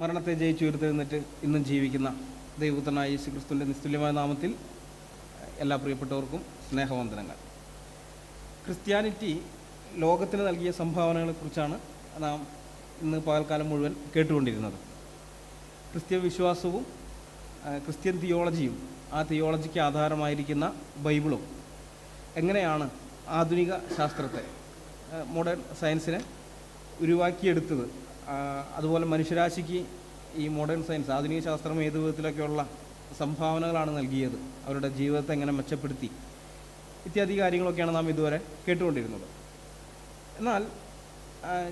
മരണത്തെ ജയിച്ചുയർത്തെഴുന്നേറ്റ് ഇന്നും ജീവിക്കുന്ന ദൈവപുത്രനായ യേശു ക്രിസ്തുവിൻ്റെ നിസ്തുല്യമായ നാമത്തിൽ എല്ലാ പ്രിയപ്പെട്ടവർക്കും സ്നേഹവന്ദനങ്ങൾ. ക്രിസ്ത്യാനിറ്റി ലോകത്തിന് നൽകിയ സംഭാവനകളെക്കുറിച്ചാണ് നാം ഇന്ന് പകൽക്കാലം മുഴുവൻ കേട്ടുകൊണ്ടിരുന്നത്. ക്രിസ്ത്യൻ വിശ്വാസവും ക്രിസ്ത്യൻ തിയോളജിയും ആ തിയോളജിക്ക് ആധാരമായിരിക്കുന്ന ബൈബിളും എങ്ങനെയാണ് ആധുനിക ശാസ്ത്രത്തെ, മോഡേൺ സയൻസിനെ ഉരുവാക്കിയെടുത്തത്, അതുപോലെ മനുഷ്യരാശിക്ക് ഈ മോഡേൺ സയൻസ്, ആധുനിക ശാസ്ത്രം ഏത് വിധത്തിലൊക്കെയുള്ള സംഭാവനകളാണ് നൽകിയത്, അവരുടെ ജീവിതത്തെ എങ്ങനെ മെച്ചപ്പെടുത്തി, ഇത്യാദി കാര്യങ്ങളൊക്കെയാണ് നാം ഇതുവരെ കേട്ടുകൊണ്ടിരുന്നത്. എന്നാൽ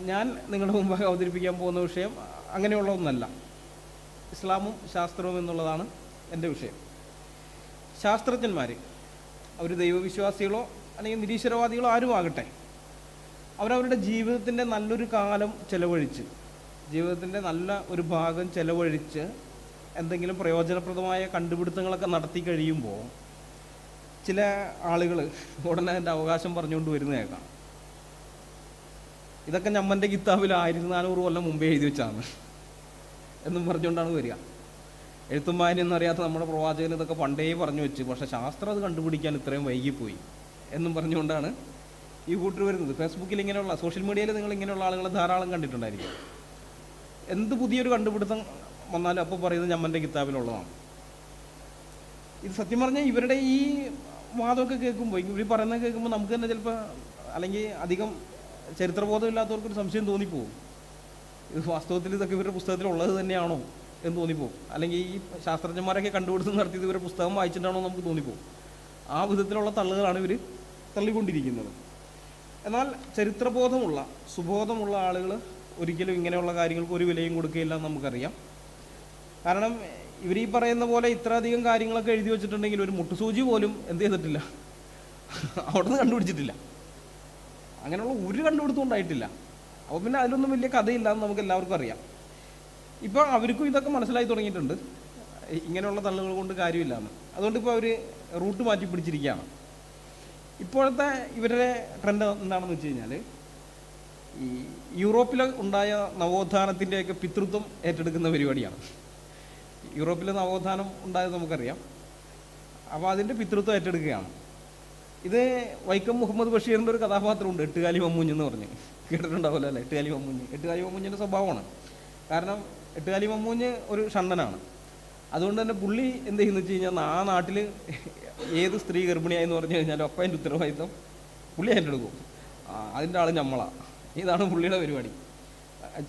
ഞാൻ നിങ്ങളുടെ മുമ്പാകെ അവതരിപ്പിക്കാൻ പോകുന്ന വിഷയം അങ്ങനെയുള്ള ഒന്നല്ല. ഇസ്ലാമും ശാസ്ത്രവും എന്നുള്ളതാണ് എൻ്റെ വിഷയം. ശാസ്ത്രജ്ഞന്മാർ, അവർ ദൈവവിശ്വാസികളോ അല്ലെങ്കിൽ നിരീശ്വരവാദികളോ ആരും ആകട്ടെ, അവരവരുടെ ജീവിതത്തിൻ്റെ നല്ലൊരു കാലം ചെലവഴിച്ച്, ജീവിതത്തിൻ്റെ നല്ല ഒരു ഭാഗം ചെലവഴിച്ച് എന്തെങ്കിലും പ്രയോജനപ്രദമായ കണ്ടുപിടുത്തങ്ങളൊക്കെ നടത്തി കഴിയുമ്പോൾ ചില ആളുകൾ ഉടനെ അതിൻ്റെ അവകാശം പറഞ്ഞുകൊണ്ട് വരുന്ന കേൾക്കാം. ഇതൊക്കെ ഞമ്മൻ്റെ കിതാബിൽ 1400 കൊല്ലം മുമ്പേ എഴുതി വെച്ചാണ് എന്നും പറഞ്ഞുകൊണ്ടാണ് വരിക. എഴുത്തും വായനയൊന്നും അറിയാത്ത നമ്മുടെ പ്രവാചകൻ ഇതൊക്കെ പണ്ടേ പറഞ്ഞു വെച്ച്, പക്ഷേ ശാസ്ത്രം അത് കണ്ടുപിടിക്കാൻ ഇത്രയും വൈകിപ്പോയി എന്നും പറഞ്ഞുകൊണ്ടാണ് ഈ കൂട്ടർ വരുന്നത്. ഫേസ്ബുക്കിൽ ഇങ്ങനെയുള്ള, സോഷ്യൽ മീഡിയയിൽ നിങ്ങൾ ഇങ്ങനെയുള്ള ആളുകളെ ധാരാളം കണ്ടിട്ടുണ്ടായിരിക്കും. എന്ത് പുതിയൊരു കണ്ടുപിടുത്തം വന്നാലും അപ്പോൾ പറയുന്നത് ഞമ്മൻ്റെ കിതാബിലുള്ളതാണ്. ഇത് സത്യം പറഞ്ഞാൽ ഇവരുടെ ഈ വാദമൊക്കെ കേൾക്കുമ്പോൾ, ഇവർ പറയുന്നത് കേൾക്കുമ്പോൾ നമുക്ക് തന്നെ ചിലപ്പോൾ, അല്ലെങ്കിൽ അധികം ചരിത്രബോധമില്ലാത്തവർക്കൊരു സംശയം തോന്നിപ്പോവും. ഇത് വാസ്തവത്തിൽ ഇതൊക്കെ ഇവരുടെ പുസ്തകത്തിലുള്ളത് തന്നെയാണോ എന്ന് തോന്നിപ്പോവും. അല്ലെങ്കിൽ ഈ ശാസ്ത്രജ്ഞന്മാരൊക്കെ കണ്ടുപിടുത്തം നടത്തിയത് ഇവരുടെ പുസ്തകം വായിച്ചിട്ടാണോ നമുക്ക് തോന്നിപ്പോവും. ആ വിധത്തിലുള്ള തള്ളുകളാണ് ഇവർ തള്ളിക്കൊണ്ടിരിക്കുന്നത്. എന്നാൽ ചരിത്രബോധമുള്ള, സുബോധമുള്ള ആളുകൾ ഒരിക്കലും ഇങ്ങനെയുള്ള കാര്യങ്ങൾക്ക് ഒരു വിലയും കൊടുക്കുകയില്ല എന്ന് നമുക്കറിയാം. കാരണം ഇവർ ഈ പറയുന്ന പോലെ ഇത്രയധികം കാര്യങ്ങളൊക്കെ എഴുതി വെച്ചിട്ടുണ്ടെങ്കിൽ ഒരു മുട്ടുസൂചി പോലും എന്ത് ചെയ്തിട്ടില്ല, അവിടെ നിന്ന് കണ്ടുപിടിച്ചിട്ടില്ല. അങ്ങനെയുള്ള ഒരു കണ്ടുപിടുത്തം ഉണ്ടായിട്ടില്ല. അപ്പോൾ പിന്നെ അതിലൊന്നും വലിയ കഥയില്ല എന്ന് നമുക്ക് എല്ലാവർക്കും അറിയാം. ഇപ്പോൾ അവർക്കും ഇതൊക്കെ മനസ്സിലായി തുടങ്ങിയിട്ടുണ്ട്, ഇങ്ങനെയുള്ള തള്ളുകൾ കൊണ്ട് കാര്യമില്ലാന്ന്. അതുകൊണ്ട് ഇപ്പോൾ അവർ റൂട്ട് മാറ്റി പിടിച്ചിരിക്കുകയാണ്. ഇപ്പോഴത്തെ ഇവരുടെ ട്രെൻഡ് എന്താണെന്ന് വെച്ച് കഴിഞ്ഞാൽ, ഈ യൂറോപ്പിൽ ഉണ്ടായ നവോത്ഥാനത്തിൻ്റെയൊക്കെ പിതൃത്വം ഏറ്റെടുക്കുന്ന പരിപാടിയാണ്. യൂറോപ്പിൽ നവോത്ഥാനം ഉണ്ടായത് നമുക്കറിയാം. അപ്പോൾ അതിൻ്റെ പിതൃത്വം ഏറ്റെടുക്കുകയാണ്. ഇത് വൈക്കം മുഹമ്മദ് ബഷീറിൻ്റെ ഒരു കഥാപാത്രമുണ്ട്, എട്ടുകാലി മമ്മൂഞ്ഞ് എന്ന് പറഞ്ഞ് കേട്ടിട്ടുണ്ടാവില്ല അല്ലേ? എട്ടുകാലി മമ്മൂഞ്ഞ്. എട്ടുകാലി മമ്മൂഞ്ഞിൻ്റെ സ്വഭാവമാണ്. കാരണം എട്ടുകാലി മമ്മൂഞ്ഞ് ഒരു ഷണ്ടനാണ്. അതുകൊണ്ട് തന്നെ പുള്ളി എന്ത് ചെയ്യുന്നു വെച്ച് കഴിഞ്ഞാൽ, ആ നാട്ടിൽ ഏത് സ്ത്രീ ഗർഭിണിയായെന്ന് പറഞ്ഞു കഴിഞ്ഞാൽ അപ്പം അതിൻ്റെ ഉത്തരവാദിത്വം പുള്ളി ഏറ്റെടുക്കും. അതിൻ്റെ ആൾ ഞമ്മളാണ്. ഇതാണ് പുള്ളിയുടെ പരിപാടി.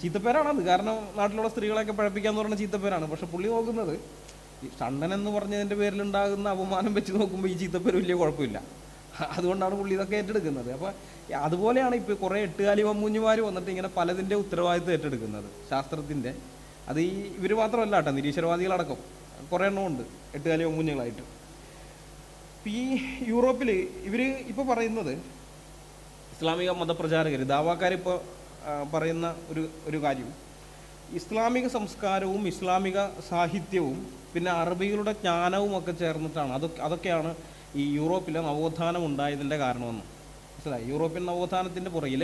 ചീത്തപ്പേരാണത്. കാരണം നാട്ടിലുള്ള സ്ത്രീകളെയൊക്കെ പഴപ്പിക്കാന്ന് പറഞ്ഞ ചീത്തപ്പേരാണ്. പക്ഷെ പുള്ളി നോക്കുന്നത് ഈ ഷണ്ടൻ എന്ന് പറഞ്ഞതിൻ്റെ പേരിലുണ്ടാകുന്ന അപമാനം വെച്ച് നോക്കുമ്പോൾ ഈ ചീത്തപ്പേര് വലിയ കുഴപ്പമില്ല. അതുകൊണ്ടാണ് പുള്ളി ഇതൊക്കെ ഏറ്റെടുക്കുന്നത്. അപ്പോൾ അതുപോലെയാണ് ഇപ്പോൾ കുറേ എട്ടുകാലി മമ്മൂഞ്ഞുമാർ വന്നിട്ട് ഇങ്ങനെ പലതിൻ്റെ ഉത്തരവാദിത്വം ഏറ്റെടുക്കുന്നത്, ശാസ്ത്രത്തിൻ്റെ. അത് ഈ ഇവർ മാത്രമല്ല കേട്ടോ, നിരീശ്വരവാദികളടക്കം കുറേ എണ്ണം ഉണ്ട് എട്ടുകാലി മമ്മൂഞ്ഞുകളായിട്ട്. ഈ യൂറോപ്പിൽ ഇവർ ഇപ്പോൾ പറയുന്നത്, ഇസ്ലാമിക മതപ്രചാരകർ, ദാവാക്കാരിപ്പോൾ പറയുന്ന ഒരു കാര്യം, ഇസ്ലാമിക സംസ്കാരവും ഇസ്ലാമിക സാഹിത്യവും പിന്നെ അറബികളുടെ ജ്ഞാനവും ഒക്കെ ചേർന്നിട്ടാണ്, അതൊക്കെയാണ് ഈ യൂറോപ്പിലെ നവോത്ഥാനം ഉണ്ടായതിൻ്റെ കാരണമെന്ന് മനസ്സിലായി. യൂറോപ്യൻ നവോത്ഥാനത്തിൻ്റെ പുറകിൽ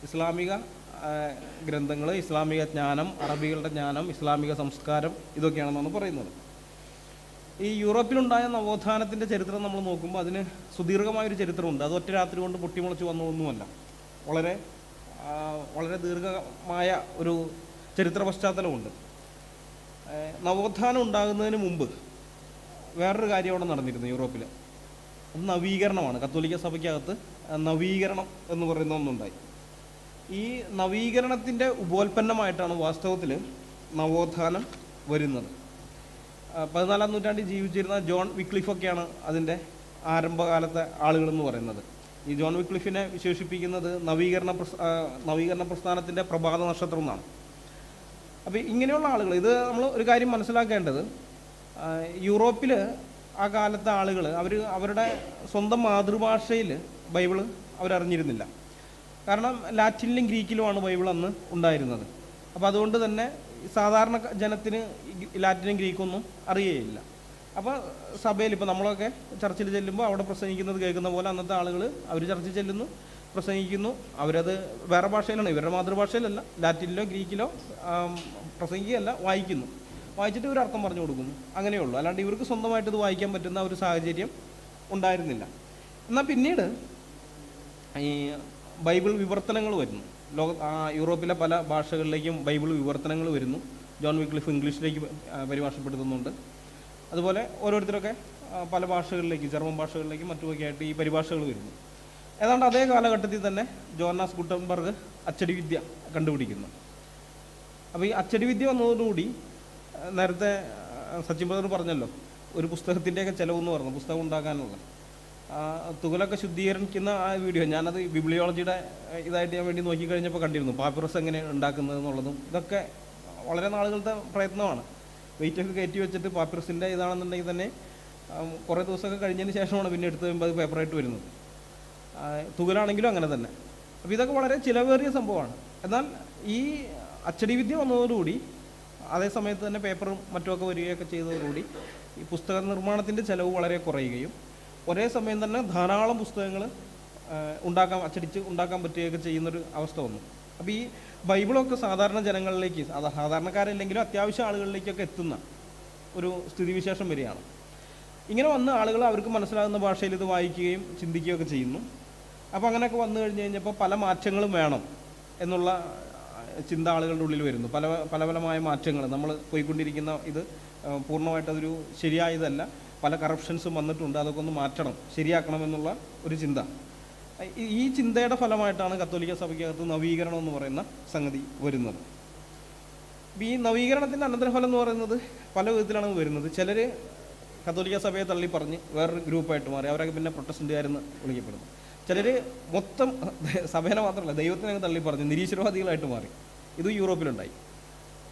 ഇസ്ലാമിക ഗ്രന്ഥങ്ങൾ, ഇസ്ലാമിക ജ്ഞാനം, അറബികളുടെ ജ്ഞാനം, ഇസ്ലാമിക സംസ്കാരം, ഇതൊക്കെയാണെന്നാണ് പറയുന്നത്. ഈ യൂറോപ്പിലുണ്ടായ നവോത്ഥാനത്തിൻ്റെ ചരിത്രം നമ്മൾ നോക്കുമ്പോൾ അതിന് സുദീർഘമായൊരു ചരിത്രമുണ്ട്. അത് ഒറ്റ രാത്രി കൊണ്ട് പൊട്ടിമുളച്ച് വന്നതൊന്നുമല്ല. വളരെ വളരെ ദീർഘമായ ഒരു ചരിത്ര പശ്ചാത്തലമുണ്ട്. നവോത്ഥാനം ഉണ്ടാകുന്നതിന് മുമ്പ് വേറൊരു കാര്യം അവിടെ നടന്നിരുന്നു യൂറോപ്പിൽ. അത് നവീകരണമാണ്. കത്തോലിക്ക സഭയ്ക്കകത്ത് നവീകരണം എന്ന് പറയുന്ന ഒന്നുണ്ടായി. ഈ നവീകരണത്തിൻ്റെ ഉപോൽപ്പന്നമായിട്ടാണ് വാസ്തവത്തിൽ നവോത്ഥാനം വരുന്നത്. 14-ാം നൂറ്റാണ്ടിൽ ജീവിച്ചിരുന്ന ജോൺ വിക്ലിഫൊക്കെയാണ് അതിൻ്റെ ആരംഭകാലത്തെ ആളുകളെന്ന് പറയുന്നത്. ഈ ജോൺ വിക്ലിഫിനെ വിശേഷിപ്പിക്കുന്നത് നവീകരണ പ്രസ്ഥാനത്തിൻ്റെ പ്രഭാത നക്ഷത്രം എന്നാണ്. അപ്പോൾ ഇങ്ങനെയുള്ള ആളുകൾ, ഇത് നമ്മൾ ഒരു കാര്യം മനസ്സിലാക്കേണ്ടത്, യൂറോപ്പിൽ ആ കാലത്തെ ആളുകൾ അവരുടെ സ്വന്തം മാതൃഭാഷയിൽ ബൈബിള് അവരറിഞ്ഞിരുന്നില്ല. കാരണം ലാറ്റിനിലും ഗ്രീക്കിലുമാണ് ബൈബിൾ അന്ന് ഉണ്ടായിരുന്നത്. അപ്പോൾ അതുകൊണ്ട് തന്നെ സാധാരണ ജനത്തിന് ലാറ്റിനും ഗ്രീക്കൊന്നും അറിയുകയില്ല. അപ്പോൾ സഭയിൽ ഇപ്പോൾ നമ്മളൊക്കെ ചർച്ചിൽ ചെല്ലുമ്പോൾ അവിടെ പ്രസംഗിക്കുന്നത് കേൾക്കുന്ന പോലെ അന്നത്തെ ആളുകൾ അവർ ചർച്ചിൽ ചെല്ലുന്നു, പ്രസംഗിക്കുന്നു. അവരത് വേറെ ഭാഷയിലാണ്, ഇവരുടെ മാതൃഭാഷയിലല്ല, ലാറ്റിനിലോ ഗ്രീക്കിലോ പ്രസംഗിക്കുകയല്ല, വായിക്കുന്നു. വായിച്ചിട്ട് ഇവർ അർത്ഥം പറഞ്ഞു കൊടുക്കുന്നു. അങ്ങനെയുള്ളൂ. അല്ലാണ്ട് ഇവർക്ക് സ്വന്തമായിട്ട് ഇത് വായിക്കാൻ പറ്റുന്ന ഒരു സാഹചര്യം ഉണ്ടായിരുന്നില്ല. എന്നാൽ പിന്നീട് ഈ ബൈബിൾ വിവർത്തനങ്ങൾ വരുന്നു. യൂറോപ്പിലെ പല ഭാഷകളിലേക്കും ബൈബിൾ വിവർത്തനങ്ങൾ വരുന്നു. ജോൺ വിക്ലിഫ് ഇംഗ്ലീഷിലേക്ക് പരിഭാഷപ്പെടുത്തുന്നുണ്ട്. അതുപോലെ ഓരോരുത്തരൊക്കെ പല ഭാഷകളിലേക്ക്, ജർമ്മൻ ഭാഷകളിലേക്കും മറ്റുമൊക്കെ ആയിട്ട് ഈ പരിഭാഷകൾ വരുന്നു. ഏതാണ്ട് അതേ കാലഘട്ടത്തിൽ തന്നെ ജോഹന്നാസ് ഗുട്ടൻബർഗ് അച്ചടി വിദ്യ കണ്ടുപിടിക്കുന്നു. അപ്പോൾ ഈ അച്ചടി വിദ്യ വന്നതോടുകൂടി, നേരത്തെ സച്ചിൻ ബ്രദർ പറഞ്ഞല്ലോ ഒരു പുസ്തകത്തിൻ്റെയൊക്കെ ചിലവെന്ന് പറഞ്ഞു, പുസ്തകം ഉണ്ടാക്കാനുള്ള തുകലൊക്കെ ശുദ്ധീകരിക്കുന്ന ആ വീഡിയോ, ഞാനത് ബിബ്ലിയോളജിയുടെ ഇതായിട്ട് ഞാൻ വേണ്ടി നോക്കിക്കഴിഞ്ഞപ്പോൾ കണ്ടിരുന്നു. പാപ്പിറസ് എങ്ങനെ ഉണ്ടാക്കുന്നത് എന്നുള്ളതും ഇതൊക്കെ വളരെ നാളുകളുടെ പ്രയത്നമാണ്. വെയിറ്റൊക്കെ കയറ്റി വെച്ചിട്ട് പാപ്പിറസിൻ്റെ ഇതാണെന്നുണ്ടെങ്കിൽ തന്നെ കുറേ ദിവസമൊക്കെ കഴിഞ്ഞതിന് ശേഷമാണ് പിന്നെ എടുത്ത് കഴിയുമ്പോൾ അത് പേപ്പറായിട്ട് വരുന്നത്. തുകലാണെങ്കിലും അങ്ങനെ തന്നെ. അപ്പോൾ ഇതൊക്കെ വളരെ ചിലവേറിയ സംഭവമാണ്. എന്നാൽ ഈ അച്ചടി വിദ്യ വന്നതോടുകൂടി, അതേ സമയത്ത് തന്നെ പേപ്പറും മറ്റുമൊക്കെ വരികയൊക്കെ ചെയ്തതോടുകൂടി ഈ പുസ്തക നിർമ്മാണത്തിൻ്റെ ചിലവ് വളരെ കുറയുകയും ഒരേ സമയം തന്നെ ധാരാളം പുസ്തകങ്ങൾ അച്ചടിച്ച് ഉണ്ടാക്കാൻ പറ്റുകയൊക്കെ ചെയ്യുന്നൊരു അവസ്ഥ വന്നു. അപ്പോൾ ഈ ബൈബിളൊക്കെ സാധാരണ ജനങ്ങളിലേക്ക്, സാധാരണക്കാരല്ലെങ്കിലും അത്യാവശ്യം ആളുകളിലേക്കൊക്കെ എത്തുന്ന ഒരു സ്ഥിതിവിശേഷം വരികയാണ്. ഇങ്ങനെ വന്ന ആളുകൾ അവർക്ക് മനസ്സിലാകുന്ന ഭാഷയിൽ ഇത് വായിക്കുകയും ചിന്തിക്കുകയൊക്കെ ചെയ്യുന്നു. അപ്പോൾ അങ്ങനെയൊക്കെ വന്നു കഴിഞ്ഞപ്പോൾ പല മാറ്റങ്ങളും വേണം എന്നുള്ള ചിന്ത ആളുകളുടെ ഉള്ളിൽ വരുന്നു. പലമായ മാറ്റങ്ങൾ, നമ്മൾ പോയിക്കൊണ്ടിരിക്കുന്ന ഇത് പൂർണ്ണമായിട്ടതൊരു ശരിയായതല്ല, പല കറപ്ഷൻസും വന്നിട്ടുണ്ട്, അതൊക്കെ ഒന്ന് മാറ്റണം, ശരിയാക്കണമെന്നുള്ള ഒരു ചിന്ത. ഈ ചിന്തയുടെ ഫലമായിട്ടാണ് കത്തോലിക്ക സഭയ്ക്കകത്ത് നവീകരണം എന്ന് പറയുന്ന സംഗതി വരുന്നത്. ഈ നവീകരണത്തിൻ്റെ അനന്തരഫലം എന്ന് പറയുന്നത് പല വിധത്തിലാണ് വരുന്നത്. ചിലർ കത്തോലിക്ക സഭയെ തള്ളി പറഞ്ഞ് വേറൊരു ഗ്രൂപ്പായിട്ട് മാറി, അവരൊക്കെ പിന്നെ പ്രൊട്ടസ്റ്റൻ്റുകാരെന്ന് വിളിക്കപ്പെടുന്നു. ചിലർ മൊത്തം സഭേനെ മാത്രമല്ല ദൈവത്തിനൊക്കെ തള്ളി പറഞ്ഞ് നിരീശ്വരവാദികളായിട്ട് മാറി. ഇത് യൂറോപ്പിലുണ്ടായി.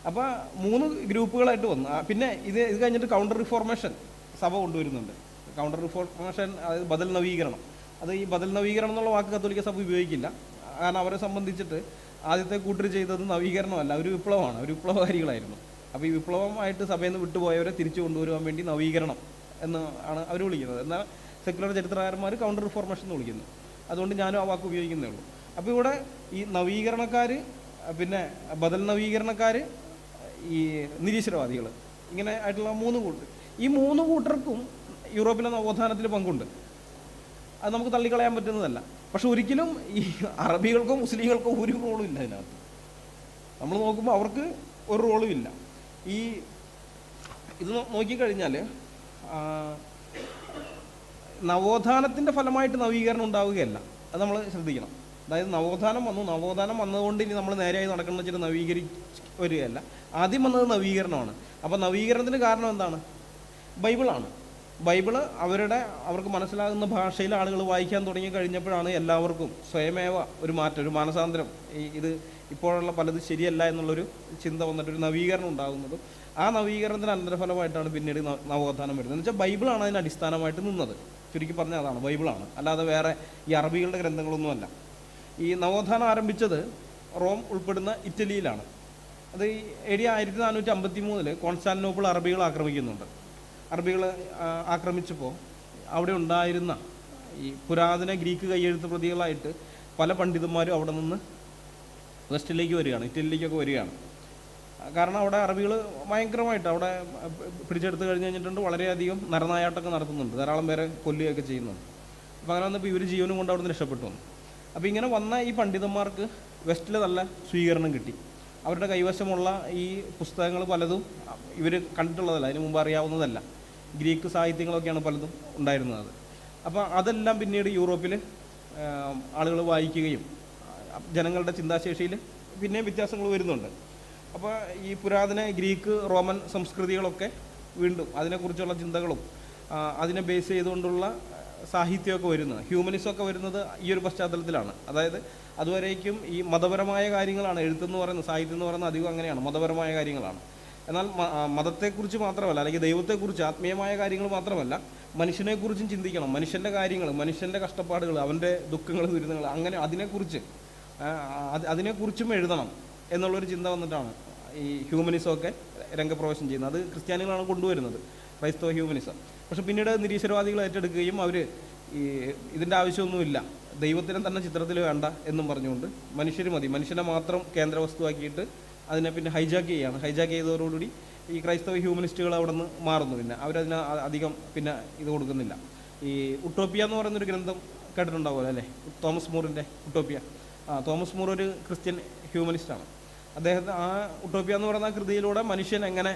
അപ്പോൾ 3 ഗ്രൂപ്പുകളായിട്ട് വന്നു. പിന്നെ ഇത് കഴിഞ്ഞിട്ട് കൗണ്ടർ റിഫോർമേഷൻ സഭ കൊണ്ടുവരുന്നുണ്ട്. കൗണ്ടർ റിഫോർമേഷൻ, അതായത് ബദൽ നവീകരണം. അത് ഈ ബദൽ നവീകരണം എന്നുള്ള വാക്ക് കത്തോലിക്ക സഭ ഉപയോഗിക്കില്ല. കാരണം അവരെ സംബന്ധിച്ചിട്ട് ആദ്യത്തെ കൂട്ടർ ചെയ്തത് നവീകരണമല്ല, ഒരു വിപ്ലവമാണ്, ഒരു വിപ്ലവകാരികളായിരുന്നു. അപ്പോൾ ഈ വിപ്ലവമായിട്ട് സഭയിൽ നിന്ന് വിട്ടുപോയവരെ തിരിച്ചു കൊണ്ടുവരുവാൻ വേണ്ടി നവീകരണം എന്ന് ആണ് അവർ വിളിക്കുന്നത്. എന്നാൽ സെക്യുലർ ചരിത്രകാരന്മാർ കൗണ്ടർ റിഫോർമേഷൻ എന്ന് വിളിക്കുന്നു. അതുകൊണ്ട് ഞാനും ആ വാക്ക് ഉപയോഗിക്കുന്നേ ഉള്ളൂ. അപ്പോൾ ഇവിടെ ഈ നവീകരണക്കാർ, പിന്നെ ബദൽ നവീകരണക്കാർ, ഈ നിരീശ്വരവാദികൾ, ഇങ്ങനെ ആയിട്ടുള്ള 3 കൂട്ടർ. ഈ 3 കൂട്ടർക്കും യൂറോപ്പിലെ നവോത്ഥാനത്തിൽ പങ്കുണ്ട്. അത് നമുക്ക് തള്ളിക്കളയാൻ പറ്റുന്നതല്ല. പക്ഷെ ഒരിക്കലും ഈ അറബികൾക്കോ മുസ്ലിങ്ങൾക്കോ ഒരു റോളും ഇല്ല അതിനകത്ത്. നമ്മൾ നോക്കുമ്പോൾ അവർക്ക് ഒരു റോളും ഇല്ല. ഇത് നോക്കിക്കഴിഞ്ഞാൽ നവോത്ഥാനത്തിൻ്റെ ഫലമായിട്ട് നവീകരണം ഉണ്ടാവുകയല്ല. അത് നമ്മൾ ശ്രദ്ധിക്കണം. അതായത് നവോത്ഥാനം വന്നതുകൊണ്ട് ഇനി നമ്മൾ നേരെയായി നടക്കണം വെച്ചിട്ട് വരികയല്ല. ആദ്യം വന്നത് നവീകരണമാണ്. അപ്പോൾ നവീകരണത്തിന് കാരണം എന്താണ്? ബൈബിളാണ്. ബൈബിള് അവർക്ക് മനസ്സിലാകുന്ന ഭാഷയിൽ ആളുകൾ വായിക്കാൻ തുടങ്ങി കഴിഞ്ഞപ്പോഴാണ് എല്ലാവർക്കും സ്വയമേവ ഒരു മാറ്റം, ഒരു മാനസാന്തരം, ഇത് ഇപ്പോഴുള്ള പലത് ശരിയല്ല എന്നുള്ളൊരു ചിന്ത വന്നിട്ടൊരു നവീകരണം ഉണ്ടാകുന്നത്. ആ നവീകരണത്തിന് അനന്തരഫലമായിട്ടാണ് പിന്നീട് നവോത്ഥാനം വരുന്നത്. എന്ന് വെച്ചാൽ ബൈബിളാണ് അതിന് അടിസ്ഥാനമായിട്ട് നിന്നത്. ചുരുക്കി പറഞ്ഞാൽ അതാണ്, ബൈബിളാണ്, അല്ലാതെ വേറെ ഈ അറബികളുടെ ഗ്രന്ഥങ്ങളൊന്നുമല്ല. ഈ നവോത്ഥാനം ആരംഭിച്ചത് റോം ഉൾപ്പെടുന്ന ഇറ്റലിയിലാണ്. അത് AD 1453 കോൺസ്റ്റാന്റിനോപ്പിൾ അറബികൾ ആക്രമിക്കുന്നുണ്ട്. അറബികൾ ആക്രമിച്ചപ്പോൾ അവിടെ ഉണ്ടായിരുന്ന ഈ പുരാതന ഗ്രീക്ക് കയ്യെഴുത്ത് പ്രതികളായിട്ട് പല പണ്ഡിതന്മാരും അവിടെ നിന്ന് വെസ്റ്റിലേക്ക് വരികയാണ്, ഇറ്റലിയിലേക്കൊക്കെ വരികയാണ്. കാരണം അവിടെ അറബികൾ ഭയങ്കരമായിട്ട് അവിടെ പിടിച്ചെടുത്ത് കഴിഞ്ഞിട്ടുണ്ട്. വളരെയധികം നരനായാട്ടമൊക്കെ നടത്തുന്നുണ്ട്, ധാരാളം പേരെ കൊല്ലുകയൊക്കെ ചെയ്യുന്നുണ്ട്. അപ്പോൾ അങ്ങനെ വന്നപ്പോൾ ഇവർ ജീവനും കൊണ്ട് അവിടെ നിന്ന് രക്ഷപ്പെട്ടു വന്നു. അപ്പോൾ ഇങ്ങനെ വന്ന ഈ പണ്ഡിതന്മാർക്ക് വെസ്റ്റിൽ നല്ല സ്വീകരണം കിട്ടി. അവരുടെ കൈവശമുള്ള ഈ പുസ്തകങ്ങൾ പലതും ഇവർ കണ്ടിട്ടുള്ളതല്ല, അതിന് മുമ്പ് അറിയാവുന്നതല്ല. ഗ്രീക്ക് സാഹിത്യങ്ങളൊക്കെയാണ് പലതും ഉണ്ടായിരുന്നത്. അപ്പോൾ അതെല്ലാം പിന്നീട് യൂറോപ്പിൽ ആളുകൾ വായിക്കുകയും ജനങ്ങളുടെ ചിന്താശേഷിയിൽ പിന്നെ വ്യത്യാസങ്ങൾ വരുന്നുണ്ട്. അപ്പോൾ ഈ പുരാതന ഗ്രീക്ക് റോമൻ സംസ്കൃതികളൊക്കെ വീണ്ടും അതിനെക്കുറിച്ചുള്ള ചിന്തകളും അതിനെ ബേസ് ചെയ്തുകൊണ്ടുള്ള സാഹിത്യമൊക്കെ വരുന്നത്, ഹ്യൂമനിസമൊക്കെ വരുന്നത് ഈ ഒരു പശ്ചാത്തലത്തിലാണ്. അതായത് അതുവരേക്കും ഈ മതപരമായ കാര്യങ്ങളാണ് എഴുത്തെന്ന് പറയുന്നത്, സാഹിത്യം എന്ന് പറയുന്നത് അധികം അങ്ങനെയാണ്, മതപരമായ കാര്യങ്ങളാണ്. എന്നാൽ മതത്തെക്കുറിച്ച് മാത്രമല്ല, അല്ലെങ്കിൽ ദൈവത്തെക്കുറിച്ച് ആത്മീയമായ കാര്യങ്ങൾ മാത്രമല്ല, മനുഷ്യനെക്കുറിച്ചും ചിന്തിക്കണം. മനുഷ്യൻ്റെ കാര്യങ്ങൾ, മനുഷ്യൻ്റെ കഷ്ടപ്പാടുകൾ, അവൻ്റെ ദുഃഖങ്ങൾ, ദുരിതങ്ങൾ, അങ്ങനെ അതിനെക്കുറിച്ചും എഴുതണം എന്നുള്ളൊരു ചിന്ത വന്നിട്ടാണ് ഈ ഹ്യൂമനിസമൊക്കെ രംഗപ്രവേശം ചെയ്യുന്നത്. അത് ക്രിസ്ത്യാനികളാണ് കൊണ്ടുവരുന്നത്, ക്രൈസ്തവ ഹ്യൂമനിസം. പക്ഷെ പിന്നീട് നിരീശ്വരവാദികൾ ഏറ്റെടുക്കുകയും അവർ ഇതിൻ്റെ ആവശ്യമൊന്നുമില്ല, ദൈവത്തിനെ തന്നെ ചിത്രത്തിൽ വേണ്ട എന്നും പറഞ്ഞുകൊണ്ട് മനുഷ്യർ മതി, മനുഷ്യനെ മാത്രം കേന്ദ്ര വസ്തുവാക്കിയിട്ട് അതിനെ പിന്നെ ഹൈജാക്ക് ചെയ്യുകയാണ്. ഹൈജാക്ക് ചെയ്തതോടുകൂടി ഈ ക്രൈസ്തവ ഹ്യൂമനിസ്റ്റുകൾ അവിടെ നിന്ന് മാറുന്നു. പിന്നെ അവരതിന് അധികം പിന്നെ ഇത് കൊടുക്കുന്നില്ല. ഈ ഉട്ടോപ്പിയ എന്ന് പറയുന്നൊരു ഗ്രന്ഥം കേട്ടിട്ടുണ്ടാവുമല്ലോ അല്ലേ, തോമസ് മൂറിൻ്റെ ഉട്ടോപ്പിയ. തോമസ് മൂർ ഒരു ക്രിസ്ത്യൻ ഹ്യൂമനിസ്റ്റാണ്. അദ്ദേഹത്തെ ആ ഉട്ടോപ്പിയ എന്ന് പറയുന്ന കൃതിയിലൂടെ മനുഷ്യൻ എങ്ങനെ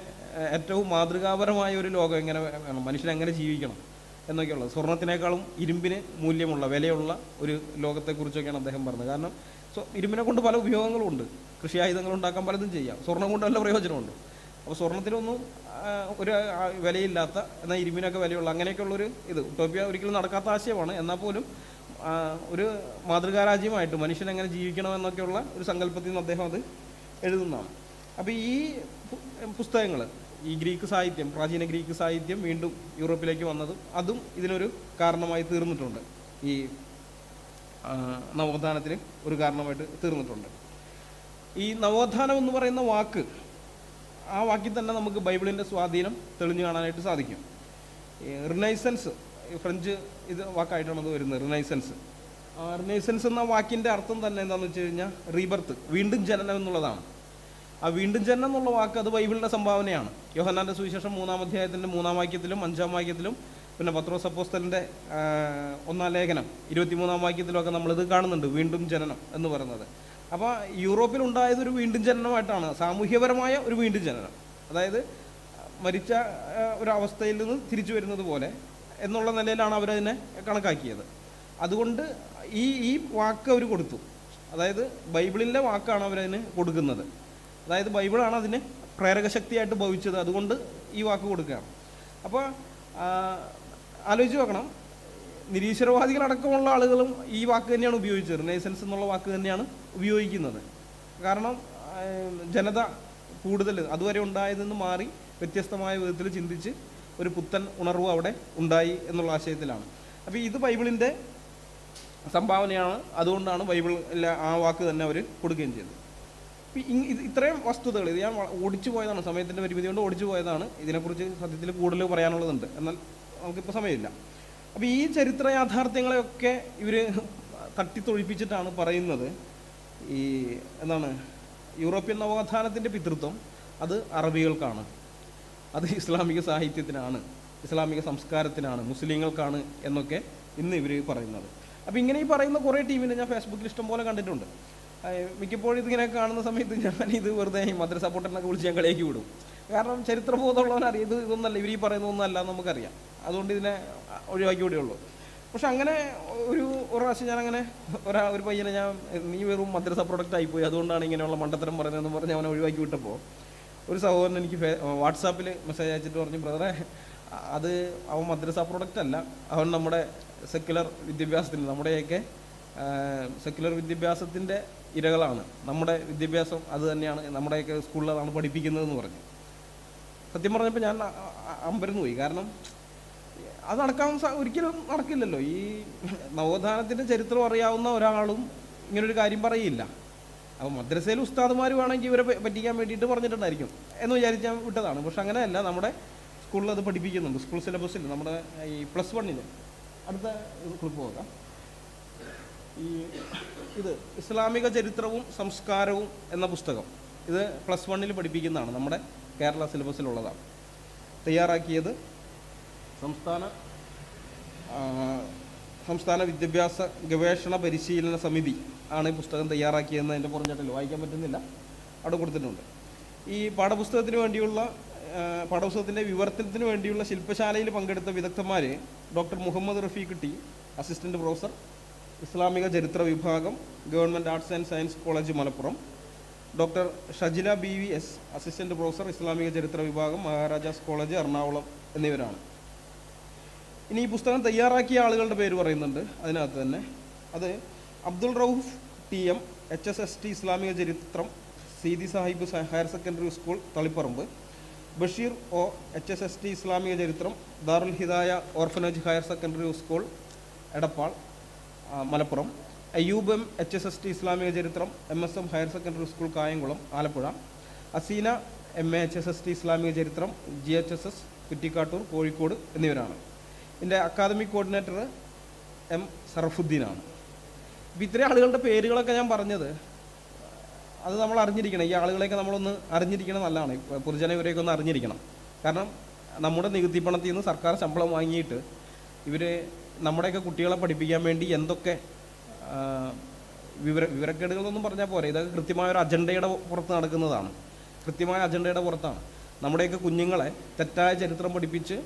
ഏറ്റവും മാതൃകാപരമായ ഒരു ലോകം എങ്ങനെ വേണം, മനുഷ്യൻ എങ്ങനെ ജീവിക്കണം എന്നൊക്കെയുള്ളത്, സ്വർണത്തിനേക്കാളും ഇരുമ്പിന് മൂല്യമുള്ള വിലയുള്ള ഒരു ലോകത്തെക്കുറിച്ചൊക്കെയാണ് അദ്ദേഹം പറഞ്ഞത്. കാരണം ഇരുമ്പിനെ കൊണ്ട് പല ഉപയോഗങ്ങളും ഉണ്ട്, കൃഷി ആയുധങ്ങൾ ഉണ്ടാക്കാൻ പലതും ചെയ്യാം, സ്വർണ്ണം കൊണ്ട് നല്ല പ്രയോജനമുണ്ട്. അപ്പോൾ സ്വർണത്തിനൊന്നും ഒരു വിലയില്ലാത്ത എന്നാൽ ഇരുമ്പിനൊക്കെ വിലയുള്ള അങ്ങനെയൊക്കെയുള്ളൊരു ഇത് ഉട്ടോപ്യ ഒരിക്കലും നടക്കാത്ത ആശയമാണ്. എന്നാൽ പോലും ഒരു മാതൃകാരാജ്യമായിട്ട് മനുഷ്യൻ എങ്ങനെ ജീവിക്കണമെന്നൊക്കെയുള്ള ഒരു സങ്കല്പത്തിൽ നിന്ന് അദ്ദേഹം അത് എഴുതുന്നതാണ്. അപ്പോൾ ഈ പുസ്തകങ്ങൾ, ഈ ഗ്രീക്ക് സാഹിത്യം, പ്രാചീന ഗ്രീക്ക് സാഹിത്യം വീണ്ടും യൂറോപ്പിലേക്ക് വന്നതും അതും ഇതിനൊരു കാരണമായി തീർന്നിട്ടുണ്ട്. ഈ നവോത്ഥാനത്തിന് ഒരു കാരണമായിട്ട് തീർന്നിട്ടുണ്ട്. ഈ നവോത്ഥാനം എന്ന് പറയുന്ന വാക്ക്, ആ വാക്കിൽ തന്നെ നമുക്ക് ബൈബിളിൻ്റെ സ്വാധീനം തെളിഞ്ഞു കാണാനായിട്ട് സാധിക്കും. റിനൈസൻസ്, ഫ്രഞ്ച് ഇത് വാക്കായിട്ടാണ് അത് വരുന്നത്, റിനൈസൻസ്. റിനൈസൻസ് എന്ന വാക്കിൻ്റെ അർത്ഥം തന്നെ എന്താണെന്ന് വെച്ച് കഴിഞ്ഞാൽ റീബർത്ത്, വീണ്ടും ജനനം എന്നുള്ളതാണ്. ആ വീണ്ടും ജനനം എന്നുള്ള വാക്ക് അത് ബൈബിളിൻ്റെ സംഭാവനയാണ്. യോഹന്നാൻ്റെ സുവിശേഷം 3-ാം അധ്യായത്തിൻ്റെ 3-ാം വാക്യത്തിലും 5-ാം വാക്യത്തിലും പിന്നെ പത്രോസ് അപ്പോസ്തലൻ്റെ 1-ാം ലേഖനം 23-ാം വാക്യത്തിലുമൊക്കെ നമ്മളിത് കാണുന്നുണ്ട്, വീണ്ടും ജനനം എന്ന് പറയുന്നത്. അപ്പോൾ യൂറോപ്പിലുണ്ടായതൊരു വീണ്ടും ജനനമായിട്ടാണ്, സാമൂഹ്യപരമായ ഒരു വീണ്ടും ജനനം. അതായത് മരിച്ച ഒരവസ്ഥയിൽ നിന്ന് തിരിച്ചു വരുന്നത് പോലെ എന്നുള്ള നിലയിലാണ് അവരതിനെ കണക്കാക്കിയത്. അതുകൊണ്ട് ഈ വാക്ക് അവർ കൊടുത്തു. അതായത് ബൈബിളിൻ്റെ വാക്കാണ് അവരതിന് കൊടുക്കുന്നത്. അതായത് ബൈബിളാണ് അതിന് പ്രേരകശക്തിയായിട്ട് ഭവിച്ചത്, അതുകൊണ്ട് ഈ വാക്ക് കൊടുക്കുകയാണ്. അപ്പോൾ ആലോചിച്ച് നോക്കണം, നിരീശ്വരവാദികളടക്കമുള്ള ആളുകളും ഈ വാക്ക് തന്നെയാണ് ഉപയോഗിച്ചത്, റിനൈസൻസ് എന്നുള്ള വാക്ക് തന്നെയാണ് ഉപയോഗിക്കുന്നത്. കാരണം ജനത കൂടുതൽ അതുവരെ ഉണ്ടായതെന്ന് മാറി വ്യത്യസ്തമായ വിധത്തിൽ ചിന്തിച്ച് ഒരു പുത്തൻ ഉണർവ് അവിടെ ഉണ്ടായി എന്നുള്ള ആശയത്തിലാണ്. അപ്പോൾ ഇത് ബൈബിളിൻ്റെ സംഭാവനയാണ്, അതുകൊണ്ടാണ് ബൈബിളിലെ ആ വാക്ക് തന്നെ അവർ കൊടുക്കുകയും ചെയ്തത്. ഇത്രയും വസ്തുതകൾ ഇത് ഞാൻ ഓടിച്ചു പോയതാണ്, സമയത്തിൻ്റെ പരിമിതി കൊണ്ട് ഓടിച്ചു പോയതാണ്. ഇതിനെക്കുറിച്ച് സത്യത്തിൽ കൂടുതൽ പറയാനുള്ളതുണ്ട്, എന്നാൽ നമുക്കിപ്പോൾ സമയമില്ല. അപ്പോൾ ഈ ചരിത്ര യാഥാർത്ഥ്യങ്ങളെയൊക്കെ ഇവർ തട്ടിത്തൊഴിപ്പിച്ചിട്ടാണ് പറയുന്നത്. ഈ എന്താണ്, യൂറോപ്യൻ നവോത്ഥാനത്തിൻ്റെ പിതൃത്വം അത് അറബികൾക്കാണ്, അത് ഇസ്ലാമിക സാഹിത്യത്തിനാണ്, ഇസ്ലാമിക സംസ്കാരത്തിനാണ്, മുസ്ലിങ്ങൾക്കാണ് എന്നൊക്കെ ഇന്ന് ഇവർ പറയുന്നത്. അപ്പോൾ ഇങ്ങനെ ഈ പറയുന്ന കുറേ ടീമിനെ ഞാൻ ഫേസ്ബുക്കിൽ ഇഷ്ടം പോലെ കണ്ടിട്ടുണ്ട്. മിക്കപ്പോഴും ഇതിങ്ങനെ കാണുന്ന സമയത്ത് ഞാനിത് വെറുതെ മദ്രസ സപ്പോർട്ടറിനൊക്കെ വിളിച്ച് ഞാൻ കളിയാക്കി വിടും. കാരണം ചരിത്രബോധമുള്ളവനറിയാം ഇത് ഇതൊന്നല്ല, ഇവർ ഈ പറയുന്നതൊന്നല്ല നമുക്കറിയാം, അതുകൊണ്ട് ഇതിനെ ഒഴിവാക്കി വിടുകയുള്ളൂ. പക്ഷെ അങ്ങനെ ഒരു പ്രാവശ്യം ഞാനങ്ങനെ ഒരു പയ്യനെ നീ വെറും മദ്രസ പ്രൊഡക്റ്റ് ആയിപ്പോയി, അതുകൊണ്ടാണ് ഇങ്ങനെയുള്ള മണ്ടത്തരം പറയുന്നതെന്ന് പറഞ്ഞ് അവനെ ഒഴിവാക്കി വിട്ടപ്പോൾ ഒരു സഹോദരൻ എനിക്ക് വാട്സാപ്പിൽ മെസ്സേജ് അയച്ചിട്ട് പറഞ്ഞു, ബ്രദറെ അത് അവൻ മദ്രസ പ്രൊഡക്റ്റ് അല്ല, അവൻ നമ്മുടെ സെക്യുലർ വിദ്യാഭ്യാസത്തിന്, നമ്മുടെയൊക്കെ സെക്യുലർ വിദ്യാഭ്യാസത്തിൻ്റെ ഇരകളാണ്, നമ്മുടെ വിദ്യാഭ്യാസം അത് തന്നെയാണ്, നമ്മുടെയൊക്കെ സ്കൂളിൽ അതാണ് പഠിപ്പിക്കുന്നതെന്ന് പറഞ്ഞു. സത്യം പറഞ്ഞപ്പോൾ ഞാൻ അമ്പരന്ന് പോയി. കാരണം അത് ഒരിക്കലും നടക്കില്ലല്ലോ. ഈ നവോത്ഥാനത്തിൻ്റെ ചരിത്രം അറിയാവുന്ന ഒരാളും ഇങ്ങനൊരു കാര്യം പറയില്ല. അപ്പോൾ മദ്രസയിൽ ഉസ്താദുമാർ വേണമെങ്കിൽ ഇവരെ പറ്റിക്കാൻ വേണ്ടിയിട്ട് പറഞ്ഞിട്ടുണ്ടായിരിക്കും എന്ന് വിചാരിച്ചാൽ വിട്ടതാണ്. പക്ഷെ അങ്ങനെയല്ല, നമ്മുടെ സ്കൂളിൽ അത് പഠിപ്പിക്കുന്നുണ്ട്. സ്കൂൾ സിലബസിൽ നമ്മുടെ ഈ +1 അടുത്ത ക്ലിപ്പ് നോക്കാം. ഇത് ഇസ്ലാമിക ചരിത്രവും സംസ്കാരവും എന്ന പുസ്തകം, ഇത് +1 പഠിപ്പിക്കുന്നതാണ്, നമ്മുടെ കേരള സിലബസിലുള്ളതാണ്. തയ്യാറാക്കിയത് സംസ്ഥാന വിദ്യാഭ്യാസ ഗവേഷണ പരിശീലന സമിതി ആണ് ഈ പുസ്തകം തയ്യാറാക്കിയതെന്ന് അതിൻ്റെ പുറഞ്ഞിട്ടില്ല, വായിക്കാൻ പറ്റുന്നില്ല, അവിടെ കൊടുത്തിട്ടുണ്ട്. ഈ പാഠപുസ്തകത്തിൻ്റെ വിവർത്തനത്തിന് വേണ്ടിയുള്ള ശില്പശാലയിൽ പങ്കെടുത്ത വിദഗ്ധന്മാർ doctor Muhammad Rafeeq T, assistant professor, ഇസ്ലാമിക ചരിത്ര വിഭാഗം, government arts and science college Malappuram, doctor Shajila BVS, assistant professor, ഇസ്ലാമിക ചരിത്ര വിഭാഗം, മഹാരാജാസ് കോളേജ് എറണാകുളം എന്നിവരാണ്. ഇനി ഈ പുസ്തകം തയ്യാറാക്കിയ ആളുകളുടെ പേര് പറയുന്നുണ്ട് അതിനകത്ത് തന്നെ. അത് അബ്ദുൾ റൌഫ് TM, HSST ഇസ്ലാമിക ചരിത്രം, Seethi Sahib higher secondary school Taliparamba, Basheer O, HSST ഇസ്ലാമിക ചരിത്രം, Darul Hidaya orphanage higher secondary school Edappal Malappuram, Ayyub M, HSST ഇസ്ലാമിക ചരിത്രം, MSM higher secondary school Kayamkulam Alappuzha, Aseena MA HSST ഇസ്ലാമിക ചരിത്രം, GHSS കുറ്റിക്കാട്ടൂർ കോഴിക്കോട് എന്നിവരാണ്. ഇതിൻ്റെ അക്കാദമിക് കോർഡിനേറ്റർ M സറഫുദ്ദീനാണ്. ഇപ്പം ഇത്രയും ആളുകളുടെ പേരുകളൊക്കെ ഞാൻ പറഞ്ഞത് അത് നമ്മൾ അറിഞ്ഞിരിക്കണം. ഈ ആളുകളെയൊക്കെ നമ്മളൊന്ന് അറിഞ്ഞിരിക്കണം നല്ലതാണ്. പൊതുജനം ഇവരെയൊക്കെ ഒന്ന് അറിഞ്ഞിരിക്കണം. കാരണം നമ്മുടെ നികുതി പണത്തിൽ നിന്ന് സർക്കാർ ശമ്പളം വാങ്ങിയിട്ട് ഇവർ നമ്മുടെയൊക്കെ കുട്ടികളെ പഠിപ്പിക്കാൻ വേണ്ടി എന്തൊക്കെ വിവരക്കേടുകളൊന്നും പറഞ്ഞാൽ പോരെ, ഇതൊക്കെ കൃത്യമായ ഒരു അജണ്ടയുടെ പുറത്ത് നടക്കുന്നതാണ്. കൃത്യമായ അജണ്ടയുടെ പുറത്താണ്. നമ്മുടെയൊക്കെ കുഞ്ഞുങ്ങളെ തെറ്റായ ചരിത്രം പഠിപ്പിച്ച്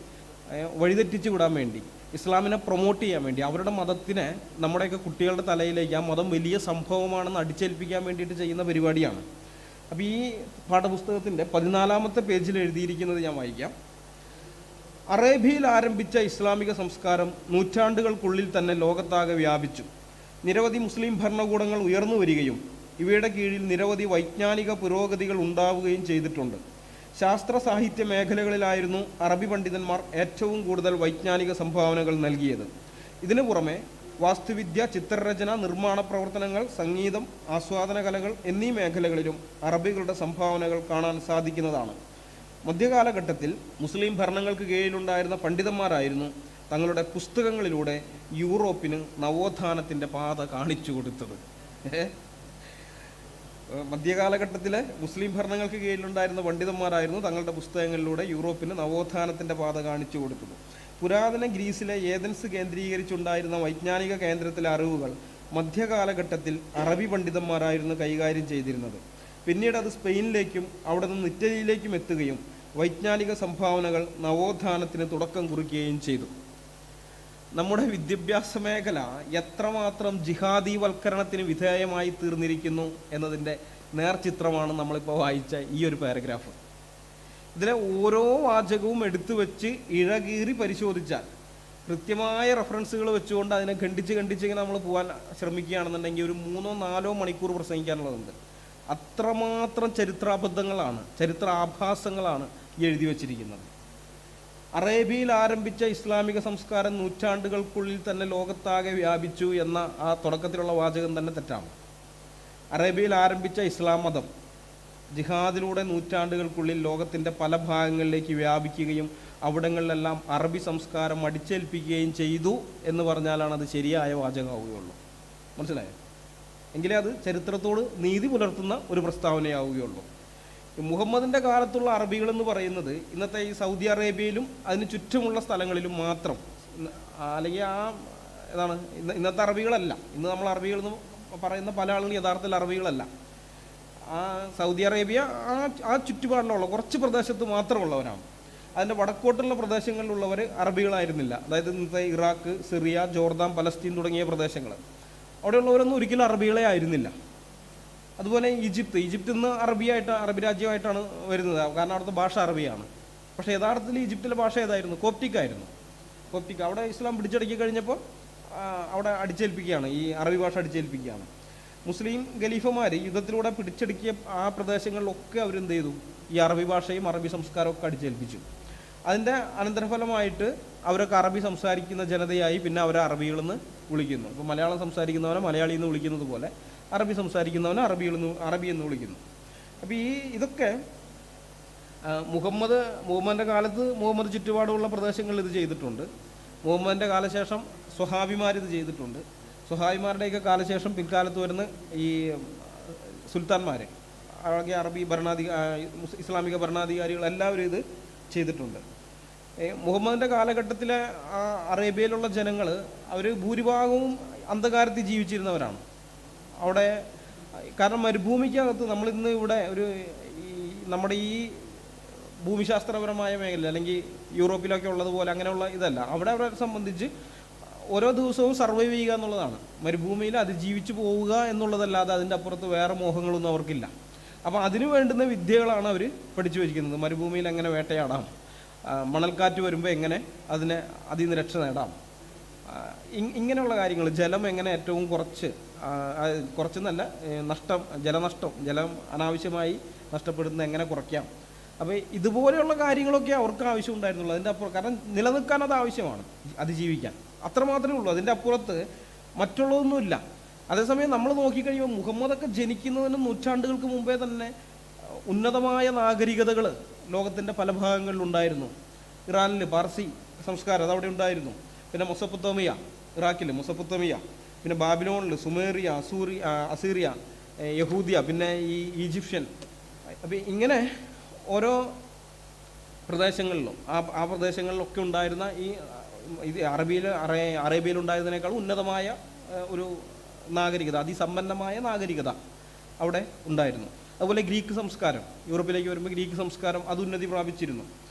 വഴിതെറ്റിച്ച് വിടാൻ വേണ്ടി, ഇസ്ലാമിനെ പ്രൊമോട്ട് ചെയ്യാൻ വേണ്ടി, അവരുടെ മതത്തിനെ നമ്മുടെയൊക്കെ കുട്ടികളുടെ തലയിലേക്ക് ആ മതം വലിയ സംഭവമാണെന്ന് അടിച്ചേൽപ്പിക്കാൻ വേണ്ടിയിട്ട് ചെയ്യുന്ന പരിപാടിയാണ്. അപ്പോൾ ഈ പാഠപുസ്തകത്തിൻ്റെ 14-ാമത്തെ പേജിൽ എഴുതിയിരിക്കുന്നത് ഞാൻ വായിക്കാം. അറേബ്യയിൽ ആരംഭിച്ച ഇസ്ലാമിക സംസ്കാരം നൂറ്റാണ്ടുകൾക്കുള്ളിൽ തന്നെ ലോകത്താകെ വ്യാപിച്ചു. നിരവധി മുസ്ലിം ഭരണകൂടങ്ങൾ ഉയർന്നു വരികയും ഇവയുടെ കീഴിൽ നിരവധി വൈജ്ഞാനിക പുരോഗതികൾ ഉണ്ടാവുകയും ചെയ്തിട്ടുണ്ട്. ശാസ്ത്ര സാഹിത്യ മേഖലകളിലായിരുന്നു അറബി പണ്ഡിതന്മാർ ഏറ്റവും കൂടുതൽ വൈജ്ഞാനിക സംഭാവനകൾ നൽകിയത്. ഇതിനു പുറമെ വാസ്തുവിദ്യ, ചിത്രരചന, നിർമ്മാണ പ്രവർത്തനങ്ങൾ, സംഗീതം, ആസ്വാദന കലകൾ എന്നീ മേഖലകളിലും അറബികളുടെ സംഭാവനകൾ കാണാൻ സാധിക്കുന്നതാണ്. മധ്യകാലഘട്ടത്തിൽ മുസ്ലിം ഭരണങ്ങൾക്ക് കീഴിലുണ്ടായിരുന്ന പണ്ഡിതന്മാരായിരുന്നു തങ്ങളുടെ പുസ്തകങ്ങളിലൂടെ യൂറോപ്പിന് നവോത്ഥാനത്തിൻ്റെ പാത കാണിച്ചു കൊടുത്തത്. മധ്യകാലഘട്ടത്തിലെ മുസ്ലിം ഭരണങ്ങൾക്ക് കീഴിലുണ്ടായിരുന്ന പണ്ഡിതന്മാരായിരുന്നു തങ്ങളുടെ പുസ്തകങ്ങളിലൂടെ യൂറോപ്പിന് നവോത്ഥാനത്തിൻ്റെ പാത കാണിച്ചു കൊടുത്തത്. പുരാതന ഗ്രീസിലെ ഏതൻസ് കേന്ദ്രീകരിച്ചുണ്ടായിരുന്ന വൈജ്ഞാനിക കേന്ദ്രത്തിലെ അറിവുകൾ മധ്യകാലഘട്ടത്തിൽ അറബി പണ്ഡിതന്മാരായിരുന്നു കൈകാര്യം ചെയ്തിരുന്നത്. പിന്നീട് അത് സ്പെയിനിലേക്കും അവിടെ നിന്ന് ഇറ്റലിയിലേക്കും എത്തുകയും വൈജ്ഞാനിക സംഭാവനകൾ നവോത്ഥാനത്തിന് തുടക്കം കുറിക്കുകയും ചെയ്തു. നമ്മുടെ വിദ്യാഭ്യാസ മേഖല എത്രമാത്രം ജിഹാദീവൽക്കരണത്തിന് വിധേയമായി തീർന്നിരിക്കുന്നു എന്നതിൻ്റെ നേർചിത്രമാണ് നമ്മളിപ്പോൾ വായിച്ച ഈ ഒരു പാരഗ്രാഫ്. ഇതിലെ ഓരോ വാചകവും എടുത്തു വെച്ച് ഇഴകീറി പരിശോധിച്ചാൽ, കൃത്യമായ റെഫറൻസുകൾ വെച്ചുകൊണ്ട് അതിനെ ഖണ്ഡിച്ച് ഇങ്ങനെ നമ്മൾ പോകാൻ ശ്രമിക്കുകയാണെന്നുണ്ടെങ്കിൽ ഒരു 3-4 മണിക്കൂർ പ്രസംഗിക്കാനുള്ളതുണ്ട്. അത്രമാത്രം ചരിത്രാബദ്ധങ്ങളാണ്, ചരിത്രാഭാസങ്ങളാണ് എഴുതി വച്ചിരിക്കുന്നത്. അറേബ്യയിൽ ആരംഭിച്ച ഇസ്ലാമിക സംസ്കാരം നൂറ്റാണ്ടുകൾക്കുള്ളിൽ തന്നെ ലോകത്താകെ വ്യാപിച്ചു എന്ന ആ തുടക്കത്തിലുള്ള വാചകം തന്നെ തെറ്റാണ്. അറേബ്യയിൽ ആരംഭിച്ച ഇസ്ലാം മതം ജിഹാദിലൂടെ നൂറ്റാണ്ടുകൾക്കുള്ളിൽ ലോകത്തിൻ്റെ പല ഭാഗങ്ങളിലേക്ക് വ്യാപിക്കുകയും അവിടങ്ങളിലെല്ലാം അറബി സംസ്കാരം അടിച്ചേൽപ്പിക്കുകയും ചെയ്തു എന്ന് പറഞ്ഞാലാണ് അത് ശരിയായ വാചകമാവുകയുള്ളൂ. മനസ്സിലായോ? എങ്കിലേ അത് ചരിത്രത്തോട് നീതി പുലർത്തുന്ന ഒരു പ്രസ്താവനയാവുകയുള്ളൂ. മുഹമ്മദിൻ്റെ കാലത്തുള്ള അറബികളെന്ന് പറയുന്നത് ഇന്നത്തെ ഈ സൗദി അറേബ്യയിലും അതിന് ചുറ്റുമുള്ള സ്ഥലങ്ങളിലും മാത്രം, അല്ലെങ്കിൽ ഇന്നത്തെ അറബികളല്ല. ഇന്ന് നമ്മൾ അറബികളെന്ന് പറയുന്ന പല ആളുകളും യഥാർത്ഥത്തിൽ അറബികളല്ല. ആ സൗദി അറേബ്യ ആ ചുറ്റുപാടിലുള്ള കുറച്ച് പ്രദേശത്ത് മാത്രമുള്ളവരാണ്. അതിൻ്റെ വടക്കോട്ടുള്ള പ്രദേശങ്ങളിലുള്ളവർ അറബികളായിരുന്നില്ല. അതായത് ഇന്നത്തെ ഇറാഖ്, സിറിയ, ജോർദാൻ, പലസ്തീൻ തുടങ്ങിയ പ്രദേശങ്ങൾ, അവിടെയുള്ളവരൊന്നും ഒരിക്കലും അറബികളെ ആയിരുന്നില്ല. അതുപോലെ ഈജിപ്ത് ഇന്ന് അറബി രാജ്യമായിട്ടാണ് വരുന്നത്. കാരണം അവിടുത്തെ ഭാഷ അറബിയാണ്. പക്ഷേ യഥാർത്ഥത്തിൽ ഈജിപ്തിലെ ഭാഷ ഏതായിരുന്നു? കോപ്റ്റിക് ആയിരുന്നു. കോപ്റ്റിക് അവിടെ ഇസ്ലാം പിടിച്ചടക്കി കഴിഞ്ഞപ്പോൾ അവിടെ അടിച്ചേൽപ്പിക്കുകയാണ്, ഈ അറബി ഭാഷ അടിച്ചേൽപ്പിക്കുകയാണ്. മുസ്ലിം ഖലീഫമാർ യുദ്ധത്തിലൂടെ പിടിച്ചടക്കിയ ആ പ്രദേശങ്ങളിലൊക്കെ അവരെന്ത് ചെയ്തു? ഈ അറബി ഭാഷയും അറബി സംസ്കാരവും ഒക്കെ അടിച്ചേൽപ്പിച്ചു. അതിൻ്റെ അനന്തരഫലമായിട്ട് അവരൊക്കെ അറബി സംസാരിക്കുന്ന ജനതയായി പിന്നെ അവരെ അറബികളെന്ന് വിളിക്കുന്നു. ഇപ്പോൾ മലയാളം സംസാരിക്കുന്നവനെ മലയാളി എന്ന് വിളിക്കുന്നത് പോലെ അറബി സംസാരിക്കുന്നവനെ അറബി എന്ന് വിളിക്കുന്നു. അപ്പോൾ ഇതൊക്കെ മുഹമ്മദിൻ്റെ കാലത്ത് മുഹമ്മദ് ചുറ്റുപാടുള്ള പ്രദേശങ്ങളിൽ ഇത് ചെയ്തിട്ടുണ്ട്. മുഹമ്മദിൻ്റെ കാലശേഷം സ്വഹാബിമാർ ഇത് ചെയ്തിട്ടുണ്ട്. സ്വഹാബിമാരുടെയൊക്കെ കാലശേഷം പിൽക്കാലത്ത് വരുന്ന ഈ സുൽത്താൻമാർ, അറബി ഇസ്ലാമിക ഭരണാധികാരികൾ എല്ലാവരും ഇത് ചെയ്തിട്ടുണ്ട്. മുഹമ്മദിൻ്റെ കാലഘട്ടത്തിലെ അറേബ്യയിലുള്ള ജനങ്ങൾ അവർ ഭൂരിഭാഗവും അന്ധകാരത്തിൽ ജീവിച്ചിരുന്നവരാണ്. അവിടെ കാരണം മരുഭൂമിക്കകത്ത് നമ്മളിന്ന് ഇവിടെ നമ്മുടെ ഈ ഭൂമിശാസ്ത്രപരമായ മേഖല അല്ലെങ്കിൽ യൂറോപ്പിലൊക്കെ ഉള്ളതുപോലെ അങ്ങനെയുള്ള ഇതല്ല. അവിടെ അവരെ സംബന്ധിച്ച് ഓരോ ദിവസവും സർവൈവ് ചെയ്യുക എന്നുള്ളതാണ്. മരുഭൂമിയിൽ അതിജീവിച്ച് പോവുക എന്നുള്ളതല്ലാതെ അതിൻ്റെ അപ്പുറത്ത് വേറെ മോഹങ്ങളൊന്നും അവർക്കില്ല. അപ്പോൾ അതിനു വേണ്ടുന്ന വിദ്യകളാണ് അവർ പഠിച്ചു വച്ചിരിക്കുന്നത്. മരുഭൂമിയിൽ എങ്ങനെ വേട്ടയാടാം, മണൽക്കാറ്റ് വരുമ്പോൾ എങ്ങനെ അതിൽ നിന്ന് രക്ഷ നേടാം, ഇങ്ങനെയുള്ള കാര്യങ്ങൾ, ജലം എങ്ങനെ ഏറ്റവും കുറച്ചെന്നല്ല ജലം അനാവശ്യമായി നഷ്ടപ്പെടുന്നത് എങ്ങനെ കുറയ്ക്കാം. അപ്പോൾ ഇതുപോലെയുള്ള കാര്യങ്ങളൊക്കെ അവർക്ക് ആവശ്യം ഉണ്ടായിരുന്നുള്ളൂ. അതിൻ്റെ അപ്പുറം കാരണം നിലനിൽക്കാൻ അത് ആവശ്യമാണ്, അതിജീവിക്കാൻ അത്രമാത്രമേ ഉള്ളൂ. അതിൻ്റെ അപ്പുറത്ത് മറ്റുള്ളതൊന്നുമില്ല. അതേസമയം നമ്മൾ നോക്കിക്കഴിയുമ്പോൾ മുഹമ്മദൊക്കെ ജനിക്കുന്നതിന് നൂറ്റാണ്ടുകൾക്ക് മുമ്പേ തന്നെ ഉന്നതമായ നാഗരികതകൾ ലോകത്തിൻ്റെ പല ഭാഗങ്ങളിലുണ്ടായിരുന്നു. ഇറാനിൽ പാർസി സംസ്കാരം അതവിടെ ഉണ്ടായിരുന്നു. പിന്നെ മൊസപ്പൊത്തോമിയ, ഇറാഖിൽ മൊസപ്പൊത്തോമിയ, പിന്നെ ബാബിലോണിൽ സുമേറിയ, അസീറിയ, യഹൂദിയ, പിന്നെ ഈ ഈജിപ്ഷ്യൻ. അപ്പം ഇങ്ങനെ ഓരോ പ്രദേശങ്ങളിലും ആ പ്രദേശങ്ങളിലൊക്കെ ഉണ്ടായിരുന്ന ഇത് അറേബ്യയിൽ ഉണ്ടായിരുന്നതിനേക്കാൾ ഉന്നതമായ ഒരു നാഗരികത, അതിസമ്പന്നമായ നാഗരികത അവിടെ ഉണ്ടായിരുന്നു. അതുപോലെ ഗ്രീക്ക് സംസ്കാരം, യൂറോപ്പിലേക്ക് വരുമ്പോൾ ഗ്രീക്ക് സംസ്കാരം അത് ഉന്നതി പ്രാപിച്ചിരുന്നു.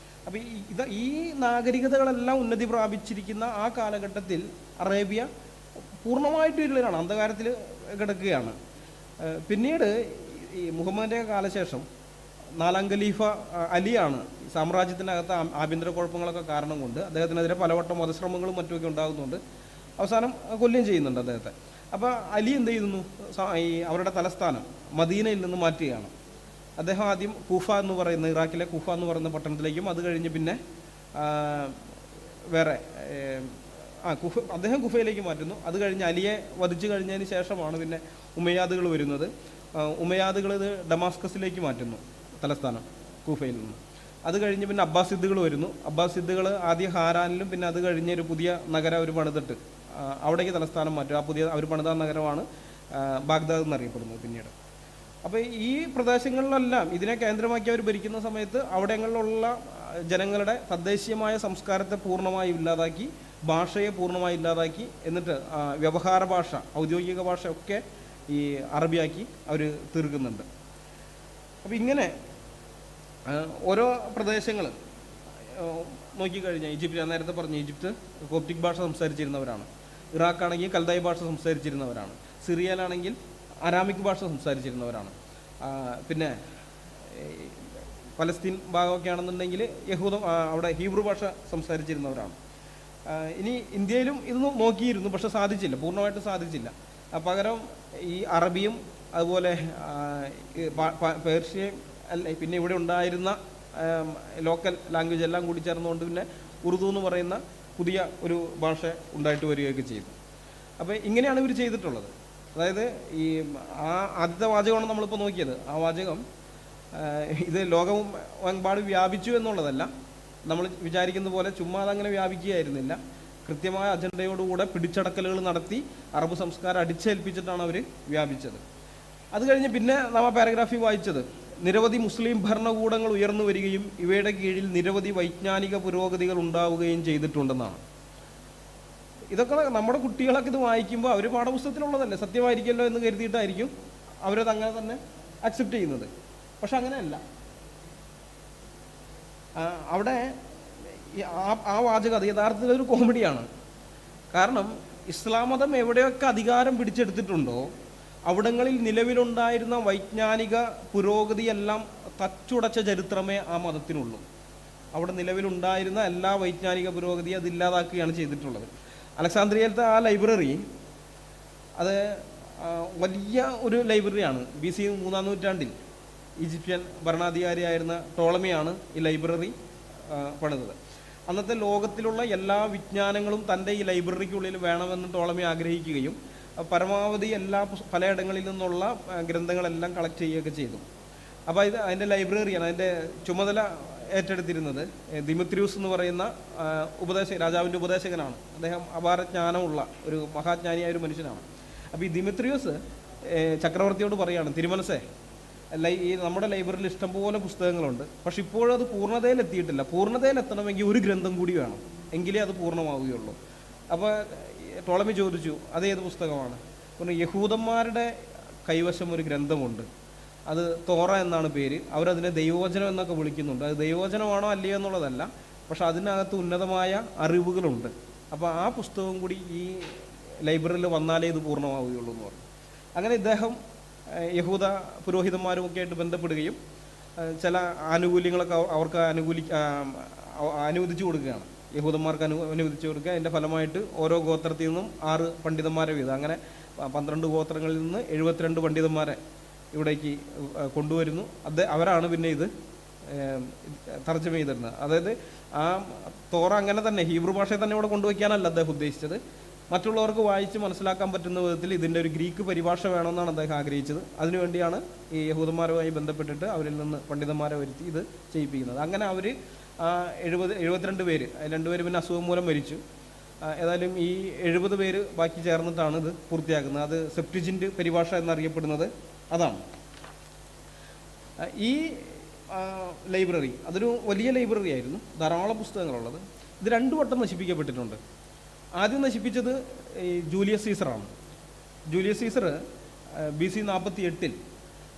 അപ്പോൾ ഈ നാഗരികതകളെല്ലാം ഉന്നതി പ്രാപിച്ചിരിക്കുന്ന ആ കാലഘട്ടത്തിൽ അറേബ്യ പൂർണ്ണമായിട്ടും ഇരുളിലാണ്, അന്ധകാരത്തിൽ കിടക്കുകയാണ്. പിന്നീട് ഈ മുഹമ്മദിൻ്റെ കാലശേഷം 4ാം ഖലീഫ അലിയാണ് സാമ്രാജ്യത്തിനകത്ത് ആഭ്യന്തര കുഴപ്പങ്ങളൊക്കെ കാരണം കൊണ്ട് അദ്ദേഹത്തിനെതിരെ പലവട്ടം വധശ്രമങ്ങളും മറ്റുമൊക്കെ ഉണ്ടാകുന്നുണ്ട്. അവസാനം കൊല്ലുകയും ചെയ്യുന്നുണ്ട് അദ്ദേഹത്തെ. അപ്പോൾ അലി എന്ത് ചെയ്യുന്നു, അവരുടെ തലസ്ഥാനം മദീനയിൽ നിന്ന് മാറ്റുകയാണ്. അദ്ദേഹം ആദ്യം കൂഫ എന്ന് പറയുന്ന, ഇറാഖിലെ കൂഫ എന്ന് പറയുന്ന പട്ടണത്തിലേക്കും, അത് കഴിഞ്ഞ് പിന്നെ വേറെ അദ്ദേഹം കുഫയിലേക്ക് മാറ്റുന്നു. അത് കഴിഞ്ഞ് അലിയെ വധിച്ചു കഴിഞ്ഞതിന് ശേഷമാണ് പിന്നെ ഉമയ്യാദുകൾ വരുന്നത്. ഉമയ്യാദുകൾ ഇത് ഡമാസ്കസിലേക്ക് മാറ്റുന്നു തലസ്ഥാനം കൂഫയിൽ നിന്ന്. അത് കഴിഞ്ഞ് പിന്നെ അബ്ബാസിദ്ദുകൾ വരുന്നു. അബ്ബാസിദ്ദുകൾ ആദ്യം ഹാരാനിലും പിന്നെ അത് കഴിഞ്ഞ് ഒരു പുതിയ നഗരം അവർ പണിതിട്ട് അവിടേക്ക് തലസ്ഥാനം മാറ്റും. ആ പുതിയ അവർ പണിത നഗരമാണ് ബാഗ്ദാദ് എന്നറിയപ്പെടുന്നത് പിന്നീട്. അപ്പോൾ ഈ പ്രദേശങ്ങളിലെല്ലാം ഇതിനെ കേന്ദ്രമാക്കി അവർ ഭരിക്കുന്ന സമയത്ത് അവിടങ്ങളിലുള്ള ജനങ്ങളുടെ തദ്ദേശീയമായ സംസ്കാരത്തെ പൂർണ്ണമായി ഇല്ലാതാക്കി, ഭാഷയെ പൂർണ്ണമായി ഇല്ലാതാക്കി, എന്നിട്ട് വ്യവഹാര ഭാഷ, ഔദ്യോഗിക ഭാഷ ഒക്കെ ഈ അറബിയാക്കി അവർ തീർക്കുന്നുണ്ട്. അപ്പോൾ ഇങ്ങനെ ഓരോ പ്രദേശങ്ങൾ നോക്കിക്കഴിഞ്ഞാൽ ഈജിപ്റ്റ്, ഞാൻ നേരത്തെ പറഞ്ഞു ഈജിപ്റ്റ് കോപ്റ്റിക് ഭാഷ സംസാരിച്ചിരുന്നവരാണ്. ഇറാഖാണെങ്കിൽ കൽദായി ഭാഷ സംസാരിച്ചിരുന്നവരാണ്. സിറിയയിലാണെങ്കിൽ അരാമിക് ഭാഷ സംസാരിച്ചിരുന്നവരാണ്. പിന്നെ പലസ്തീൻ ഭാഗമൊക്കെ ആണെന്നുണ്ടെങ്കിൽ അവിടെ ഹീബ്രു ഭാഷ സംസാരിച്ചിരുന്നവരാണ്. ഇനി ഇന്ത്യയിലും ഇത് നോക്കിയിരുന്നു, പക്ഷെ സാധിച്ചില്ല, പൂർണ്ണമായിട്ട് സാധിച്ചില്ല. പകരം ഈ അറബിയും അതുപോലെ പേർഷ്യയും പിന്നെ ഇവിടെ ഉണ്ടായിരുന്ന ലോക്കൽ ലാംഗ്വേജ് എല്ലാം കൂടി ചേർന്നുകൊണ്ട് പിന്നെ ഉറുദു എന്ന് പറയുന്ന പുതിയ ഒരു ഭാഷ ഉണ്ടായിട്ട് വരികയൊക്കെ ചെയ്തു. അപ്പോൾ ഇങ്ങനെയാണ് ഇവർ ചെയ്തിട്ടുള്ളത്. അതായത് ഈ ആദ്യത്തെ വാചകമാണ് നമ്മളിപ്പോൾ നോക്കിയത്. ആ വാചകം ഇത് ലോകമെമ്പാടും വ്യാപിച്ചു എന്നുള്ളതല്ല, നമ്മൾ വിചാരിക്കുന്ന പോലെ ചുമ്മാ അതങ്ങനെ വ്യാപിക്കുകയായിരുന്നില്ല. കൃത്യമായ അജണ്ടയോടുകൂടെ പിടിച്ചടക്കലുകൾ നടത്തി അറബ് സംസ്കാരം അടിച്ചേൽപ്പിച്ചിട്ടാണ് അവർ വ്യാപിച്ചത്. അത് കഴിഞ്ഞ് പിന്നെ നാം ആ പാരഗ്രാഫിൽ വായിച്ചത്, നിരവധി മുസ്ലിം ഭരണകൂടങ്ങൾ ഉയർന്നു വരികയും ഇവയുടെ കീഴിൽ നിരവധി വൈജ്ഞാനിക പുരോഗതികൾ ഉണ്ടാവുകയും ചെയ്തിട്ടുണ്ടെന്നാണ്. ഇതൊക്കെ നമ്മുടെ കുട്ടികളൊക്കെ ഇത് വായിക്കുമ്പോൾ അവർ പാഠപുസ്തകത്തിലുള്ളതല്ലേ, സത്യമായിരിക്കുമല്ലോ എന്ന് കരുതിയിട്ടായിരിക്കും അവരത് അങ്ങനെ തന്നെ അക്സെപ്റ്റ് ചെയ്യുന്നത്. പക്ഷെ അങ്ങനെയല്ല. അവിടെ ആ വാചകം അത് യഥാർത്ഥത്തിൽ ഒരു കോമഡിയാണ്. കാരണം ഇസ്ലാം മതം എവിടെയൊക്കെ അധികാരം പിടിച്ചെടുത്തിട്ടുണ്ടോ അവിടങ്ങളിൽ നിലവിലുണ്ടായിരുന്ന വൈജ്ഞാനിക പുരോഗതിയെല്ലാം തച്ചുടച്ച ചരിത്രമേ ആ മതത്തിനുള്ളൂ. അവിടെ നിലവിലുണ്ടായിരുന്ന എല്ലാ വൈജ്ഞാനിക പുരോഗതിയും അതില്ലാതാക്കുകയാണ് ചെയ്തിട്ടുള്ളത്. അലക്സാന്ദ്രിയയിലത്തെ ആ ലൈബ്രറി അത് വലിയ ഒരു ലൈബ്രറിയാണ്. BC 3-ാം നൂറ്റാണ്ടിൽ ഈജിപ്ഷ്യൻ ഭരണാധികാരിയായിരുന്ന ടോളമിയാണ് ഈ ലൈബ്രറി പണിതത്. അന്നത്തെ ലോകത്തിലുള്ള എല്ലാ വിജ്ഞാനങ്ങളും തൻ്റെ ഈ ലൈബ്രറിക്കുള്ളിൽ വേണമെന്ന് ടോളമി ആഗ്രഹിക്കുകയും പരമാവധി പലയിടങ്ങളിൽ നിന്നുള്ള ഗ്രന്ഥങ്ങളെല്ലാം കളക്ട് ചെയ്യുകയൊക്കെ ചെയ്തു. അപ്പോൾ അതിൻ്റെ ലൈബ്രറിയാണ്, അതിൻ്റെ ചുമതല ഏറ്റെടുത്തിരുന്നത് ദിമിത്രിയൂസ് എന്ന് പറയുന്ന രാജാവിൻ്റെ ഉപദേശകനാണ്. അദ്ദേഹം അപാര ജ്ഞാനമുള്ള ഒരു മഹാജ്ഞാനിയായ ഒരു മനുഷ്യനാണ്. അപ്പോൾ ഈ ദിമിത്രിയൂസ് ചക്രവർത്തിയോട് പറയുകയാണ്, തിരുമനസേ, ഈ നമ്മുടെ ലൈബ്രറിയിൽ ഇഷ്ടംപോലെ പുസ്തകങ്ങളുണ്ട്, പക്ഷെ ഇപ്പോഴും അത് പൂർണ്ണതയിലെത്തിയിട്ടില്ല. പൂർണ്ണതയിലെത്തണമെങ്കിൽ ഒരു ഗ്രന്ഥം കൂടി വേണം, എങ്കിലേ അത് പൂർണ്ണമാവുകയുള്ളൂ. അപ്പോൾ ടോളമി ചോദിച്ചു, അതേത് പുസ്തകമാണ്? പറഞ്ഞു, യഹൂദന്മാരുടെ കൈവശം ഒരു ഗ്രന്ഥമുണ്ട്, അത് തോറ എന്നാണ് പേര്. അവരതിനെ ദൈവവചനം എന്നൊക്കെ വിളിക്കുന്നുണ്ട്. അത് ദൈവവചനമാണോ അല്ലയോ എന്നുള്ളതല്ല, പക്ഷെ അതിനകത്ത് ഉന്നതമായ അറിവുകളുണ്ട്. അപ്പോൾ ആ പുസ്തകം കൂടി ഈ ലൈബ്രറിയിൽ വന്നാലേ ഇത് പൂർണ്ണമാവുകയുള്ളൂ എന്ന് പറഞ്ഞു. അങ്ങനെ ഇദ്ദേഹം യഹൂദ പുരോഹിതന്മാരുമൊക്കെ ആയിട്ട് ബന്ധപ്പെടുകയും ചില ആനുകൂല്യങ്ങളൊക്കെ അവർക്ക് അനുവദിച്ചു കൊടുക്കുകയാണ്. യഹൂദന്മാർക്ക് അനുവദിച്ചു കൊടുക്കുക. അതിൻ്റെ ഫലമായിട്ട് ഓരോ ഗോത്രത്തിൽ നിന്നും 6 പണ്ഡിതന്മാരെ വീതം, അങ്ങനെ 12 ഗോത്രങ്ങളിൽ നിന്ന് 72 പണ്ഡിതന്മാരെ ഇവിടേക്ക് കൊണ്ടുവരുന്നു. അവരാണ് പിന്നെ ഇത് തർജ്ജമ ചെയ്തിരുന്നത്. അതായത് ആ തോറ അങ്ങനെ തന്നെ ഹീബ്രു ഭാഷയിൽ തന്നെ ഇവിടെ കൊണ്ടുവയ്ക്കാനല്ല അദ്ദേഹം ഉദ്ദേശിച്ചത്, മറ്റുള്ളവർക്ക് വായിച്ച് മനസ്സിലാക്കാൻ പറ്റുന്ന വിധത്തിൽ ഇതിൻ്റെ ഒരു ഗ്രീക്ക് പരിഭാഷ വേണമെന്നാണ് അദ്ദേഹം ആഗ്രഹിച്ചത്. അതിനുവേണ്ടിയാണ് ഈ യഹൂദന്മാരുമായി ബന്ധപ്പെട്ടിട്ട് അവരിൽ നിന്ന് പണ്ഡിതന്മാരെ വരുത്തി ഇത് ചെയ്യിപ്പിക്കുന്നത്. അങ്ങനെ അവർ 72 പേര്, 2 പേര് പിന്നെ അസുഖം മൂലം മരിച്ചു. ഏതായാലും ഈ 70 പേര് ബാക്കി ചേർന്നിട്ടാണ് ഇത് പൂർത്തിയാക്കുന്നത്. അത് സെപ്റ്റിജിൻ്റ് പരിഭാഷ എന്നറിയപ്പെടുന്നത് അതാണ്. ഈ ലൈബ്രറി അതൊരു വലിയ ലൈബ്രറി ആയിരുന്നു, ധാരാളം പുസ്തകങ്ങളുള്ളത്. ഇത് 2 വട്ടം നശിപ്പിക്കപ്പെട്ടിട്ടുണ്ട്. ആദ്യം നശിപ്പിച്ചത് ഈ ജൂലിയസ് സീസറാണ്. ജൂലിയസ് സീസർ BC 48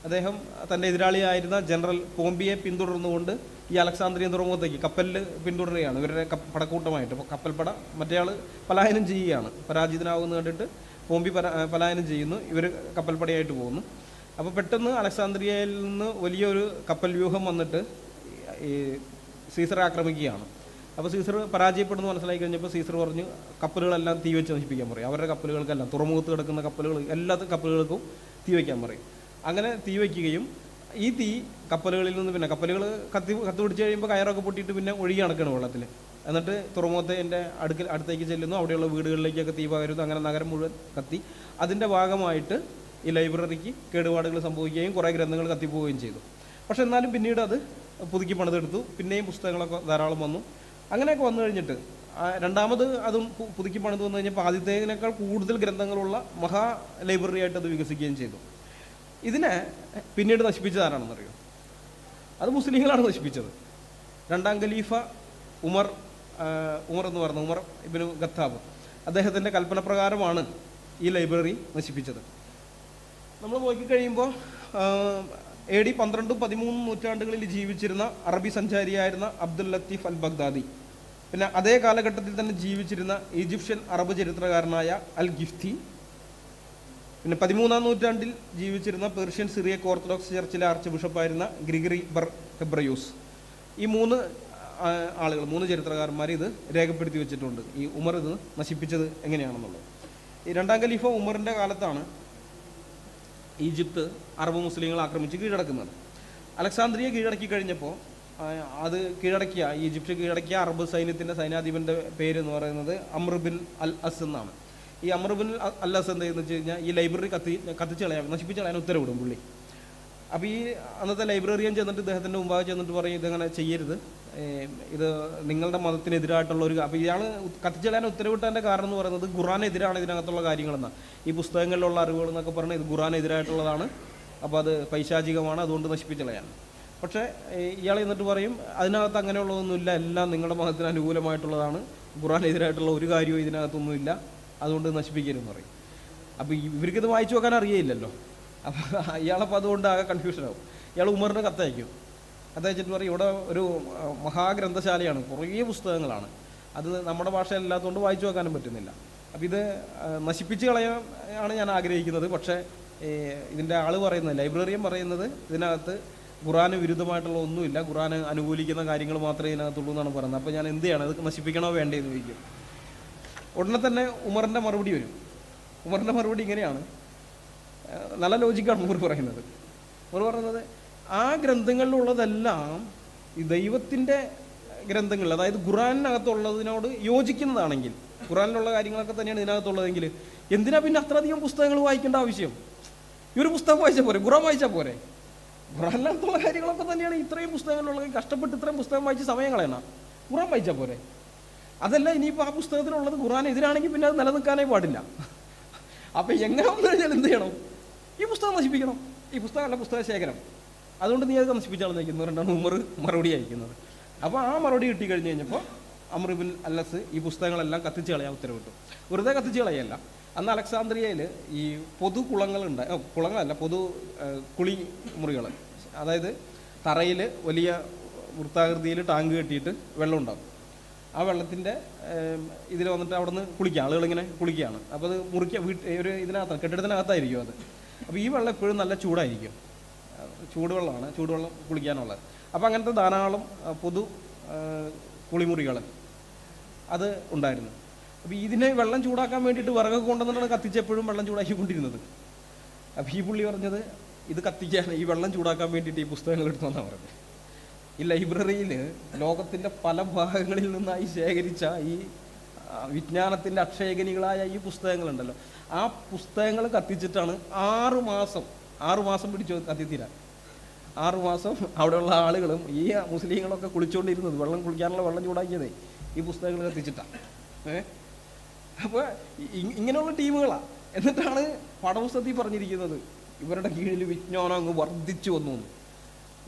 അദ്ദേഹം തൻ്റെ എതിരാളിയായിരുന്ന ജനറൽ പോംപിയെ പിന്തുടർന്നുകൊണ്ട് ഈ അലക്സാന്ദ്രിയൻ തുറമുഖത്തേക്ക് കപ്പലിൽ പിന്തുടരുകയാണ്, ഇവരുടെ പടക്കൂട്ടമായിട്ട്. കപ്പൽപ്പട മറ്റേയാൾ പലായനം ചെയ്യുകയാണ്. പരാജിതനാവുമെന്ന് കണ്ടിട്ട് പോംപി പലായനം ചെയ്യുന്നു, ഇവർ കപ്പൽപ്പടയായിട്ട് പോകുന്നു. അപ്പോൾ പെട്ടെന്ന് അലക്സാന്ദ്രിയയിൽ നിന്ന് വലിയൊരു കപ്പൽ വ്യൂഹം വന്നിട്ട് ഈ സീസറെ ആക്രമിക്കുകയാണ്. അപ്പോൾ സീസർ പരാജയപ്പെടുന്നു മനസ്സിലാക്കി കഴിഞ്ഞപ്പോൾ സീസർ പറഞ്ഞു കപ്പലുകളെല്ലാം തീ വെച്ച് നശിപ്പിക്കാൻ പറയും. അവരുടെ കപ്പലുകൾക്കെല്ലാം, തുറമുഖത്ത് കിടക്കുന്ന കപ്പലുകൾ, എല്ലാ കപ്പലുകൾക്കും തീ വയ്ക്കാൻ പറയും. അങ്ങനെ തീ വയ്ക്കുകയും ഈ തീ കപ്പലുകളിൽ നിന്ന് പിന്നെ കപ്പലുകൾ കത്തിപിടിച്ച് കഴിയുമ്പോൾ കയറൊക്കെ പൊട്ടിയിട്ട് പിന്നെ ഒഴുകി നടക്കുകയാണ് വെള്ളത്തിൽ. എന്നിട്ട് തുറമുഖത്തെ അടുത്തേക്ക് ചെല്ലുന്നു, അവിടെയുള്ള വീടുകളിലേക്കൊക്കെ തീ പകരുന്നു. അങ്ങനെ നഗരം മുഴുവൻ കത്തി. അതിൻ്റെ ഭാഗമായിട്ട് ഈ ലൈബ്രറിക്ക് കേടുപാടുകൾ സംഭവിക്കുകയും കുറേ ഗ്രന്ഥങ്ങൾ കത്തിപ്പോവുകയും ചെയ്തു. പക്ഷെ എന്നാലും പിന്നീട് അത് പുതുക്കി പണിതെടുത്തു. പിന്നെയും പുസ്തകങ്ങളൊക്കെ ധാരാളം വന്നു. അങ്ങനെയൊക്കെ വന്നു കഴിഞ്ഞിട്ട് രണ്ടാമത് അതും പുതുക്കി പണിത് വന്നു കഴിഞ്ഞപ്പോൾ ആദ്യത്തേതിനേക്കാൾ കൂടുതൽ ഗ്രന്ഥങ്ങളുള്ള മഹാ ലൈബ്രറി ആയിട്ട് അത് വികസിക്കുകയും ചെയ്തു. ഇതിനെ പിന്നീട് നശിപ്പിച്ചത് ആരാണെന്നറിയോ? അത് മുസ്ലിങ്ങളാണ് നശിപ്പിച്ചത്. 2ാം ഖലീഫ ഉമർ എന്ന് പറയുന്ന ഉമർ ഇബ്നു ഖത്താബ്, അദ്ദേഹത്തിൻ്റെ കൽപ്പനപ്രകാരമാണ് ഈ ലൈബ്രറി നശിപ്പിച്ചത്. നമ്മൾ നോക്കിക്കഴിയുമ്പോൾ AD 12, 13 നൂറ്റാണ്ടുകളിൽ ജീവിച്ചിരുന്ന അറബി സഞ്ചാരിയായിരുന്ന അബ്ദുൽ ലത്തീഫ് അൽ ബഗ്ദാദി, പിന്നെ അതേ കാലഘട്ടത്തിൽ തന്നെ ജീവിച്ചിരുന്ന ഈജിപ്ഷ്യൻ അറബ് ചരിത്രകാരനായ അൽ ഗിഫ്തി, പിന്നെ 13-ാം നൂറ്റാണ്ടിൽ ജീവിച്ചിരുന്ന പേർഷ്യൻ സിറിയക് ഓർത്തഡോക്സ് ചർച്ചിലെ ആർച്ച് ബിഷപ്പായിരുന്ന ഗ്രിഗറി ബർ ഹെബ്രയൂസ്, ഈ 3 ആളുകൾ, 3 ചരിത്രകാരന്മാർ ഇത് രേഖപ്പെടുത്തി വെച്ചിട്ടുണ്ട്, ഈ ഉമർ ഇത് നശിപ്പിച്ചത് എങ്ങനെയാണെന്നുള്ളത്. ഈ 2ാം ഖലീഫ ഉമറിൻ്റെ കാലത്താണ് ഈജിപ്ത് അറബ് മുസ്ലിങ്ങൾ ആക്രമിച്ച് കീഴടക്കുന്നത്. അലക്സാന്ദ്രിയ കീഴടക്കി കഴിഞ്ഞപ്പോൾ അത് ഈജിപ്റ്റ് കീഴടക്കിയ അറബ് സൈന്യത്തിൻ്റെ സൈന്യാധിപൻ്റെ പേര് എന്ന് പറയുന്നത് അമ്ർ ബിൻ അൽ അസ് എന്നാണ്. ഈ അമ്ർ ബിൻ അൽ അസ് എന്താണെന്ന് വെച്ച് കഴിഞ്ഞാൽ ഈ ലൈബ്രറി കത്തിച്ച് കളയാൻ, നശിപ്പിച്ച് കളയാൻ ഉത്തരവിടും പുള്ളി. അപ്പോൾ ഈ അന്നത്തെ ലൈബ്രറിയൻ ചെന്നിട്ട് ഇദ്ദേഹത്തിൻ്റെ മുമ്പാകെ ചെന്നിട്ട് പറയും ഇതങ്ങനെ ചെയ്യരുത്, ഇത് നിങ്ങളുടെ മതത്തിനെതിരായിട്ടുള്ള ഒരു. അപ്പോൾ ഇയാൾ കത്തിച്ച് കളയാൻ ഉത്തരവിട്ടതിൻ്റെ കാരണം എന്ന് പറയുന്നത് ഖുറാനെതിരാണ് ഇതിനകത്തുള്ള കാര്യങ്ങളെന്നാണ്. ഈ പുസ്തകങ്ങളിലുള്ള അറിവുകൾ എന്നൊക്കെ പറഞ്ഞാൽ ഇത് ഖുറാനെതിരായിട്ടുള്ളതാണ്, അപ്പോൾ അത് പൈശാചികമാണ്, അതുകൊണ്ട് നശിപ്പിച്ച് കളയാൻ. പക്ഷേ ഇയാൾ എന്നിട്ട് പറയും അതിനകത്ത് അങ്ങനെയുള്ളതൊന്നുമില്ല, എല്ലാം നിങ്ങളുടെ മതത്തിന് അനുകൂലമായിട്ടുള്ളതാണ്, ഖുറാനെതിരായിട്ടുള്ള ഒരു കാര്യവും ഇതിനകത്തൊന്നുമില്ല, അതുകൊണ്ട് നശിപ്പിക്കരുതെന്ന് പറയും. അപ്പോൾ ഇവർക്കിത് വായിച്ചു നോക്കാൻ അറിയില്ലല്ലോ. അപ്പോൾ ഇയാളപ്പോൾ അതുകൊണ്ട് ആകെ കൺഫ്യൂഷനാവും. ഇയാൾ ഉമറിന് കത്തയക്കും. കത്തയച്ചിട്ട് പറയും ഇവിടെ ഒരു മഹാഗ്രന്ഥശാലയാണ്, കുറേ പുസ്തകങ്ങളാണ്, അത് നമ്മുടെ ഭാഷയല്ലാത്തതുകൊണ്ട് വായിച്ചു നോക്കാനും പറ്റുന്നില്ല. അപ്പോൾ ഇത് നശിപ്പിച്ച് കളയാനാണ് ഞാൻ ആഗ്രഹിക്കുന്നത്. പക്ഷേ ഇതിൻ്റെ ആൾ പറയുന്നത്, ലൈബ്രറിയൻ പറയുന്നത് ഇതിനകത്ത് ഖുറാന് വിരുദ്ധമായിട്ടുള്ള ഒന്നുമില്ല, ഖുറാന് അനുകൂലിക്കുന്ന കാര്യങ്ങൾ മാത്രമേ ഇതിനകത്തുള്ളൂ എന്നാണ് പറയുന്നത്. അപ്പോൾ ഞാൻ എന്ത് ചെയ്യണം, ഇത് നശിപ്പിക്കണോ വേണ്ടേ എന്ന് ചോദിക്കും. ഉടനെ തന്നെ ഉമറിൻ്റെ മറുപടി വരും. ഉമറിൻ്റെ മറുപടി ഇങ്ങനെയാണ്, നല്ല ലോജിക്കാണ് ഉമർ പറയുന്നത്. ഉമർ പറയുന്നത് ആ ഗ്രന്ഥങ്ങളിലുള്ളതെല്ലാം ഈ ദൈവത്തിൻ്റെ ഗ്രന്ഥങ്ങൾ, അതായത് ഖുറാനിനകത്തുള്ളതിനോട് യോജിക്കുന്നതാണെങ്കിൽ, ഖുറാനിലുള്ള കാര്യങ്ങളൊക്കെ തന്നെയാണ് ഇതിനകത്തുള്ളതെങ്കിൽ എന്തിനാ പിന്നെ അത്രയധികം പുസ്തകങ്ങൾ വായിക്കേണ്ട ആവശ്യം? ഈ ഒരു പുസ്തകം വായിച്ചാൽ പോരെ, ഖുറാൻ വായിച്ചാൽ പോരെ? ഖുറാനിനകത്തുള്ള കാര്യങ്ങളൊക്കെ തന്നെയാണ് ഇത്രയും പുസ്തകങ്ങളുള്ളത്, കഷ്ടപ്പെട്ട് ഇത്രയും പുസ്തകം വായിച്ച് സമയം കളയണം, ഖുറാൻ വായിച്ചാൽ പോരെ? അതല്ല, ഇനിയിപ്പോൾ ആ പുസ്തകത്തിലുള്ളത് ഖുറാൻ എതിരാണെങ്കിൽ പിന്നെ അത് നിലനിൽക്കാനേ പാടില്ല. അപ്പം എങ്ങനെ വന്നു കഴിഞ്ഞാൽ എന്ത് ചെയ്യണം? ഈ പുസ്തകം നശിപ്പിക്കണം. ഈ പുസ്തകമല്ല, പുസ്തക ശേഖരം, അതുകൊണ്ട് നീ അത് നശിപ്പിച്ചാണ് നയിക്കുന്നവരുണ്ടാണ് ഉമർ മറുപടി അയക്കുന്നത്. അപ്പോൾ ആ മറുപടി കിട്ടി കഴിഞ്ഞ് കഴിഞ്ഞപ്പോൾ അമ്ർ ബിൻ അൽ അസ് ഈ പുസ്തകങ്ങളെല്ലാം കത്തിച്ച് കളയാൻ ഉത്തരവിട്ടു. വെറുതെ കത്തിച്ച് കളയല്ല, അന്ന് അലക്സാന്ദ്രിയയിൽ ഈ പൊതു കുളങ്ങളല്ല, പൊതു കുളി മുറികൾ, അതായത് തറയിൽ വലിയ വൃത്താകൃതിയിൽ ടാങ്ക് കെട്ടിയിട്ട് വെള്ളം ഉണ്ടാകും. ആ വെള്ളത്തിൻ്റെ ഇതിൽ വന്നിട്ട് അവിടെ നിന്ന് കുളിക്കുക, ആളുകളിങ്ങനെ കുളിക്കുകയാണ്. അപ്പോൾ അത് ഒരു ഇതിനകത്താണ്, കെട്ടിടത്തിനകത്തായിരിക്കും അത്. അപ്പോൾ ഈ വെള്ളം എപ്പോഴും നല്ല ചൂടായിരിക്കും, ചൂടുവെള്ളമാണ്, ചൂടുവെള്ളം കുളിക്കാനുള്ളത്. അപ്പോൾ അങ്ങനത്തെ ധാരാളം പൊതു കുളിമുറികൾ അത് ഉണ്ടായിരുന്നു. അപ്പോൾ ഇതിനെ വെള്ളം ചൂടാക്കാൻ വേണ്ടിയിട്ട് വിറകൊക്കെ കൊണ്ടുവന്നിട്ടാണ് കത്തിച്ചെപ്പോഴും വെള്ളം ചൂടാക്കിക്കൊണ്ടിരുന്നത്. അപ്പോൾ ഈ പുള്ളി പറഞ്ഞത് ഇത് കത്തിക്കാൻ, ഈ വെള്ളം ചൂടാക്കാൻ വേണ്ടിയിട്ട് ഈ പുസ്തകങ്ങൾ എടുത്തുവന്നാണ് പറഞ്ഞത്. ഈ ലൈബ്രറിയിൽ ലോകത്തിൻ്റെ പല ഭാഗങ്ങളിൽ നിന്നായി ശേഖരിച്ച ഈ വിജ്ഞാനത്തിൻ്റെ അക്ഷയഖനികളായ ഈ പുസ്തകങ്ങളുണ്ടല്ലോ, ആ പുസ്തകങ്ങൾ കത്തിച്ചിട്ടാണ് 6 മാസം പിടിച്ചു കത്തിത്തീരാൻ. 6 മാസം അവിടെയുള്ള ആളുകളും ഈ മുസ്ലിങ്ങളൊക്കെ കുളിച്ചുകൊണ്ടിരുന്നത്, കുളിക്കാനുള്ള വെള്ളം ചൂടാക്കിയതേ ഈ പുസ്തകങ്ങൾ കത്തിച്ചിട്ടാണ്. അപ്പോൾ ഇങ്ങനെയുള്ള ടീമുകളാണ്. എന്നിട്ടാണ് പാഠപുസ്തകത്തിൽ പറഞ്ഞിരിക്കുന്നത് ഇവരുടെ കീഴിൽ വിജ്ഞാനം അങ്ങ് വർദ്ധിച്ചു വന്നു.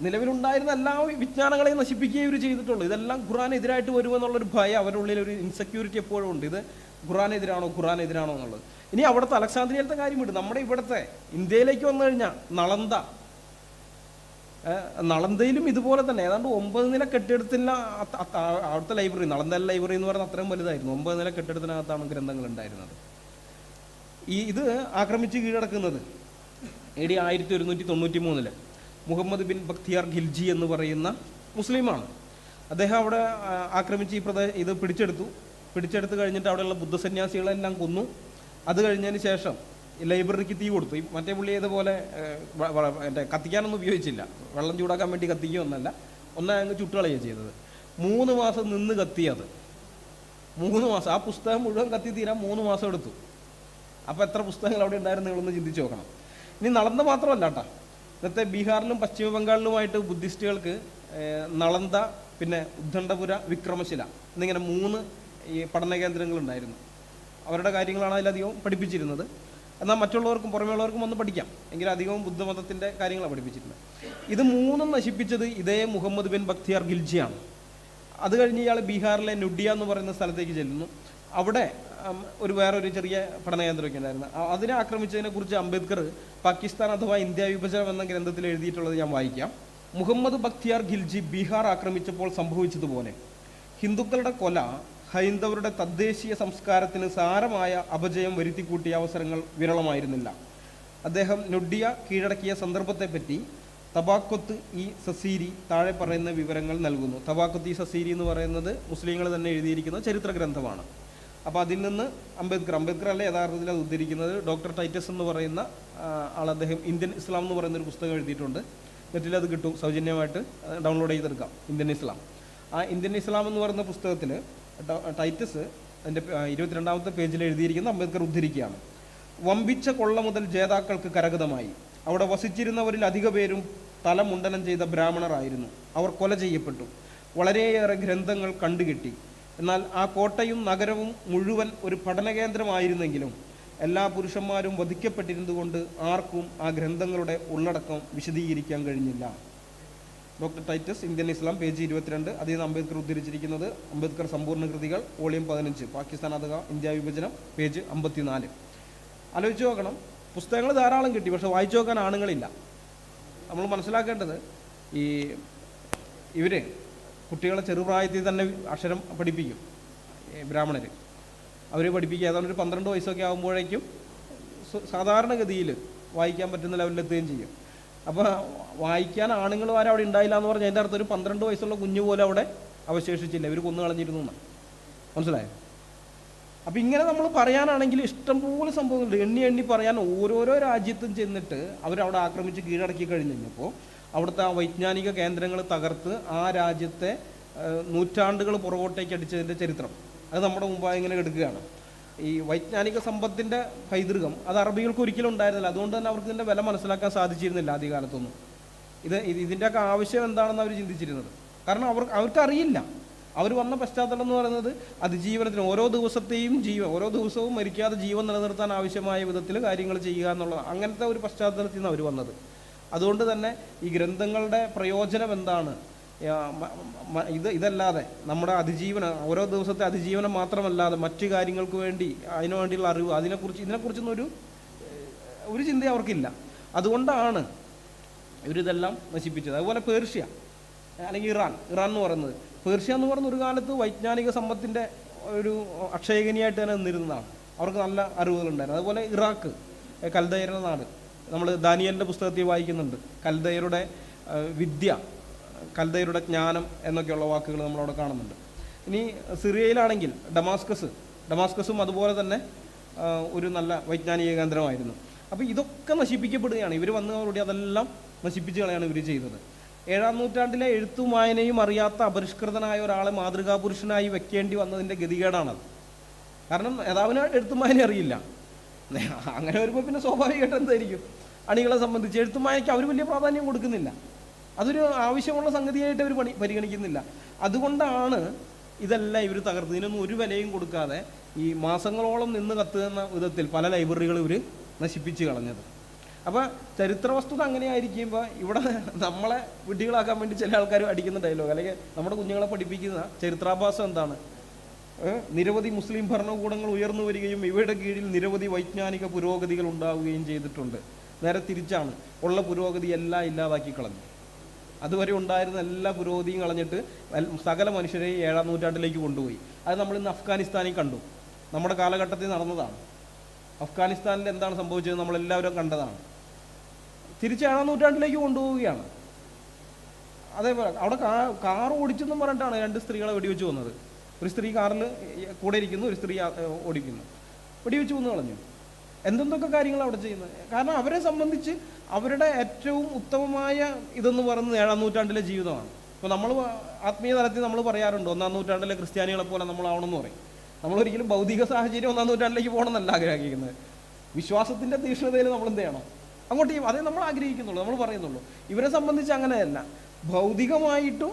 നിലവിലുണ്ടായിരുന്ന എല്ലാ വിജ്ഞാനങ്ങളെയും നശിപ്പിക്കുകയും ഇവർ ചെയ്തിട്ടുള്ളൂ. ഇതെല്ലാം ഖുർആനെതിരായിട്ട് വരുമെന്നുള്ളൊരു ഭയം അവരുടെ ഉള്ളിൽ, ഒരു ഇൻസെക്യൂരിറ്റി എപ്പോഴും ഉണ്ട്. ഇത് ഖുർആനെതിരാണോ എന്നുള്ളത്. ഇനി അവിടുത്തെ അലക്സാന്ദ്രിയയിലത്തെ കാര്യം വിട്ട് നമ്മുടെ ഇവിടുത്തെ ഇന്ത്യയിലേക്ക് വന്നു കഴിഞ്ഞാൽ നളന്തയിലും ഇതുപോലെ തന്നെ ഏതാണ്ട് 9 നില കെട്ടിടത്തിന് അവിടുത്തെ ലൈബ്രറി, നളന്ത ലൈബ്രറി എന്ന് പറയുന്നത് അത്രയും വലുതായിരുന്നു. 9 നില കെട്ടിടത്തിനകത്താണ് ഗ്രന്ഥങ്ങൾ ഉണ്ടായിരുന്നത്. ഇത് ആക്രമിച്ച് കീഴടക്കുന്നത് AD 1193 മുഹമ്മദ് ബിൻ ബക്തിയാർ ഖിൽജി എന്ന് പറയുന്ന മുസ്ലിമാണ്. അദ്ദേഹം അവിടെ ആക്രമിച്ച് ഇത് പിടിച്ചെടുത്ത് കഴിഞ്ഞിട്ട് അവിടെയുള്ള ബുദ്ധസന്യാസികളെല്ലാം കൊന്നു. അത് കഴിഞ്ഞതിന് ശേഷം ലൈബ്രറിക്ക് തീ കൊടുത്തു. മറ്റേ പുള്ളി ഇതുപോലെ കത്തിക്കാനൊന്നും ഉപയോഗിച്ചില്ല, വെള്ളം ചൂടാക്കാൻ വേണ്ടി കത്തിക്കുകയൊന്നല്ല, അങ്ങ് ചുട്ടുകളയുകയാണ് ചെയ്തത്. 3 മാസം നിന്ന് കത്തിയത്. 3 മാസം ആ പുസ്തകം മുഴുവൻ കത്തി തീരാൻ 3 മാസം എടുത്തു. അപ്പോൾ എത്ര പുസ്തകങ്ങൾ അവിടെ ഉണ്ടായിരുന്നു നിങ്ങളൊന്ന് ചിന്തിച്ച് നോക്കണം. ഇനി നളന്ത മാത്രമല്ല കേട്ടോ, ഇന്നത്തെ ബീഹാറിലും പശ്ചിമ ബംഗാളിലുമായിട്ട് ബുദ്ധിസ്റ്റുകൾക്ക് നളന്ത, പിന്നെ ഉദ്ദണ്ഡപുര, വിക്രമശില എന്നിങ്ങനെ 3 ഈ പഠന കേന്ദ്രങ്ങളുണ്ടായിരുന്നു. അവരുടെ കാര്യങ്ങളാണ് അതിലധികവും പഠിപ്പിച്ചിരുന്നത്. എന്നാൽ മറ്റുള്ളവർക്കും പുറമെയുള്ളവർക്കും വന്ന് പഠിക്കാം, എങ്കിലും അധികവും ബുദ്ധമതത്തിൻ്റെ കാര്യങ്ങളാണ് പഠിപ്പിച്ചിരുന്നത്. ഇത് 3 നശിപ്പിച്ചത് ഇതേ മുഹമ്മദ് ബിൻ ബക്തിയാർ ഖിൽജിയാണ്. അത് കഴിഞ്ഞ് ഇയാൾ ബീഹാറിലെ നുഡിയ എന്ന് പറയുന്ന സ്ഥലത്തേക്ക് ചെല്ലുന്നു. അവിടെ വേറൊരു ചെറിയ പഠനകേന്ദ്രമൊക്കെ ഉണ്ടായിരുന്നു. അതിനെ ആക്രമിച്ചതിനെ കുറിച്ച് അംബേദ്കർ പാകിസ്ഥാൻ അഥവാ ഇന്ത്യ വിഭജനം എന്ന ഗ്രന്ഥത്തിൽ എഴുതിയിട്ടുള്ളത് ഞാൻ വായിക്കാം. മുഹമ്മദ് ബക്തിയാർ ഖിൽജി ബീഹാർ ആക്രമിച്ചപ്പോൾ സംഭവിച്ചതുപോലെ ഹിന്ദുക്കളുടെ കൊല ഹൈന്ദവരുടെ തദ്ദേശീയ സംസ്കാരത്തിന് സാരമായ അപജയം വരുത്തിക്കൂട്ടിയ അവസരങ്ങൾ വിരളമായിരുന്നില്ല. അദ്ദേഹം നുഡിയ കീഴടക്കിയ സന്ദർഭത്തെപ്പറ്റി തബാക്കൊത്ത് ഇ സസീരി താഴെ പറയുന്ന വിവരങ്ങൾ നൽകുന്നു. തബാക്കൊത്ത് ഇ സസീരി എന്ന് പറയുന്നത് മുസ്ലിങ്ങൾ തന്നെ എഴുതിയിരിക്കുന്ന ചരിത്ര ഗ്രന്ഥമാണ്. അപ്പോൾ അതിൽ നിന്ന് അംബേദ്കർ അല്ല യഥാർത്ഥത്തിൽ അത് ഉദ്ധരിക്കുന്നത്. ഡോക്ടർ ടൈറ്റസ് എന്ന് പറയുന്ന ആൾ, അദ്ദേഹം ഇന്ത്യൻ ഇസ്ലാം എന്ന് പറയുന്നൊരു പുസ്തകം എഴുതിയിട്ടുണ്ട്. നെറ്റിൽ അത് കിട്ടും, സൗജന്യമായിട്ട് ഡൗൺലോഡ് ചെയ്തെടുക്കാം. ഇന്ത്യൻ ഇസ്ലാം. ആ ഇന്ത്യൻ ഇസ്ലാം എന്ന് പറയുന്ന പുസ്തകത്തിൽ ടൈറ്റസ് അതിൻ്റെ 22ാമത്തെ പേജിൽ എഴുതിയിരിക്കുന്ന അംബേദ്കർ ഉദ്ധരിക്കുകയാണ്. വമ്പിച്ച കൊള്ള മുതൽ ജേതാക്കൾക്ക് കരഗതമായി. അവിടെ വസിച്ചിരുന്നവരിൽ അധിക പേരും തല മുണ്ടനം ചെയ്ത ബ്രാഹ്മണരായിരുന്നു. അവർ കൊല ചെയ്യപ്പെട്ടു. വളരെയേറെ ഗ്രന്ഥങ്ങൾ കണ്ടുകിട്ടി. എന്നാൽ ആ കോട്ടയും നഗരവും മുഴുവൻ ഒരു പഠനകേന്ദ്രമായിരുന്നെങ്കിലും എല്ലാ പുരുഷന്മാരും വധിക്കപ്പെട്ടിരുന്നുകൊണ്ട് ആർക്കും ആ ഗ്രന്ഥങ്ങളുടെ ഉള്ളടക്കം വിശദീകരിക്കാൻ കഴിഞ്ഞില്ല. ഡോക്ടർ ടൈറ്റസ്, ഇന്ത്യൻ ഇസ്ലാം, പേജ് 22. അതിൽ നിന്ന് അംബേദ്കർ ഉദ്ധരിച്ചിരിക്കുന്നത് അംബേദ്കർ സമ്പൂർണ്ണ കൃതികൾ, വോളിയം 15, പാകിസ്ഥാൻ അഥവാ ഇന്ത്യ വിഭജനം, പേജ് 54. ആലോചിച്ച് നോക്കണം. പുസ്തകങ്ങൾ ധാരാളം കിട്ടി, പക്ഷെ വായിച്ചു നോക്കാൻ ആണുങ്ങളില്ല. നമ്മൾ മനസ്സിലാക്കേണ്ടത്, ഇവർ കുട്ടികളെ ചെറുപ്രായത്തിൽ തന്നെ അക്ഷരം പഠിപ്പിക്കും. ബ്രാഹ്മണർ അവർ പഠിപ്പിക്കുക ഏതാണ്ട് ഒരു 12 വയസ്സൊക്കെ ആകുമ്പോഴേക്കും സാധാരണഗതിയിൽ വായിക്കാൻ പറ്റുന്ന ലെവലിലെത്തുകയും ചെയ്യും. അപ്പോൾ വായിക്കാൻ ആണുങ്ങളും ആരും അവിടെ ഉണ്ടായില്ല എന്ന് പറഞ്ഞാൽ അതിൻ്റെ അർത്ഥം ഒരു 12 വയസ്സുള്ള കുഞ്ഞു പോലെ അവിടെ അവശേഷിച്ചില്ല, ഇവർ കൊന്നു കളഞ്ഞിരുന്നു എന്നാണ്. മനസ്സിലായോ? അപ്പം ഇങ്ങനെ നമ്മൾ പറയാനാണെങ്കിൽ ഇഷ്ടംപോലെ സംഭവങ്ങളുണ്ട്. എണ്ണി പറയാൻ ഓരോരോ രാജ്യത്തും ചെന്നിട്ട് അവരവിടെ ആക്രമിച്ച് കീഴടക്കി കഴിഞ്ഞ് കഴിഞ്ഞപ്പോൾ അവിടുത്തെ ആ വൈജ്ഞാനിക കേന്ദ്രങ്ങൾ തകർത്ത് ആ രാജ്യത്തെ നൂറ്റാണ്ടുകൾ പുറകോട്ടേക്ക് അടിച്ചതിൻ്റെ ചരിത്രം അത് നമ്മുടെ മുമ്പായി ഇങ്ങനെ എടുക്കുകയാണ്. ഈ വൈജ്ഞാനിക സമ്പത്തിൻ്റെ പൈതൃകം അത് അറബികൾക്ക് ഒരിക്കലും ഉണ്ടായിരുന്നില്ല. അതുകൊണ്ട് തന്നെ അവർക്ക് ഇതിൻ്റെ വില മനസ്സിലാക്കാൻ സാധിച്ചിരുന്നില്ല ആദ്യകാലത്തൊന്നും. ഇതിൻ്റെയൊക്കെ ആവശ്യം എന്താണെന്ന് അവർ ചിന്തിച്ചിരുന്നത്. കാരണം അവർക്കറിയില്ല. അവർ വന്ന പശ്ചാത്തലം എന്ന് പറയുന്നത് അതിജീവനത്തിന്, ഓരോ ദിവസവും മരിക്കാതെ ജീവൻ നിലനിർത്താൻ ആവശ്യമായ വിധത്തിൽ കാര്യങ്ങൾ ചെയ്യുക എന്നുള്ള അങ്ങനത്തെ ഒരു പശ്ചാത്തലത്തിൽ നിന്ന് അവർ വന്നത്. അതുകൊണ്ട് തന്നെ ഈ ഗ്രന്ഥങ്ങളുടെ പ്രയോജനം എന്താണ്? ഇതല്ലാതെ നമ്മുടെ ഓരോ ദിവസത്തെ അതിജീവനം മാത്രമല്ലാതെ മറ്റു കാര്യങ്ങൾക്ക് വേണ്ടി അതിനു വേണ്ടിയുള്ള അറിവ് ഇതിനെക്കുറിച്ചൊന്നും ഒരു ചിന്ത അവർക്കില്ല. അതുകൊണ്ടാണ് ഇവരിതെല്ലാം നശിപ്പിച്ചത്. അതുപോലെ പേർഷ്യ അല്ലെങ്കിൽ ഇറാൻ എന്ന് പറയുന്നത്, പേർഷ്യ എന്ന് പറയുന്ന ഒരു കാലത്ത് വൈജ്ഞാനിക സമ്പത്തിൻ്റെ ഒരു അക്ഷയഖനിയായിട്ട് തന്നെ നിന്നിരുന്നതാണ്. അവർക്ക് നല്ല അറിവുകളുണ്ടായിരുന്നു. അതുപോലെ ഇറാഖ്, കൽദയരുടെ നാട്, നമ്മൾ ദാനിയലിൻ്റെ പുസ്തകത്തിൽ വായിക്കുന്നുണ്ട്. കൽദയരുടെ വിദ്യ, കൽദയരുടെ ജ്ഞാനം എന്നൊക്കെയുള്ള വാക്കുകൾ നമ്മളവിടെ കാണുന്നുണ്ട്. ഇനി സിറിയയിലാണെങ്കിൽ ഡമാസ്കസും അതുപോലെ തന്നെ ഒരു നല്ല വൈജ്ഞാനിക കേന്ദ്രമായിരുന്നു. അപ്പോൾ ഇതൊക്കെ നശിപ്പിക്കപ്പെടുകയാണ്. ഇവർ വന്നതോടുകൂടി അതെല്ലാം നശിപ്പിച്ച് കളയാണ് ഇവർ ചെയ്തത്. 7-ാം നൂറ്റാണ്ടിലെ എഴുത്തും വായനയും അറിയാത്ത അപരിഷ്കൃതനായ ഒരാളെ മാതൃകാ പുരുഷനായി വെക്കേണ്ടി വന്നതിൻ്റെ ഗതികേടാണത്. കാരണം നേതാവിന് എഴുത്തും വായന അറിയില്ല. അങ്ങനെ വരുമ്പോൾ പിന്നെ സ്വാഭാവികമായിട്ട് എന്തായിരിക്കും? അണികളെ സംബന്ധിച്ച് എഴുത്തും വായനയ്ക്ക് അവർ വലിയ പ്രാധാന്യം കൊടുക്കുന്നില്ല. അതൊരു ആവശ്യമുള്ള സംഗതിയായിട്ട് അവർ പരിഗണിക്കുന്നില്ല. അതുകൊണ്ടാണ് ഇതെല്ലാം ഇവർ തകർത്ത് ഇതിനൊന്നും ഒരു വിലയും കൊടുക്കാതെ ഈ മാസങ്ങളോളം നിന്ന് കത്തുന്ന വിധത്തിൽ പല ലൈബ്രറികളും ഇവർ നശിപ്പിച്ച് കളഞ്ഞത്. അപ്പോൾ ചരിത്ര വസ്തുത അങ്ങനെയായിരിക്കുമ്പോൾ ഇവിടെ നമ്മളെ വിഡ്ഢികളാക്കാൻ വേണ്ടി ചില ആൾക്കാർ അടിക്കുന്ന ഡയലോഗ്, അല്ലെങ്കിൽ നമ്മുടെ കുഞ്ഞുങ്ങളെ പഠിപ്പിക്കുന്ന ചരിത്രാഭാസം എന്താണ്? നിരവധി മുസ്ലിം ഭരണകൂടങ്ങൾ ഉയർന്നു വരികയും ഇവയുടെ കീഴിൽ നിരവധി വൈജ്ഞാനിക പുരോഗതികൾ ഉണ്ടാവുകയും ചെയ്തിട്ടുണ്ട്. നേരെ തിരിച്ചാണ്, ഉള്ള പുരോഗതി എല്ലാം ഇല്ലാതാക്കി കളഞ്ഞു. അതുവരെ ഉണ്ടായിരുന്ന എല്ലാ പുരോഗതിയും കളഞ്ഞിട്ട് സകല മനുഷ്യരെ 7-ാം നൂറ്റാണ്ടിലേക്ക് കൊണ്ടുപോയി. അത് നമ്മൾ ഇന്ന് അഫ്ഗാനിസ്ഥാനിൽ കണ്ടു, നമ്മുടെ കാലഘട്ടത്തിൽ നടന്നതാണ്. അഫ്ഗാനിസ്ഥാനിൽ എന്താണ് സംഭവിച്ചത് നമ്മളെല്ലാവരും കണ്ടതാണ്. തിരിച്ച് 7-ാം നൂറ്റാണ്ടിലേക്ക് കൊണ്ടുപോവുകയാണ്. അതേപോലെ അവിടെ കാർ ഓടിച്ചെന്നും പറഞ്ഞിട്ടാണ് 2 സ്ത്രീകളെ വെടിവെച്ച് വന്നത്. ഒരു സ്ത്രീ കാറിൽ കൂടെ ഇരിക്കുന്നു, ഒരു സ്ത്രീ ഓടിക്കുന്നു, വെടിവെച്ച് കൊന്നു കളഞ്ഞു. എന്തെന്തൊക്കെ കാര്യങ്ങൾ അവിടെ ചെയ്യുന്നത്. കാരണം അവരെ സംബന്ധിച്ച് അവരുടെ ഏറ്റവും ഉത്തമമായ ഇതെന്ന് പറയുന്നത് 7-ാം നൂറ്റാണ്ടിലെ ജീവിതമാണ്. ഇപ്പോൾ നമ്മൾ ആത്മീയ തലത്തിൽ നമ്മൾ പറയാറുണ്ട് 1-ാം നൂറ്റാണ്ടിലെ ക്രിസ്ത്യാനികളെ പോലെ നമ്മളാവണമെന്ന് പറയും. നമ്മളൊരിക്കലും ഭൗതിക സാഹചര്യം 1-ാം നൂറ്റാണ്ടിലേക്ക് പോകണമെന്നല്ല ആഗ്രഹിക്കുന്നത്. വിശ്വാസത്തിൻ്റെ തീക്ഷ്ണതയിൽ നമ്മൾ എന്ത് ചെയ്യണം? അങ്ങോട്ട് അതേ നമ്മൾ ആഗ്രഹിക്കുന്നുള്ളൂ, നമ്മൾ പറയുന്നുള്ളൂ. ഇവരെ സംബന്ധിച്ച് അങ്ങനെയല്ല, ഭൗതികമായിട്ടും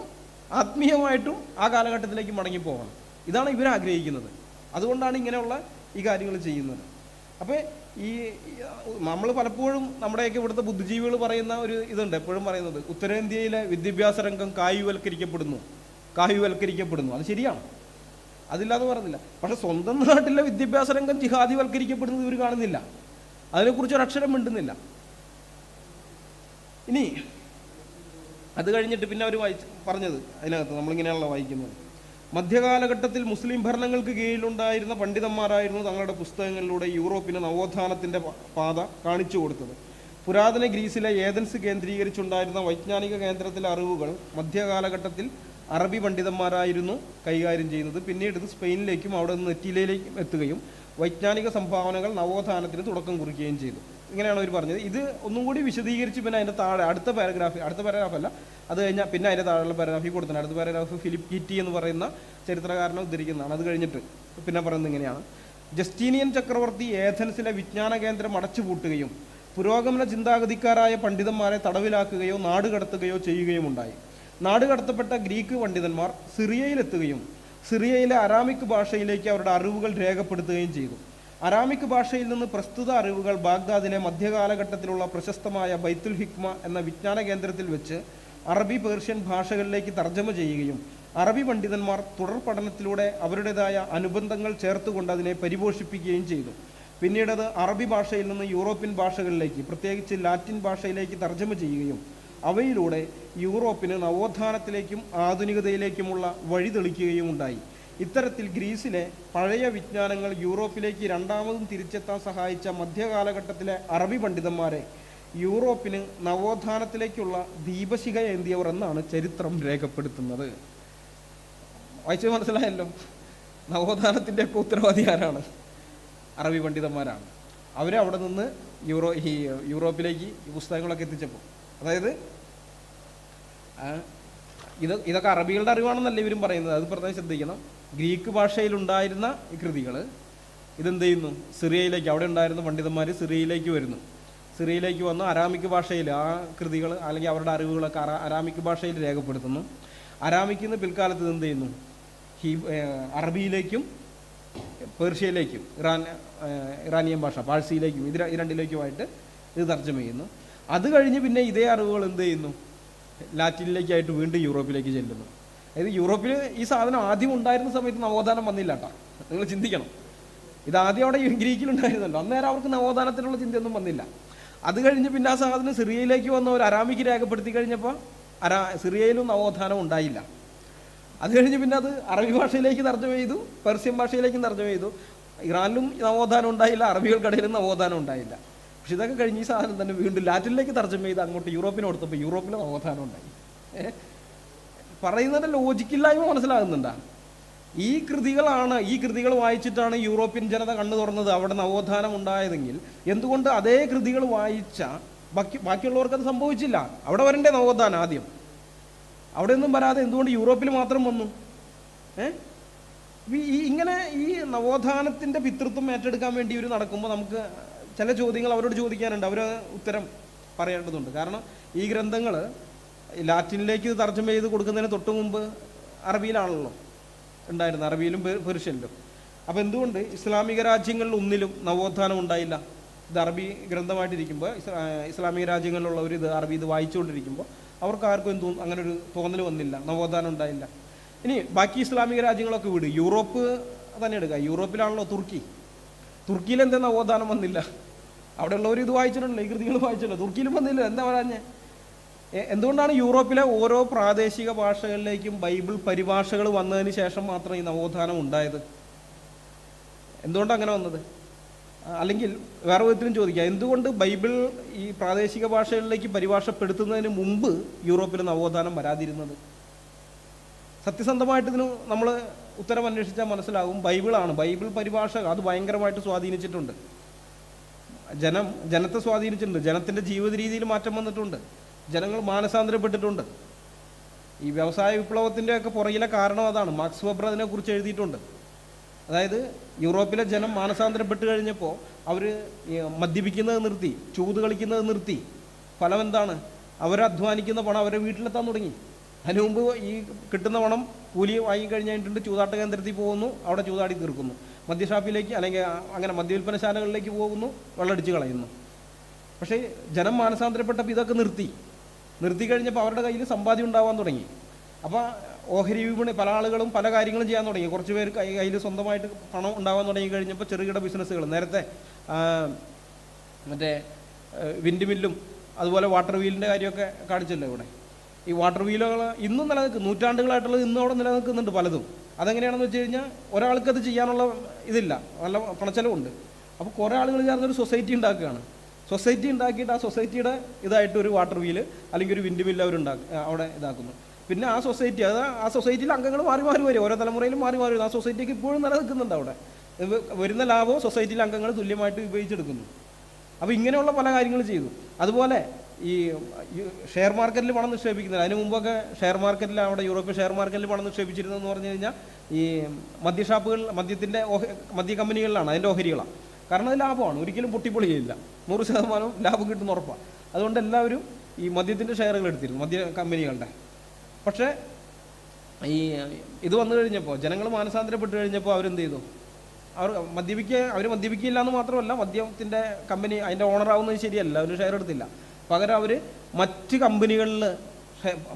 ആത്മീയമായിട്ടും ആ കാലഘട്ടത്തിലേക്ക് മടങ്ങിപ്പോകണം. ഇതാണ് ഇവരാഗ്രഹിക്കുന്നത്. അതുകൊണ്ടാണ് ഇങ്ങനെയുള്ള ഈ കാര്യങ്ങൾ ചെയ്യുന്നത്. അപ്പോൾ ഈ നമ്മൾ പലപ്പോഴും നമ്മുടെയൊക്കെ ഇവിടുത്തെ ബുദ്ധിജീവികൾ പറയുന്ന ഒരു ഇതുണ്ട്, എപ്പോഴും പറയുന്നത് ഉത്തരേന്ത്യയിലെ വിദ്യാഭ്യാസ രംഗം കായുവൽക്കരിക്കപ്പെടുന്നു. അത് ശരിയാണ്, അതില്ലാതെ പറഞ്ഞില്ല. പക്ഷെ സ്വന്തം നാട്ടിലെ വിദ്യാഭ്യാസ രംഗം ജിഹാദിവൽക്കരിക്കപ്പെടുന്നത് ഇവർ കാണുന്നില്ല, അതിനെക്കുറിച്ച് ഒരക്ഷരം മിണ്ടുന്നില്ല. ഇനി അത് കഴിഞ്ഞിട്ട് പിന്നെ അവർ പറഞ്ഞത് അതിനകത്ത് നമ്മളിങ്ങനെയാണല്ലോ വായിക്കുന്നത്, മധ്യകാലഘട്ടത്തിൽ മുസ്ലിം ഭരണങ്ങൾക്ക് കീഴിലുണ്ടായിരുന്ന പണ്ഡിതന്മാരായിരുന്നു തങ്ങളുടെ പുസ്തകങ്ങളിലൂടെ യൂറോപ്പിന് നവോത്ഥാനത്തിൻ്റെ പാത കാണിച്ചു കൊടുത്തത്. പുരാതന ഗ്രീസിലെ ഏതൻസ് കേന്ദ്രീകരിച്ചുണ്ടായിരുന്ന വൈജ്ഞാനിക കേന്ദ്രത്തിലെ അറിവുകൾ മധ്യകാലഘട്ടത്തിൽ അറബി പണ്ഡിതന്മാരായിരുന്നു കൈകാര്യം ചെയ്യുന്നത്. പിന്നീട് ഇത് സ്പെയിനിലേക്കും അവിടെ നിന്ന് നെറ്റിയിലേക്കും എത്തുകയും വൈജ്ഞാനിക സംഭാവനകൾ നവോത്ഥാനത്തിന് തുടക്കം കുറിക്കുകയും ചെയ്തു. ഇങ്ങനെയാണ് അവർ പറഞ്ഞത്. ഇത് ഒന്നും കൂടി വിശദീകരിച്ച് പിന്നെ അതിൻ്റെ താഴെ അടുത്ത പാരഗ്രാഫല്ല, അത് കഴിഞ്ഞാൽ പിന്നെ അതിൻ്റെ താഴെയുള്ള പാരഗ്രാഫിൽ കൊടുത്തത്. അടുത്ത പാരഗ്രാഫ് ഫിലിപ്പ് കീറ്റി എന്ന് പറയുന്ന ചരിത്രകാരനെ ഉദ്ധരിക്കുന്നതാണ്. അത് കഴിഞ്ഞിട്ട് പിന്നെ പറയുന്നത് ഇങ്ങനെയാണ്: ജസ്റ്റീനിയൻ ചക്രവർത്തി ഏഥൻസിലെ വിജ്ഞാന കേന്ദ്രം അടച്ചുപൂട്ടുകയും പുരോഗമന ചിന്താഗതിക്കാരായ പണ്ഡിതന്മാരെ തടവിലാക്കുകയോ നാടുകടത്തുകയോ ചെയ്യുകയുമുണ്ടായി. നാടുകടത്തപ്പെട്ട ഗ്രീക്ക് പണ്ഡിതന്മാർ സിറിയയിലെത്തുകയും സിറിയയിലെ അരാമിക് ഭാഷയിലേക്ക് അവരുടെ അറിവുകൾ രേഖപ്പെടുത്തുകയും ചെയ്തു. അരാമിക് ഭാഷയിൽ നിന്ന് പ്രസ്തുത അറിവുകൾ ബാഗ്ദാദിലെ മധ്യകാലഘട്ടത്തിലുള്ള പ്രശസ്തമായ ബൈത്തുൽ ഹിക്മ എന്ന വിജ്ഞാന കേന്ദ്രത്തിൽ വെച്ച് അറബി പേർഷ്യൻ ഭാഷകളിലേക്ക് തർജ്ജമ ചെയ്യുകയും അറബി പണ്ഡിതന്മാർ തുടർ പഠനത്തിലൂടെ അവരുടേതായ അനുബന്ധങ്ങൾ ചേർത്തുകൊണ്ട് അതിനെ പരിപോഷിപ്പിക്കുകയും ചെയ്തു. പിന്നീടത് അറബി ഭാഷയിൽ നിന്ന് യൂറോപ്യൻ ഭാഷകളിലേക്ക്, പ്രത്യേകിച്ച് ലാറ്റിൻ ഭാഷയിലേക്ക് തർജ്ജമ ചെയ്യുകയും അവയിലൂടെ യൂറോപ്പിന് നവോത്ഥാനത്തിലേക്കും ആധുനികതയിലേക്കുമുള്ള വഴി തെളിക്കുകയും ഉണ്ടായി. ഇത്തരത്തിൽ ഗ്രീസിലെ പഴയ വിജ്ഞാനങ്ങൾ യൂറോപ്പിലേക്ക് രണ്ടാമതും തിരിച്ചെത്താൻ സഹായിച്ച മധ്യകാലഘട്ടത്തിലെ അറബി പണ്ഡിതന്മാരെ യൂറോപ്പിന് നവോത്ഥാനത്തിലേക്കുള്ള ദീപശിഖ ഏന്തിയവർ എന്നാണ് ചരിത്രം രേഖപ്പെടുത്തുന്നത്. വായിച്ചത് മനസ്സിലായല്ലോ. നവോത്ഥാനത്തിൻ്റെ ഒക്കെ ഉത്തരവാദി ആരാണ്? അറബി പണ്ഡിതന്മാരാണ്. അവരെ അവിടെ നിന്ന് യൂറോപ്പിലേക്ക് ഈ പുസ്തകങ്ങളൊക്കെ എത്തിച്ചപ്പോൾ, അതായത് ഇതൊക്കെ അറബികളുടെ അറിവാണെന്നല്ല ഇവരും പറയുന്നത്. അത് പ്രത്യേകം ശ്രദ്ധിക്കണം. ഗ്രീക്ക് ഭാഷയിലുണ്ടായിരുന്ന ഈ കൃതികൾ ഇതെന്ത് ചെയ്യുന്നു? സിറിയയിലേക്ക്, അവിടെ ഉണ്ടായിരുന്ന പണ്ഡിതന്മാർ സിറിയയിലേക്ക് വരുന്നു. സിറിയയിലേക്ക് വന്ന് അരാമിക് ഭാഷയിൽ ആ കൃതികൾ അല്ലെങ്കിൽ അവരുടെ അറിവുകളൊക്കെ അരാമിക് ഭാഷയിൽ രേഖപ്പെടുത്തുന്നു. അരാമിക്കിൽ നിന്ന് പിൽക്കാലത്ത് എന്ത് ചെയ്യുന്നു? അറബിയിലേക്കും പേർഷ്യയിലേക്കും ഇറാനിയൻ ഭാഷ പാഴ്സിയിലേക്കും ഇത് രണ്ടിലേക്കുമായിട്ട് ഇത് തർജ്ജമ ചെയ്യുന്നു. അത് കഴിഞ്ഞ് പിന്നെ ഇതേ അറിവുകൾ എന്ത് ചെയ്യുന്നു? ലാറ്റിനിലേക്കായിട്ട് വീണ്ടും യൂറോപ്പിലേക്ക് ചെല്ലുന്നു. അതായത് യൂറോപ്പിൽ ഈ സാധനം ആദ്യം ഉണ്ടായിരുന്ന സമയത്ത് നവോത്ഥാനം വന്നില്ല കേട്ടോ, നിങ്ങൾ ചിന്തിക്കണം. ഇതാദ്യം അവിടെ ഗ്രീക്കിലുണ്ടായിരുന്നല്ലോ, അന്നേരം അവർക്ക് നവോത്ഥാനത്തിനുള്ള ചിന്തയൊന്നും വന്നില്ല. അത് കഴിഞ്ഞ് പിന്നെ ആ സാധനം സിറിയയിലേക്ക് വന്ന ഒരു അരാമിക്ക് രേഖപ്പെടുത്തി കഴിഞ്ഞപ്പോൾ സിറിയയിലും നവോത്ഥാനം ഉണ്ടായില്ല. അത് കഴിഞ്ഞ് പിന്നെ അത് അറബി ഭാഷയിലേക്ക് തർജ്ജമ ചെയ്തു, പെർഷ്യൻ ഭാഷയിലേക്കും തർജ്ജമ ചെയ്തു. ഇറാനിലും നവോത്ഥാനം ഉണ്ടായില്ല, അറബികൾക്കിടയിലും നവോത്ഥാനം ഉണ്ടായില്ല. പക്ഷെ ഇതൊക്കെ കഴിഞ്ഞ് ഈ സാധനം തന്നെ വീണ്ടും ലാറ്റിനിലേക്ക് തർജ്ജമ ചെയ്ത് അങ്ങോട്ട് യൂറോപ്പിന് കൊടുത്തപ്പോൾ യൂറോപ്പിൽ നവോത്ഥാനം ഉണ്ടായി. പറയുന്നതിൻ്റെ ലോജിക്കില്ലായ്മ മനസ്സിലാകുന്നുണ്ടാ? ഈ കൃതികൾ വായിച്ചിട്ടാണ് യൂറോപ്യൻ ജനത കണ്ണു തുറന്നത്, അവിടെ നവോത്ഥാനം ഉണ്ടായതെങ്കിൽ എന്തുകൊണ്ട് അതേ കൃതികൾ വായിച്ച ബാക്കിയുള്ളവർക്ക് അത് സംഭവിച്ചില്ല? അവിടെ വരണ്ടേ നവോത്ഥാനം ആദ്യം? അവിടെ ഒന്നും വരാതെ എന്തുകൊണ്ട് യൂറോപ്പിൽ മാത്രം വന്നു? ഇങ്ങനെ ഈ നവോത്ഥാനത്തിൻ്റെ പിതൃത്വം ഏറ്റെടുക്കാൻ വേണ്ടി ഇവർ നടക്കുമ്പോൾ നമുക്ക് ചില ചോദ്യങ്ങൾ അവരോട് ചോദിക്കാനുണ്ട്, അവർ ഉത്തരം പറയേണ്ടതുണ്ട്. കാരണം ഈ ഗ്രന്ഥങ്ങൾ ലാറ്റിനിലേക്ക് തർജ്ജമ ചെയ്ത് കൊടുക്കുന്നതിന് തൊട്ട് മുമ്പ് അറബിയിലാണല്ലോ ഉണ്ടായിരുന്നത്, അറബിയിലും പെർഷ്യനിലും. അപ്പോൾ എന്തുകൊണ്ട് ഇസ്ലാമിക രാജ്യങ്ങളിൽ ഒന്നിലും നവോത്ഥാനം ഉണ്ടായില്ല? ഇത് അറബി ഗ്രന്ഥമായിട്ടിരിക്കുമ്പോൾ ഇസ്ലാമിക രാജ്യങ്ങളിലുള്ളവർ ഇത് അറബി ഇത് വായിച്ചുകൊണ്ടിരിക്കുമ്പോൾ അവർക്ക് ആർക്കും എന്തും അങ്ങനെ ഒരു തോന്നൽ വന്നില്ല, നവോത്ഥാനം ഉണ്ടായില്ല. ഇനി ബാക്കി ഇസ്ലാമിക രാജ്യങ്ങളൊക്കെ വിട്, യൂറോപ്പ് തന്നെ എടുക്കുക. യൂറോപ്പിലാണല്ലോ തുർക്കിയിൽ എന്താ നവോത്ഥാനം വന്നില്ല? അവിടെയുള്ളവർ ഇത് വായിച്ചിട്ടുണ്ടല്ലോ, ഈ കൃതികൾ വായിച്ചല്ലോ, തുർക്കിയിലും വന്നില്ല. എന്താ പറഞ്ഞേ? എന്തുകൊണ്ടാണ് യൂറോപ്പിലെ ഓരോ പ്രാദേശിക ഭാഷകളിലേക്കും ബൈബിൾ പരിഭാഷകൾ വന്നതിന് ശേഷം മാത്രം ഈ നവോത്ഥാനം ഉണ്ടായത്? എന്തുകൊണ്ടാണ് അങ്ങനെ വന്നത്? അല്ലെങ്കിൽ വേറെ വിധത്തിലും ചോദിക്കുക, എന്തുകൊണ്ട് ബൈബിൾ ഈ പ്രാദേശിക ഭാഷകളിലേക്ക് പരിഭാഷപ്പെടുത്തുന്നതിന് മുമ്പ് യൂറോപ്പിൽ നവോത്ഥാനം വരാതിരുന്നത്? സത്യസന്ധമായിട്ട് ഇതിന് നമ്മൾ ഉത്തരം അന്വേഷിച്ചാൽ മനസ്സിലാകും. ബൈബിളാണ്, ബൈബിൾ പരിഭാഷ അത് ഭയങ്കരമായിട്ട് സ്വാധീനിച്ചിട്ടുണ്ട്. ജനത്തെ സ്വാധീനിച്ചിട്ടുണ്ട്. ജനത്തിൻ്റെ ജീവിത രീതിയിൽ മാറ്റം വന്നിട്ടുണ്ട്. ജനങ്ങൾ മാനസാന്തരപ്പെട്ടിട്ടുണ്ട്. ഈ വ്യവസായ വിപ്ലവത്തിൻ്റെ ഒക്കെ പുറകിലെ കാരണം അതാണ്. മാർക്സ് വെബർ അതിനെക്കുറിച്ച് എഴുതിയിട്ടുണ്ട്. അതായത് യൂറോപ്പിലെ ജനം മാനസാന്തരപ്പെട്ട് കഴിഞ്ഞപ്പോൾ അവർ മദ്യപിക്കുന്നത് നിർത്തി, ചൂത് കളിക്കുന്നത് നിർത്തി. ഫലം എന്താണ്? അവരധ്വാനിക്കുന്ന പണം അവരെ വീട്ടിലെത്താൻ തുടങ്ങി. അതിന് മുമ്പ് ഈ കിട്ടുന്ന പണം കൂലി വാങ്ങിക്കഴിഞ്ഞിട്ടുണ്ട്, ചൂതാട്ട കേന്ദ്രത്തിൽ പോകുന്നു, അവിടെ ചൂതാടി തീർക്കുന്നു. മദ്യഷാപ്പിലേക്ക് അല്ലെങ്കിൽ അങ്ങനെ മദ്യവിൽപ്പനശാലകളിലേക്ക് പോകുന്നു, വെള്ളമടിച്ച് കളയുന്നു. പക്ഷേ ജനം മാനസാന്തരപ്പെട്ടപ്പോൾ ഇതൊക്കെ നിർത്തി കഴിഞ്ഞപ്പോൾ അവരുടെ കയ്യിൽ സമ്പാദ്യം ഉണ്ടാവാൻ തുടങ്ങി. അപ്പോൾ ഓഹരി വിപണി, പല ആളുകളും പല കാര്യങ്ങളും ചെയ്യാൻ തുടങ്ങി. കുറച്ച് പേര് കയ്യിൽ സ്വന്തമായിട്ട് പണം ഉണ്ടാവാൻ തുടങ്ങി കഴിഞ്ഞപ്പോൾ ചെറുകിട ബിസിനസ്സുകൾ, നേരത്തെ മറ്റേ വിൻഡ് മില്ലും അതുപോലെ വാട്ടർ വീലിൻ്റെ കാര്യമൊക്കെ കാണിച്ചല്ലോ ഇവിടെ. ഈ വാട്ടർ വീലുകൾ ഇന്നും നിലനിൽക്കും, നൂറ്റാണ്ടുകളായിട്ടുള്ളത് ഇന്നും അവിടെ നിലനിൽക്കുന്നുണ്ട് പലതും. അതെങ്ങനെയാണെന്ന് വെച്ച് കഴിഞ്ഞാൽ ഒരാൾക്കത് ചെയ്യാനുള്ള ഇതില്ല, നല്ല പണച്ചെലവുണ്ട്. അപ്പോൾ കുറേ ആളുകൾ ചേർന്നൊരു സൊസൈറ്റി ഉണ്ടാക്കുകയാണ്. സൊസൈറ്റി ഉണ്ടാക്കിയിട്ട് ആ സൊസൈറ്റിയുടെ ഇതായിട്ട് ഒരു വാട്ടർ വീല് അല്ലെങ്കിൽ ഒരു വിൻഡ് മില്ല് അവിടെ ഇതാക്കുന്നു. പിന്നെ ആ സൊസൈറ്റിയിൽ അംഗങ്ങൾ മാറി വരും, ഓരോ തലമുറയിലും മാറി വരും. ആ സൊസൈറ്റിക്ക് ഇപ്പോഴും നിലനിൽക്കുന്നുണ്ട്. അവിടെ വരുന്ന ലാഭവും സൊസൈറ്റിയിലെ അംഗങ്ങൾ തുല്യമായിട്ട് ഉപയോഗിച്ചെടുക്കുന്നു. അപ്പോൾ ഇങ്ങനെയുള്ള പല കാര്യങ്ങളും ചെയ്തു. അതുപോലെ ഈ ഷെയർ മാർക്കറ്റിൽ പണം നിക്ഷേപിക്കുന്നത്, അതിന് മുമ്പൊക്കെ ഷെയർ മാർക്കറ്റിൽ, അവിടെ യൂറോപ്യൻ ഷെയർ മാർക്കറ്റിൽ പണം നിക്ഷേപിച്ചിരുന്നതെന്ന് പറഞ്ഞു കഴിഞ്ഞാൽ ഈ മദ്യ കമ്പനികളിലാണ് അതിൻ്റെ ഓഹരികളാണ്. കാരണം അത് ലാഭമാണ്, ഒരിക്കലും പൊട്ടിപ്പൊളിയില്ല, 100% ലാഭം കിട്ടുന്ന ഉറപ്പാണ്. അതുകൊണ്ട് എല്ലാവരും ഈ മദ്യത്തിൻ്റെ ഷെയറുകൾ എടുത്തിരുന്നു, മദ്യ കമ്പനികളുടെ. പക്ഷേ ഈ ഇത് വന്നു കഴിഞ്ഞപ്പോൾ, ജനങ്ങൾ മാനസാന്തരപ്പെട്ട് കഴിഞ്ഞപ്പോൾ അവരെന്ത് ചെയ്തു? അവർ മദ്യപിക്കില്ല എന്ന് മാത്രമല്ല, മദ്യത്തിൻ്റെ കമ്പനി അതിൻ്റെ ഓണറാവുന്നത് ശരിയല്ല, അവർ ഷെയർ എടുത്തില്ല. പകരം അവർ മറ്റ് കമ്പനികളിൽ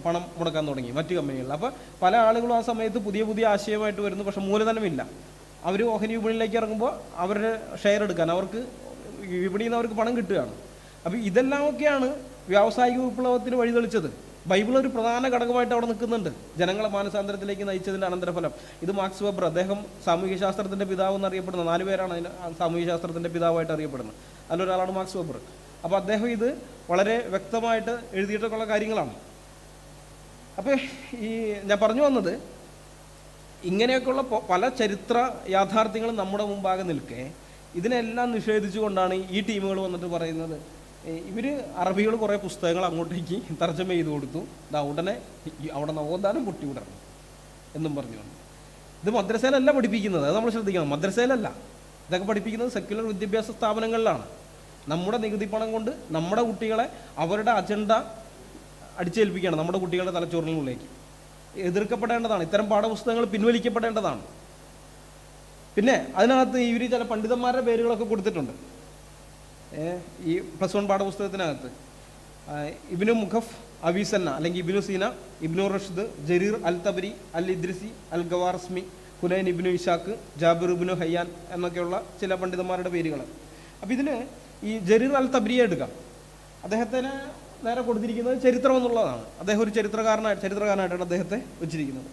പണം മുടക്കാൻ തുടങ്ങി, മറ്റ് കമ്പനികളിൽ. അപ്പോൾ പല ആളുകളും ആ സമയത്ത് പുതിയ ആശയമായിട്ട് വരുന്നു, പക്ഷെ മൂലധനമില്ല. അവർ ഓഹരി വിപണിയിലേക്ക് ഇറങ്ങുമ്പോൾ അവരുടെ ഷെയർ എടുക്കാൻ അവർക്ക് വിപണിയിൽ നിന്ന് അവർക്ക് പണം കിട്ടുകയാണ്. അപ്പോൾ ഇതെല്ലാമൊക്കെയാണ് വ്യാവസായിക വിപ്ലവത്തിന് വഴിതെളിച്ചത്. ബൈബിൾ ഒരു പ്രധാന ഘടകമായിട്ട് അവിടെ നിൽക്കുന്നുണ്ട്, ജനങ്ങളെ മാനസാന്തരത്തിലേക്ക് നയിച്ചതിൻ്റെ അനന്തരഫലം. ഇത് മാർക്സ് വെബർ, അദ്ദേഹം സാമൂഹ്യശാസ്ത്രത്തിൻ്റെ പിതാവ് എന്നറിയപ്പെടുന്നത്, 4 പേരാണ് അതിന് സാമൂഹ്യശാസ്ത്രത്തിൻ്റെ പിതാവായിട്ട് അറിയപ്പെടുന്നത്. അതിലൊരാളാണ് മാർക്സ് വെബർ. അപ്പോൾ അദ്ദേഹം ഇത് വളരെ വ്യക്തമായിട്ട് എഴുതിയിട്ടുള്ള കാര്യങ്ങളാണ്. അപ്പോൾ ഈ ഞാൻ പറഞ്ഞു വന്നത്, ഇങ്ങനെയൊക്കെയുള്ള പല ചരിത്ര യാഥാർത്ഥ്യങ്ങളും നമ്മുടെ മുമ്പാകെ നിൽക്കെ ഇതിനെല്ലാം നിഷേധിച്ചുകൊണ്ടാണ് ഈ ടീമുകൾ വന്നിട്ട് പറയുന്നത്, ഇവർ അറബികൾ കുറേ പുസ്തകങ്ങൾ അങ്ങോട്ടേക്ക് തർജ്ജമ ചെയ്ത് കൊടുത്തു, ഉടനെ അവിടെ നവോത്ഥാനം പൊട്ടിവിടണം എന്നും പറഞ്ഞുകൊണ്ട്. ഇത് മദ്രസയിലല്ല പഠിപ്പിക്കുന്നത്, അത് നമ്മൾ ശ്രദ്ധിക്കണം. മദ്രസയിലല്ല ഇതൊക്കെ പഠിപ്പിക്കുന്നത്, സെക്യുലർ വിദ്യാഭ്യാസ സ്ഥാപനങ്ങളിലാണ്. നമ്മുടെ നികുതി പണം കൊണ്ട് നമ്മുടെ കുട്ടികളെ അവരുടെ അജണ്ട അടിച്ചേൽപ്പിക്കുകയാണ് നമ്മുടെ കുട്ടികളുടെ തലച്ചോറിനുള്ളിലേക്ക്. എതിർക്കപ്പെടേണ്ടതാണ്, ഇത്തരം പാഠപുസ്തകങ്ങൾ പിൻവലിക്കപ്പെടേണ്ടതാണ്. പിന്നെ അതിനകത്ത് ഇവർ ചില പണ്ഡിതന്മാരുടെ പേരുകളൊക്കെ കൊടുത്തിട്ടുണ്ട്. ഈ +1 പാഠപുസ്തകത്തിനകത്ത് ഇബ്നു മുഖഫ് അവിസന്ന അല്ലെങ്കിൽ ഇബ്നു സീന, ഇബ്നു റഷ്ദ്, ജരീർ അൽ തബരി, അൽ ഇദ്രിസി, അൽ ഗവാർസ്മി, ഹുനൈൻ ഇബ്നു ഇഷാഖ്, ജാബിർ ഇബ്നു ഹയ്യാൻ എന്നൊക്കെയുള്ള ചില പണ്ഡിതന്മാരുടെ പേരുകൾ. അപ്പോൾ ഇതിൽ ഈ ജരീർ അൽ തബരിയെ എടുക്കാം. അദ്ദേഹത്തിന് നേരെ കൊടുത്തിരിക്കുന്നത് ചരിത്രം എന്നുള്ളതാണ്. അദ്ദേഹം ഒരു ചരിത്രകാരനായിട്ടാണ് അദ്ദേഹത്തെ വെച്ചിരിക്കുന്നത്.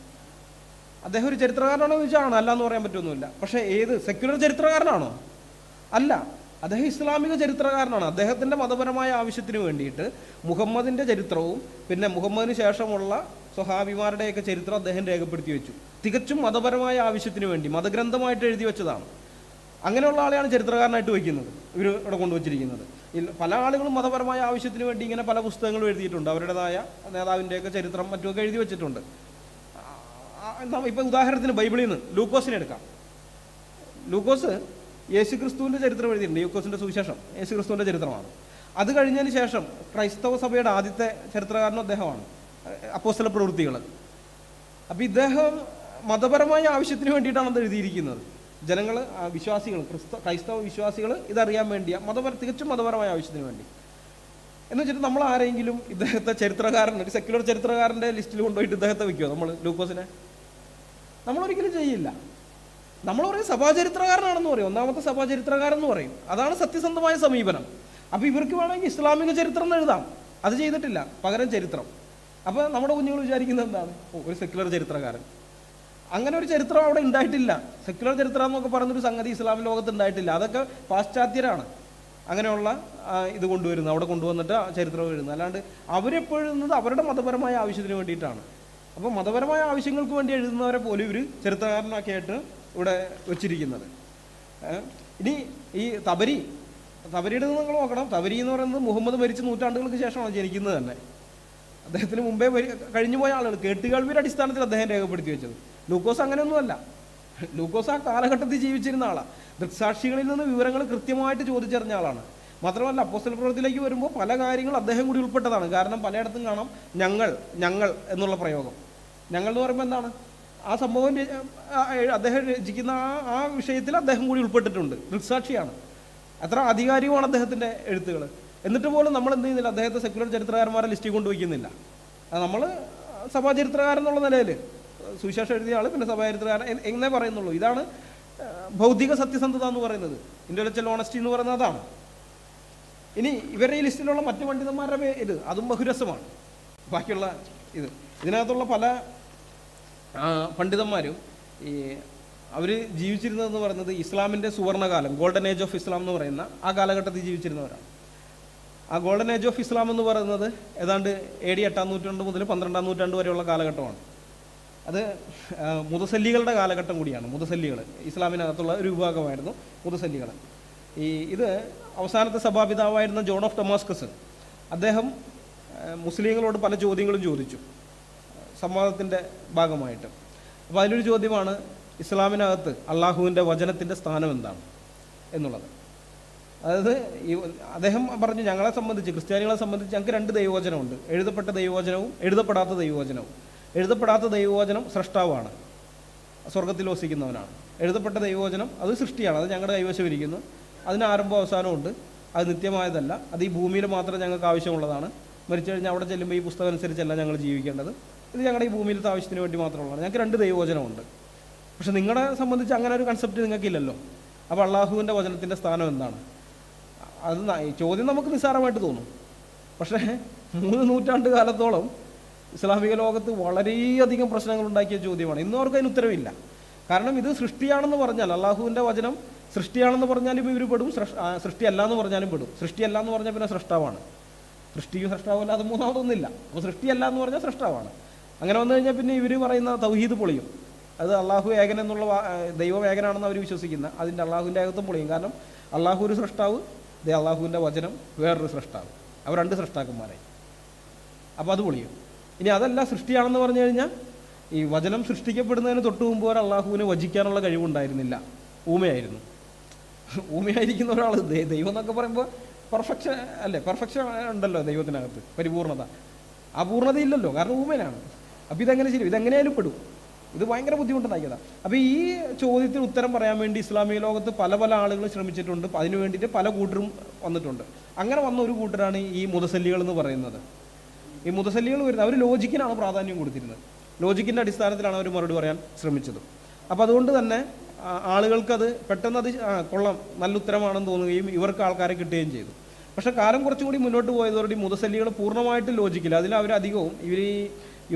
അദ്ദേഹം ഒരു ചരിത്രകാരനാണോ എന്ന് ചോദിച്ചാൽ അല്ല എന്ന് പറയാൻ പറ്റുമൊന്നുമില്ല. പക്ഷേ ഏത് സെക്യുലർ ചരിത്രകാരനാണോ? അല്ല, അദ്ദേഹം ഇസ്ലാമിക ചരിത്രകാരനാണ്. അദ്ദേഹത്തിൻ്റെ മതപരമായ ആവശ്യത്തിന് വേണ്ടിയിട്ട് മുഹമ്മദിൻ്റെ ചരിത്രവും പിന്നെ മുഹമ്മദിന് ശേഷമുള്ള സ്വഹാബിമാരുടെയൊക്കെ ചരിത്രം അദ്ദേഹം രേഖപ്പെടുത്തി വെച്ചു. തികച്ചും മതപരമായ ആവശ്യത്തിന് വേണ്ടി മതഗ്രന്ഥമായിട്ട് എഴുതി വെച്ചതാണ്. അങ്ങനെയുള്ള ആളെയാണ് ചരിത്രകാരനായിട്ട് വയ്ക്കുന്നത്, ഇവർ ഇവിടെ കൊണ്ടുവച്ചിരിക്കുന്നത്. പല ആളുകളും മതപരമായ ആവശ്യത്തിന് വേണ്ടി ഇങ്ങനെ പല പുസ്തകങ്ങളും എഴുതിയിട്ടുണ്ട്, അവരുടേതായ നേതാവിൻ്റെയൊക്കെ ചരിത്രം മറ്റുമൊക്കെ എഴുതി വെച്ചിട്ടുണ്ട്. ഇപ്പം ഉദാഹരണത്തിന് ബൈബിളിൽ നിന്ന് ലൂക്കോസിനെ എടുക്കാം. ലൂക്കോസ് യേശുക്രിസ്തുവിൻ്റെ ചരിത്രം എഴുതിയിട്ടുണ്ട്. ലൂക്കോസിൻ്റെ സുവിശേഷം യേശുക്രിസ്തുവിൻ്റെ ചരിത്രമാണ്. അത് കഴിഞ്ഞതിന് ശേഷം ക്രൈസ്തവ സഭയുടെ ആദ്യത്തെ ചരിത്രകാരനും അദ്ദേഹമാണ്, അപ്പോസ്തല പ്രവൃത്തികൾ. അപ്പോൾ ഇദ്ദേഹം മതപരമായ ആവശ്യത്തിന് വേണ്ടിയിട്ടാണ് അത് എഴുതിയിരിക്കുന്നത്. ജനങ്ങൾ, വിശ്വാസികൾ, ക്രൈസ്തവ വിശ്വാസികൾ ഇതറിയാൻ വേണ്ടിയ തികച്ചും മതപരമായ ആവശ്യത്തിന് വേണ്ടി. എന്ന് വെച്ചിട്ട് നമ്മൾ ആരെങ്കിലും ഇദ്ദേഹത്തെ ചരിത്രകാരൻ, ഒരു സെക്യുലർ ചരിത്രകാരൻ്റെ ലിസ്റ്റിൽ കൊണ്ടുപോയിട്ട് ഇദ്ദേഹത്തെ വയ്ക്കുമോ നമ്മൾ ലൂക്കോസിനെ? നമ്മളൊരിക്കലും ചെയ്യില്ല. നമ്മൾ പറയും സഭാചരിത്രകാരനാണെന്ന് പറയും, ഒന്നാമത്തെ സഭാചരിത്രകാരൻ എന്ന് പറയും. അതാണ് സത്യസന്ധമായ സമീപനം. അപ്പോൾ ഇവർക്ക് വേണമെങ്കിൽ ഇസ്ലാമിക ചരിത്രം എന്ന് എഴുതാം, അത് ചെയ്തിട്ടില്ല, പകരം ചരിത്രം. അപ്പോൾ നമ്മുടെ കുഞ്ഞുങ്ങൾ വിചാരിക്കുന്നത് എന്താണ്? ഒരു സെക്യുലർ ചരിത്രകാരൻ. അങ്ങനെ ഒരു ചരിത്രം അവിടെ ഉണ്ടായിട്ടില്ല. സെക്യുലർ ചരിത്രം എന്നൊക്കെ പറയുന്നൊരു സംഗതി ഇസ്ലാമിക ലോകത്ത് ഉണ്ടായിട്ടില്ല. അതൊക്കെ പാശ്ചാത്യരാണ് അങ്ങനെയുള്ള ഇത് കൊണ്ടുവരുന്നത്, അവിടെ കൊണ്ടുവന്നിട്ട് ചരിത്രം എഴുതുന്നത്. അല്ലാണ്ട് അവരെപ്പോഴുന്നത് അവരുടെ മതപരമായ ആവശ്യത്തിന് വേണ്ടിയിട്ടാണ്. അപ്പോൾ മതപരമായ ആവശ്യങ്ങൾക്ക് വേണ്ടി എഴുതുന്നവരെ പോലും ഇവർ ചരിത്രകാരനൊക്കെ ആയിട്ട് ഇവിടെ വെച്ചിരിക്കുന്നത്. ഇനി ഈ തബരിയുടെ നിങ്ങൾ നോക്കണം. തബരി എന്ന് പറയുന്നത് മുഹമ്മദ് മരിച്ച നൂറ്റാണ്ടുകൾക്ക് ശേഷമാണ് ജനിക്കുന്നത് തന്നെ. അദ്ദേഹത്തിന് മുമ്പേ കഴിഞ്ഞു പോയ ആളുകൾ കേട്ടുകേൾവിയുടെ അടിസ്ഥാനത്തിൽ അദ്ദേഹം രേഖപ്പെടുത്തി വെച്ചത്. ലൂക്കോസ് അങ്ങനെയൊന്നുമല്ല. ലൂക്കോസ് ആ കാലഘട്ടത്തിൽ ജീവിച്ചിരുന്ന ആളാണ്. ദൃക്സാക്ഷികളിൽ നിന്ന് വിവരങ്ങൾ കൃത്യമായിട്ട് ചോദിച്ചറിഞ്ഞ ആളാണ്. മാത്രമല്ല അപ്പോസ്തല പ്രവൃത്തിയിലേക്ക് വരുമ്പോൾ പല കാര്യങ്ങൾ അദ്ദേഹം കൂടി ഉൾപ്പെട്ടതാണ്. കാരണം പലയിടത്തും കാണാം ഞങ്ങൾ എന്നുള്ള പ്രയോഗം. ഞങ്ങൾ എന്ന് പറയുമ്പോൾ എന്താണ്? ആ സംഭവം അദ്ദേഹം രചിക്കുന്ന ആ വിഷയത്തിൽ അദ്ദേഹം കൂടി ഉൾപ്പെട്ടിട്ടുണ്ട്. ദൃക്സാക്ഷിയാണ്. എത്ര അധികാരിയുമാണ് അദ്ദേഹത്തിൻ്റെ എഴുത്തുകൾ. എന്നിട്ട് പോലും നമ്മൾ എന്ത് ചെയ്യുന്നില്ല? അദ്ദേഹത്തെ സെക്യുലർ ചരിത്രകാരന്മാരെ ലിസ്റ്റിൽ കൊണ്ടുവയ്ക്കുന്നില്ല. നമ്മൾ സഭാചരിത്രകാരൻ എന്നുള്ള നിലയിൽ സുവിശേഷം എഴുതിയ ആൾ, പിന്നെ സഭാചരിത്രകാരൻ എന്നേ പറയുന്നുള്ളൂ. ഇതാണ് ഭൗതിക സത്യസന്ധത എന്ന് പറയുന്നത്, ഇൻ്റലക്ച്വൽ ഓണസ്റ്റി എന്ന് പറയുന്നത് അതാണ്. ഇനി ഇവരുടെ ഈ ലിസ്റ്റിലുള്ള മറ്റു പണ്ഡിതന്മാരുടെ അതും ബഹുരസമാണ്. ബാക്കിയുള്ള ഇതിനകത്തുള്ള പല പണ്ഡിതന്മാരും അവർ ജീവിച്ചിരുന്നതെന്ന് പറയുന്നത് ഇസ്ലാമിൻ്റെ സുവർണകാലം, ഗോൾഡൻ ഏജ് ഓഫ് ഇസ്ലാം എന്ന് പറയുന്ന ആ കാലഘട്ടത്തിൽ ജീവിച്ചിരുന്നവരാണ്. ആ ഗോൾഡൻ ഏജ് ഓഫ് ഇസ്ലാം എന്ന് പറയുന്നത് ഏതാണ്ട് AD 8-ാം നൂറ്റാണ്ട് മുതൽ 12-ാം നൂറ്റാണ്ട് വരെയുള്ള കാലഘട്ടമാണ്. അത് മുതസല്ലികളുടെ കാലഘട്ടം കൂടിയാണ്. മുതസല്ലികൾ ഇസ്ലാമിനകത്തുള്ള ഒരു വിഭാഗമായിരുന്നു മുതസല്ലികൾ. ഇത് അവസാനത്തെ സഭാപിതാവായിരുന്ന ജോൺ ഓഫ് ഡമാസ്കസ്, അദ്ദേഹം മുസ്ലിങ്ങളോട് പല ചോദ്യങ്ങളും ചോദിച്ചു സംവാദത്തിൻ്റെ ഭാഗമായിട്ട്. അപ്പോൾ അതിലൊരു ചോദ്യമാണ് ഇസ്ലാമിനകത്ത് അള്ളാഹുവിൻ്റെ വചനത്തിൻ്റെ സ്ഥാനം എന്താണ് എന്നുള്ളത്. അതായത് അദ്ദേഹം പറഞ്ഞു, ഞങ്ങളെ സംബന്ധിച്ച്, ക്രിസ്ത്യാനികളെ സംബന്ധിച്ച് ഞങ്ങൾക്ക് 2 ദൈവവചനമുണ്ട്, എഴുതപ്പെട്ട ദൈവവചനവും എഴുതപ്പെടാത്ത ദൈവവചനവും. എഴുതപ്പെടാത്ത ദൈവവചനം സ്രഷ്ടാവാണ്, സ്വർഗത്തിൽ വസിക്കുന്നവനാണ്. എഴുതപ്പെട്ട ദൈവവചനം അത് സൃഷ്ടിയാണ്, അത് ഞങ്ങളുടെ കൈവശം ഇരിക്കുന്നു. അതിന് ആരംഭം അവസാനമുണ്ട്, അത് നിത്യമായതല്ല, അത് ഈ ഭൂമിയിൽ മാത്രം ഞങ്ങൾക്ക് ആവശ്യമുള്ളതാണ്. മരിച്ചു കഴിഞ്ഞാൽ അവിടെ ചെല്ലുമ്പോൾ ഈ പുസ്തകം അനുസരിച്ചല്ല ഞങ്ങൾ ജീവിക്കേണ്ടത്, ഇത് ഞങ്ങളുടെ ഈ ഭൂമിയിലത്തെ ആവശ്യത്തിന് വേണ്ടി മാത്രമുള്ളതാണ്. ഞങ്ങൾക്ക് 2 ദൈവവചനമുണ്ട്. പക്ഷെ നിങ്ങളെ സംബന്ധിച്ച് അങ്ങനെ ഒരു കൺസെപ്റ്റ് നിങ്ങൾക്കില്ലല്ലോ. അപ്പോൾ അള്ളാഹുവിൻ്റെ വചനത്തിൻ്റെ സ്ഥാനം എന്താണ്? അത് ചോദ്യം നമുക്ക് നിസ്സാരമായിട്ട് തോന്നും. പക്ഷേ 3 നൂറ്റാണ്ട് കാലത്തോളം ഇസ്ലാമിക ലോകത്ത് വളരെയധികം പ്രശ്നങ്ങൾ ഉണ്ടാക്കിയ ചോദ്യമാണ്. ഇന്നും അവർക്ക് അതിന് ഉത്തരവില്ല. കാരണം ഇത് സൃഷ്ടിയാണെന്ന് പറഞ്ഞാൽ, അള്ളാഹുവിൻ്റെ വചനം സൃഷ്ടിയാണെന്ന് പറഞ്ഞാലും ഇവർ പെടും, സൃഷ്ടിയല്ല എന്ന് പറഞ്ഞാലും പെടും. സൃഷ്ടിയല്ല എന്ന് പറഞ്ഞാൽ പിന്നെ സൃഷ്ടാവാണ്. സൃഷ്ടിയും സൃഷ്ടാവല്ല, അത് മൂന്നാമതൊന്നുമില്ല. അപ്പോൾ സൃഷ്ടിയല്ല എന്ന് പറഞ്ഞാൽ സൃഷ്ടാവാണ്. അങ്ങനെ വന്നു കഴിഞ്ഞാൽ പിന്നെ ഇവർ പറയുന്ന തൗഹീദ് പൊളിയും. അത് അള്ളാഹു ഏകൻ എന്നുള്ള ദൈവം ഏകനാണെന്ന് അവർ വിശ്വസിക്കുന്ന അതിൻ്റെ അള്ളാഹുവിൻ്റെ ഏകത്വം പൊളിയും. കാരണം അള്ളാഹു ഒരു സൃഷ്ടാവ്, അള്ളാഹുവിൻ്റെ വചനം വേറൊരു സൃഷ്ടാവ്, അവർ 2 സൃഷ്ടാക്കന്മാരായി. അപ്പോൾ അത് പൊളിയും. ഇനി അതല്ല, സൃഷ്ടിയാണെന്ന് പറഞ്ഞു കഴിഞ്ഞാൽ ഈ വചനം സൃഷ്ടിക്കപ്പെടുന്നതിന് തൊട്ട് മുമ്പ് വരെ അള്ളാഹുവിന് വചിക്കാനുള്ള കഴിവുണ്ടായിരുന്നില്ല, ഊമയായിരുന്നു. ഊമയായിരിക്കുന്ന ഒരാൾ ദൈവം എന്നൊക്കെ പറയുമ്പോൾ പെർഫെക്ഷൻ അല്ലേ? പെർഫെക്ഷൻ ഉണ്ടല്ലോ ദൈവത്തിനകത്ത്, പരിപൂർണത. ആ പൂർണ്ണതയില്ലല്ലോ, കാരണം ഊമനാണ്. അപ്പോൾ ഇതെങ്ങനെ ശരി? ഇതെങ്ങനെയായാലും പെടും. ഇത് ഭയങ്കര ബുദ്ധിമുട്ടുണ്ടാക്കിയതാണ്. അപ്പോൾ ഈ ചോദ്യത്തിന് ഉത്തരം പറയാൻ വേണ്ടി ഇസ്ലാമിക ലോകത്ത് പല ആളുകൾ ശ്രമിച്ചിട്ടുണ്ട്. അതിനു വേണ്ടിയിട്ട് പല കൂട്ടരും വന്നിട്ടുണ്ട്. അങ്ങനെ വന്ന ഒരു കൂട്ടരാണ് ഈ മുതസല്ലികൾ എന്ന് പറയുന്നത്. ഈ മുതസല്ലികൾ വരുന്നത് അവർ ലോജിക്കിനാണ് പ്രാധാന്യം കൊടുത്തിരുന്നത്. ലോജിക്കിൻ്റെ അടിസ്ഥാനത്തിലാണ് അവർ മറുപടി പറയാൻ ശ്രമിച്ചത്. അപ്പോൾ അതുകൊണ്ട് തന്നെ ആളുകൾക്കത് പെട്ടെന്ന് അത് കൊള്ളാം, നല്ല ഉത്തരമാണെന്ന് തോന്നുകയും ഇവർക്ക് ആൾക്കാരെ കിട്ടുകയും ചെയ്തു. പക്ഷേ കാലം കുറച്ചുകൂടി മുന്നോട്ട് പോയതോടെ മുതസല്ലികൾ പൂർണ്ണമായിട്ട് ലോജിക്കില്ല. അതിൽ അവരധികവും ഇവർ ഈ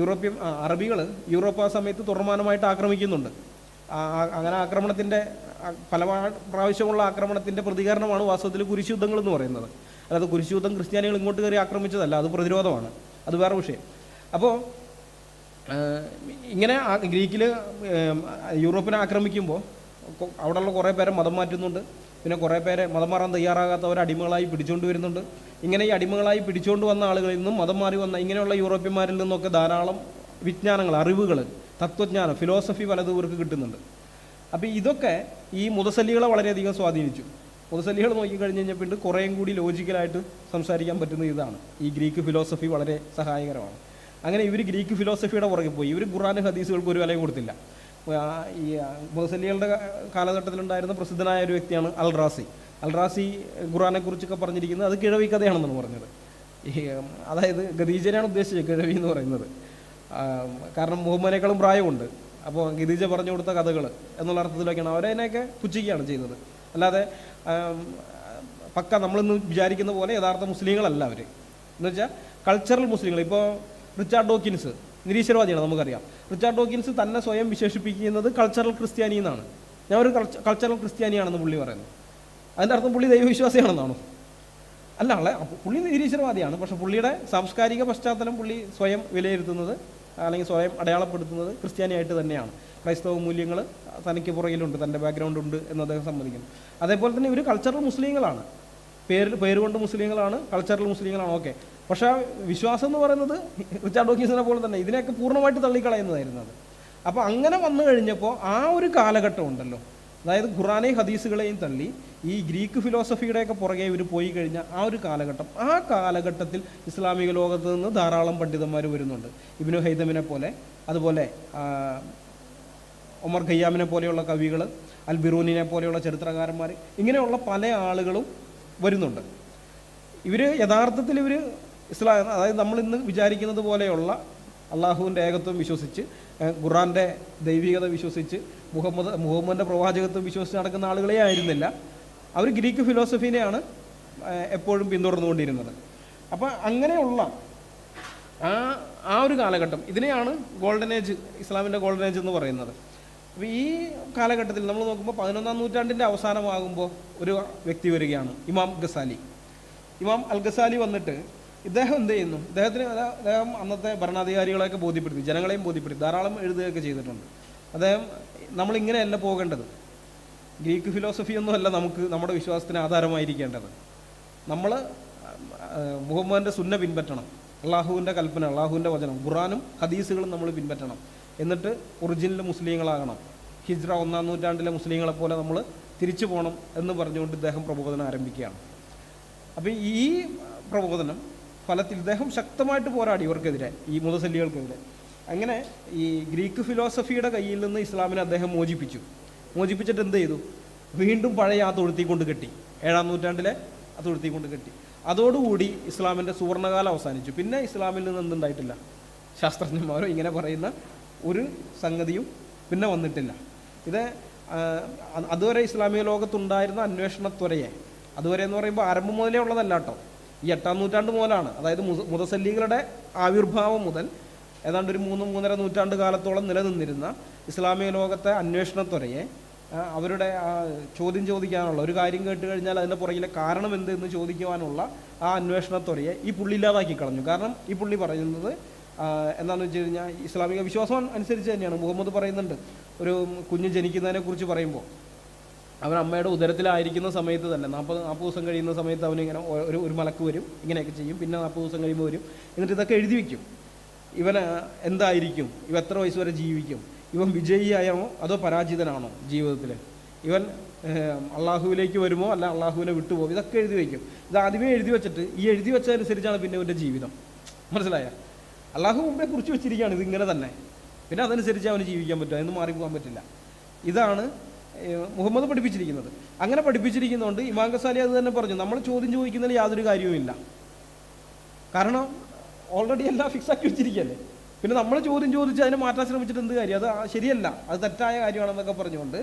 അറബികൾ യൂറോപ്പ് ആ സമയത്ത് തുറമാനമായിട്ട് ആക്രമിക്കുന്നുണ്ട്. അങ്ങനെ ആക്രമണത്തിൻ്റെ പല പ്രാവശ്യമുള്ള ആക്രമണത്തിൻ്റെ പ്രതികരണമാണ് വാസ്തവത്തിൽ കുരിശുദ്ധങ്ങൾ എന്ന് പറയുന്നത്. അതായത് കുരിശുദ്ധം ക്രിസ്ത്യാനികൾ ഇങ്ങോട്ട് കയറി ആക്രമിച്ചതല്ല, അത് പ്രതിരോധമാണ്, അത് വേറെ വിഷയം. അപ്പോൾ ഇങ്ങനെ ഗ്രീക്കിൽ യൂറോപ്പിനെ ആക്രമിക്കുമ്പോൾ അവിടെയുള്ള കുറേ പേരെ മതം മാറ്റുന്നുണ്ട്. പിന്നെ കുറേ പേരെ മതം മാറാൻ തയ്യാറാകാത്തവരെ അടിമകളായി പിടിച്ചുകൊണ്ട് വരുന്നുണ്ട്. ഇങ്ങനെ ഈ അടിമകളായി പിടിച്ചുകൊണ്ട് വന്ന ആളുകളിൽ നിന്നും മതം മാറി വന്ന ഇങ്ങനെയുള്ള യൂറോപ്യന്മാരിൽ നിന്നൊക്കെ ധാരാളം വിജ്ഞാനങ്ങൾ, അറിവുകൾ, തത്വജ്ഞാനം, ഫിലോസഫി പലതും ഇവർക്ക് കിട്ടുന്നുണ്ട്. അപ്പോൾ ഇതൊക്കെ ഈ മുതസല്ലികളെ വളരെയധികം സ്വാധീനിച്ചു. മുതസല്ലികൾ നോക്കിക്കഴിഞ്ഞ് കഴിഞ്ഞപ്പോൾ കുറേയും കൂടി ലോജിക്കലായിട്ട് സംസാരിക്കാൻ പറ്റുന്ന ഇതാണ്. ഈ ഗ്രീക്ക് ഫിലോസഫി വളരെ സഹായകരമാണ്. അങ്ങനെ ഇവർ ഗ്രീക്ക് ഫിലോസഫിയുടെ പുറകെ പോയി. ഇവർ ഖുർആൻ ഹദീസുകൾക്ക് ഒരു വിലയും കൊടുത്തില്ല. ഈ മുതസല്ലികളുടെ കാലഘട്ടത്തിലുണ്ടായിരുന്ന പ്രസിദ്ധനായ ഒരു വ്യക്തിയാണ് അൽ റാസി ഖുറാനെക്കുറിച്ചൊക്കെ പറഞ്ഞിരിക്കുന്നത് അത് കിഴവി കഥയാണെന്നാണ് പറഞ്ഞത്. ഈ അതായത് ഖദീജനെയാണ് ഉദ്ദേശിച്ചത് കിഴവി എന്ന് പറയുന്നത്. കാരണം മുഹമ്മദിനേക്കാളും പ്രായമുണ്ട്. അപ്പോൾ ഖദീജ പറഞ്ഞു കൊടുത്ത കഥകൾ എന്നുള്ള അർത്ഥത്തിലൊക്കെയാണ് അവരതിനെയൊക്കെ പുച്ഛിക്കുകയാണ് ചെയ്തത്. അല്ലാതെ പക്ക നമ്മളിന്ന് വിചാരിക്കുന്ന പോലെ യഥാർത്ഥ മുസ്ലിങ്ങളല്ല അവർ. എന്ന് വെച്ചാൽ കൾച്ചറൽ മുസ്ലിങ്ങൾ. ഇപ്പോൾ റിച്ചാർഡ് ഡോക്കിൻസ് നിരീശ്വരവാദിയാണ്, നമുക്കറിയാം. റിച്ചാർഡ് ഡോക്കിൻസ് തന്നെ സ്വയം വിശേഷിപ്പിക്കുന്നത് കൾച്ചറൽ ക്രിസ്ത്യാനി എന്നാണ്. ഞാൻ ഒരു കൾച്ചറൽ ക്രിസ്ത്യാനിയാണെന്ന് പുള്ളി പറയുന്നത്. അതിൻ്റെ അർത്ഥം പുള്ളി ദൈവവിശ്വാസിയാണെന്നാണോ? അല്ല, പുള്ളി നിരീശ്വരവാദിയാണ്. പക്ഷെ പുള്ളിയുടെ സാംസ്കാരിക പശ്ചാത്തലം പുള്ളി സ്വയം വിലയിരുത്തുന്നത് അല്ലെങ്കിൽ സ്വയം അടയാളപ്പെടുത്തുന്നത് ക്രിസ്ത്യാനിയായിട്ട് തന്നെയാണ്. ക്രൈസ്തവ മൂല്യങ്ങൾ തനിക്ക് പുറകിലുണ്ട്, തൻ്റെ ബാക്ക്ഗ്രൗണ്ട് ഉണ്ട് എന്ന് അദ്ദേഹം സമ്മതിക്കുന്നു. അതേപോലെ തന്നെ ഇവർ കൾച്ചറൽ മുസ്ലിങ്ങളാണ്, പേരുകൊണ്ട് മുസ്ലിങ്ങളാണ്, കൾച്ചറൽ മുസ്ലിങ്ങളാണ്. ഓക്കെ, പക്ഷേ ആ വിശ്വാസം എന്ന് പറയുന്നത് റിച്ചാർഡ് ഡോക്കിൻസിനെ പോലെ തന്നെ ഇതിനെയൊക്കെ പൂർണ്ണമായിട്ട് തള്ളിക്കളയുന്നതായിരുന്നത്. അപ്പോൾ അങ്ങനെ വന്നു കഴിഞ്ഞപ്പോൾ ആ ഒരു കാലഘട്ടം ഉണ്ടല്ലോ, അതായത് ഖുറാനെയും ഹദീസുകളെയും തള്ളി ഈ ഗ്രീക്ക് ഫിലോസഫിയുടെയൊക്കെ പുറകെ ഇവർ പോയി കഴിഞ്ഞ ആ ഒരു കാലഘട്ടം, ആ കാലഘട്ടത്തിൽ ഇസ്ലാമിക ലോകത്ത് നിന്ന് ധാരാളം പണ്ഡിതന്മാർ വരുന്നുണ്ട്. ഇബ്നു ഹൈതമിനെ പോലെ, അതുപോലെ ഒമർ ഖയ്യാമിനെ പോലെയുള്ള കവികൾ, അൽ ബിറൂനിനെ പോലെയുള്ള ചരിത്രകാരന്മാർ, ഇങ്ങനെയുള്ള പല ആളുകളും വരുന്നുണ്ട്. ഇവർ യഥാർത്ഥത്തിൽ അതായത് നമ്മളിന്ന് വിചാരിക്കുന്നത് പോലെയുള്ള അള്ളാഹുവിൻ്റെ ഏകത്വം വിശ്വസിച്ച്, ഖുറാൻ്റെ ദൈവികത വിശ്വസിച്ച്, മുഹമ്മദിൻ്റെ പ്രവാചകത്വം വിശ്വസിച്ച് നടക്കുന്ന ആളുകളെ ആയിരുന്നില്ല. അവർ ഗ്രീക്ക് ഫിലോസഫീനെയാണ് എപ്പോഴും പിന്തുടർന്നുകൊണ്ടിരുന്നത്. അപ്പോൾ അങ്ങനെയുള്ള ആ ഒരു കാലഘട്ടം, ഇതിനെയാണ് ഗോൾഡൻ ഏജ്, ഇസ്ലാമിൻ്റെ ഗോൾഡൻ ഏജ് എന്ന് പറയുന്നത്. അപ്പോൾ ഈ കാലഘട്ടത്തിൽ നമ്മൾ നോക്കുമ്പോൾ 11-ാം നൂറ്റാണ്ടിൻ്റെ അവസാനമാകുമ്പോൾ ഒരു വ്യക്തി വരികയാണ്, ഇമാം അൽ ഗസാലി വന്നിട്ട് ഇദ്ദേഹം എന്ത് ചെയ്യുന്നു? അദ്ദേഹം അന്നത്തെ ഭരണാധികാരികളെയൊക്കെ ബോധ്യപ്പെടുത്തി, ജനങ്ങളെയും ബോധ്യപ്പെടുത്തി, ധാരാളം എഴുതുകയൊക്കെ ചെയ്തിട്ടുണ്ട്. അദ്ദേഹം നമ്മളിങ്ങനെയല്ല പോകേണ്ടത്, ഗ്രീക്ക് ഫിലോസഫിയൊന്നുമല്ല നമ്മുടെ വിശ്വാസത്തിന് ആധാരമായിരിക്കേണ്ടത്. നമ്മൾ മുഹമ്മദിൻ്റെ സുന്ന പിൻപറ്റണം, അള്ളാഹുവിൻ്റെ കൽപ്പന, അള്ളാഹുവിൻ്റെ വചനം, ഖുറാനും ഹദീസുകളും നമ്മൾ പിൻപറ്റണം. എന്നിട്ട് ഒറിജിനൽ മുസ്ലിങ്ങളാകണം, ഹിജ്റ 1-ാം നൂറ്റാണ്ടിലെ മുസ്ലിങ്ങളെപ്പോലെ നമ്മൾ തിരിച്ചു പോകണം എന്ന് പറഞ്ഞുകൊണ്ട് ഇദ്ദേഹം പ്രബോധനം ആരംഭിക്കുകയാണ്. അപ്പോൾ ഈ പ്രബോധനം ഫലത്തിൽ ഇദ്ദേഹം ശക്തമായിട്ട് പോരാടി ഇവർക്കെതിരെ, ഈ മുതസല്ലികൾക്കെതിരെ. അങ്ങനെ ഈ ഗ്രീക്ക് ഫിലോസഫിയുടെ കയ്യിൽ നിന്ന് ഇസ്ലാമിനെ അദ്ദേഹം മോചിപ്പിച്ചിട്ട് എന്ത് ചെയ്തു? വീണ്ടും പഴയ ആ തൊഴുത്തി കൊണ്ട് കെട്ടി, 7-ാം നൂറ്റാണ്ടിലെ ആ തൊഴുത്തി കൊണ്ട് കെട്ടി. അതോടുകൂടി ഇസ്ലാമിൻ്റെ സുവർണ്ണകാലം അവസാനിച്ചു. പിന്നെ ഇസ്ലാമിൽ നിന്ന് എന്തുണ്ടായിട്ടില്ല? ശാസ്ത്രജ്ഞന്മാരോ ഇങ്ങനെ പറയുന്ന ഒരു സംഗതിയും പിന്നെ വന്നിട്ടില്ല. ഇത് അതുവരെ ഇസ്ലാമിക ലോകത്തുണ്ടായിരുന്ന അന്വേഷണത്വരയെ, അതുവരെ എന്ന് പറയുമ്പോൾ ആരംഭം മുതലേ ഉള്ളതല്ല കേട്ടോ, ഈ 8-ാം നൂറ്റാണ്ട് മുതലാണ്. അതായത് മുതസല്ലികളുടെ ആവിർഭാവം മുതൽ ഏതാണ്ട് ഒരു 3-3.5 നൂറ്റാണ്ട് കാലത്തോളം നിലനിന്നിരുന്ന ഇസ്ലാമിക ലോകത്തെ അന്വേഷണത്വരയെ, അവരുടെ ചോദ്യം ചോദിക്കാനുള്ള, ഒരു കാര്യം കേട്ട് കഴിഞ്ഞാൽ അതിൻ്റെ പുറകിലെ കാരണം എന്ത് എന്ന് ചോദിക്കുവാനുള്ള ആ അന്വേഷണത്വരയെ ഈ പുള്ളി ഇല്ലാതാക്കി കളഞ്ഞു. കാരണം ഈ പുള്ളി പറയുന്നത് എന്താണെന്ന് വെച്ച് കഴിഞ്ഞാൽ ഇസ്ലാമിക വിശ്വാസം അനുസരിച്ച് തന്നെയാണ്. മുഹമ്മദ് പറയുന്നുണ്ട്, ഒരു കുഞ്ഞ് ജനിക്കുന്നതിനെ കുറിച്ച് പറയുമ്പോൾ അവൻ അമ്മയുടെ ഉദരത്തിലായിരിക്കുന്ന സമയത്ത് തന്നെ 40 ദിവസം കഴിയുന്ന സമയത്ത് അവനിങ്ങനെ ഒരു മലക്ക് വരും, ഇങ്ങനെയൊക്കെ ചെയ്യും. പിന്നെ 40 ദിവസം കഴിയുമ്പോൾ വരും. എന്നിട്ട് ഇതൊക്കെ എഴുതി വയ്ക്കും. ഇവന് എന്തായിരിക്കും, ഇവ എത്ര വയസ്സ് വരെ ജീവിക്കും, ഇവൻ വിജയിയാണോ അതോ പരാജിതനാണോ ജീവിതത്തിൽ, ഇവൻ അള്ളാഹുവിലേക്ക് വരുമോ അല്ല അള്ളാഹുവിനെ വിട്ടുപോകും, ഇതൊക്കെ എഴുതി വയ്ക്കും. ഇത് ആദ്യമേ എഴുതി വെച്ചിട്ട് ഈ എഴുതി വെച്ചതനുസരിച്ചാണ് പിന്നെ ഇവൻ്റെ ജീവിതം. മനസ്സിലായ? അള്ളാഹു മുമ്പേ കുറിച്ച് വെച്ചിരിക്കുകയാണ് ഇതിങ്ങനെ തന്നെ, പിന്നെ അതനുസരിച്ച് അവന് ജീവിക്കാൻ പറ്റും, അതിന് മാറിപ്പോകാൻ പറ്റില്ല. ഇതാണ് മുഹമ്മദ് പഠിപ്പിച്ചിരിക്കുന്നത്. അങ്ങനെ പഠിപ്പിച്ചിരിക്കുന്നതുകൊണ്ട് ഇമാം ഗസാലി അത് തന്നെ പറഞ്ഞു, നമ്മൾ ചോദ്യം ചോദിക്കുന്നതിൽ യാതൊരു കാര്യവുമില്ല. കാരണം ഓൾറെഡി എല്ലാം ഫിക്സ് ആക്കി വെച്ചിരിക്കുകയല്ലേ. പിന്നെ നമ്മൾ ചോദ്യം ചോദിച്ച് അതിനെ മാറ്റാൻ ശ്രമിച്ചിട്ട് എന്ത് കാര്യം? അത് ശരിയല്ല, അത് തെറ്റായ കാര്യമാണെന്നൊക്കെ പറഞ്ഞുകൊണ്ട്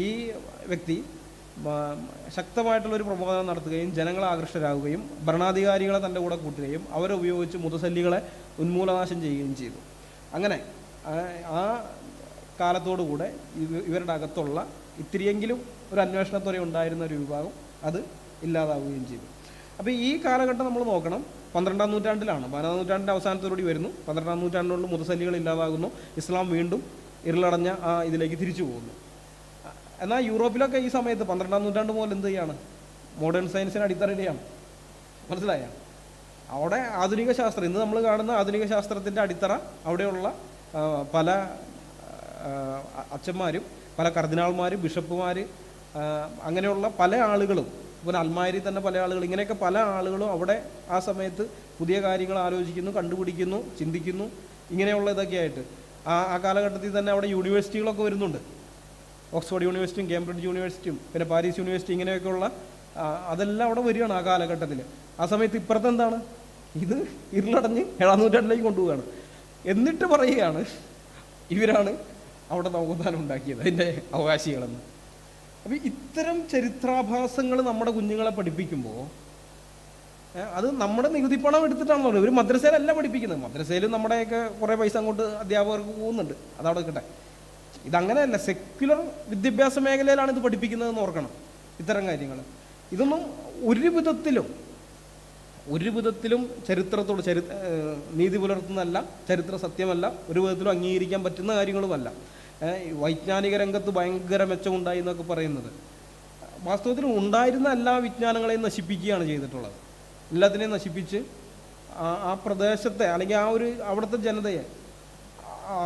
ഈ വ്യക്തി ശക്തമായിട്ടുള്ളൊരു പ്രബോധനം നടത്തുകയും ജനങ്ങളെ ആകർഷകരാകുകയും ഭരണാധികാരികളെ തൻ്റെ കൂടെ കൂട്ടുകയും അവരെ ഉപയോഗിച്ച് മുതസല്ലികളെ ഉന്മൂലനാശം ചെയ്യുകയും ചെയ്തു. അങ്ങനെ ആ കാലത്തോടുകൂടെ ഇവരുടെ അകത്തുള്ള ഇത്തിരിയെങ്കിലും ഒരു അന്വേഷണത്തോടെ ഉണ്ടായിരുന്ന ഒരു വിഭാഗം അത് ഇല്ലാതാവുകയും ചെയ്തു. അപ്പോൾ ഈ കാലഘട്ടം നമ്മൾ നോക്കണം, 12-ാം നൂറ്റാണ്ടിലാണ്. 14-ാം നൂറ്റാണ്ടിൻ്റെ അവസാനത്തോടുകൂടി വരുന്നു. 12-ാം നൂറ്റാണ്ടിനുള്ള മുതസല്ലികൾ ഇല്ലാതാകുന്നു. ഇസ്ലാം വീണ്ടും ഇരുളടഞ്ഞ ഇതിലേക്ക് തിരിച്ചു പോകുന്നു. എന്നാൽ യൂറോപ്പിലൊക്കെ ഈ സമയത്ത് 12-ാം നൂറ്റാണ്ട് മുതൽ എന്ത് ചെയ്യാണ്? മോഡേൺ സയൻസിന് അടിത്തറയാണ്. മനസ്സിലായ? അവിടെ ആധുനിക ശാസ്ത്രം, ഇന്ന് നമ്മൾ കാണുന്ന ആധുനിക ശാസ്ത്രത്തിൻ്റെ അടിത്തറ അവിടെയുള്ള പല അച്ഛന്മാരും, പല കർദിനാൾമാരും, ബിഷപ്പുമാർ, അങ്ങനെയുള്ള പല ആളുകളും, പിന്നെ അൽമാരി തന്നെ പല ആളുകൾ, ഇങ്ങനെയൊക്കെ പല ആളുകളും അവിടെ ആ സമയത്ത് പുതിയ കാര്യങ്ങൾ ആലോചിക്കുന്നു, കണ്ടുപിടിക്കുന്നു, ചിന്തിക്കുന്നു, ഇങ്ങനെയുള്ള ഇതൊക്കെ ആയിട്ട് ആ കാലഘട്ടത്തിൽ തന്നെ അവിടെ യൂണിവേഴ്സിറ്റികളൊക്കെ വരുന്നുണ്ട്. ഓക്സ്ഫോർഡ് യൂണിവേഴ്സിറ്റിയും കേംബ്രിഡ്ജ് യൂണിവേഴ്സിറ്റിയും പിന്നെ പാരീസ് യൂണിവേഴ്സിറ്റി ഇങ്ങനെയൊക്കെയുള്ള അതെല്ലാം അവിടെ വരികയാണ് ആ കാലഘട്ടത്തിൽ. ആ സമയത്ത് ഇപ്പുറത്ത് എന്താണ്, ഇത് ഇരുളടഞ്ഞ് 7-ാം നൂറ്റാണ്ടിലേക്ക് കൊണ്ടുപോവുകയാണ്. എന്നിട്ട് പറയുകയാണ് ഇവരാണ് അവിടെ നവോത്ഥാനം ഉണ്ടാക്കിയത്, അതിൻ്റെ അവകാശികളെന്ന്. അപ്പോൾ ഇത്തരം ചരിത്രാഭാസങ്ങൾ നമ്മുടെ കുഞ്ഞുങ്ങളെ പഠിപ്പിക്കുമ്പോൾ അത് നമ്മുടെ നികുതി പണം എടുത്തിട്ടാണെന്ന് പറയുന്നത്. ഒരു മദ്രസയിലല്ല പഠിപ്പിക്കുന്നത്. മദ്രസയിൽ നമ്മുടെയൊക്കെ കുറേ പൈസ അങ്ങോട്ട് അധ്യാപകർക്ക് പോകുന്നുണ്ട്, അതവിടെ കിട്ടെ. ഇതങ്ങനെയല്ല, സെക്യുലർ വിദ്യാഭ്യാസ മേഖലയിലാണ് ഇത് പഠിപ്പിക്കുന്നതെന്ന് ഓർക്കണം. ഇത്തരം കാര്യങ്ങൾ ഇതൊന്നും ഒരു വിധത്തിലും ചരിത്രത്തോട് നീതി പുലർത്തുന്നതല്ല, ചരിത്ര സത്യമല്ല, ഒരു വിധത്തിലും അംഗീകരിക്കാൻ പറ്റുന്ന കാര്യങ്ങളുമല്ല. വൈജ്ഞാനിക രംഗത്ത് ഭയങ്കര മെച്ചമുണ്ടായി എന്നൊക്കെ പറയുന്നത് വാസ്തവത്തിൽ ഉണ്ടായിരുന്ന എല്ലാ വിജ്ഞാനങ്ങളെയും നശിപ്പിക്കുകയാണ് ചെയ്തിട്ടുള്ളത്. എല്ലാത്തിനെയും നശിപ്പിച്ച് ആ പ്രദേശത്തെ അല്ലെങ്കിൽ അവിടുത്തെ ജനതയെ,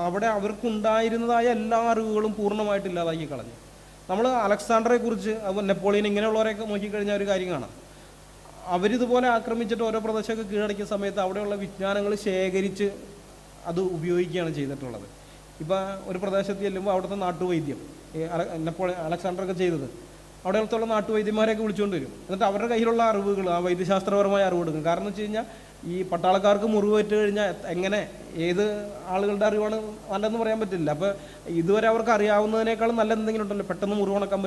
അവിടെ അവർക്കുണ്ടായിരുന്നതായ എല്ലാ അറിവുകളും പൂർണ്ണമായിട്ട് ഇല്ലാതാക്കി കളഞ്ഞു. നമ്മൾ അലക്സാണ്ടറെ കുറിച്ച്, അതുപോലെ നെപ്പോളിയൻ, ഇങ്ങനെയുള്ളവരെയൊക്കെ നോക്കിക്കഴിഞ്ഞാൽ ഒരു കാര്യം കാണാം. അവരിതുപോലെ ആക്രമിച്ചിട്ട് ഓരോ പ്രദേശമൊക്കെ കീഴടക്കിയ സമയത്ത് അവിടെയുള്ള വിജ്ഞാനങ്ങൾ ശേഖരിച്ച് അത് ഉപയോഗിക്കുകയാണ് ചെയ്തിട്ടുള്ളത്. ഇപ്പം ഒരു പ്രദേശത്ത് ചെല്ലുമ്പോൾ അവിടുത്തെ നാട്ടുവൈദ്യം, അലക്സാണ്ടറൊക്കെ ചെയ്തത്, അവിടെ അടുത്തുള്ള നാട്ടുവൈദ്യന്മാരെയൊക്കെ വിളിച്ചുകൊണ്ട് വരും. എന്നിട്ട് അവരുടെ കയ്യിലുള്ള അറിവുകൾ, ആ വൈദ്യശാസ്ത്രപരമായ അറിവ് എടുക്കും. കാരണം എന്ന് വെച്ച് കഴിഞ്ഞാൽ ഈ പട്ടാളക്കാർക്ക് മുറിവേറ്റ് കഴിഞ്ഞാൽ എങ്ങനെ ഏത് ആളുകളുടെ അറിവാണ് നല്ലതെന്ന് പറയാൻ പറ്റില്ല. അപ്പോൾ ഇതുവരെ അവർക്ക് അറിയാവുന്നതിനേക്കാളും നല്ല എന്തെങ്കിലും ഉണ്ടല്ലോ, പെട്ടെന്ന് മുറിവുണക്കാൻ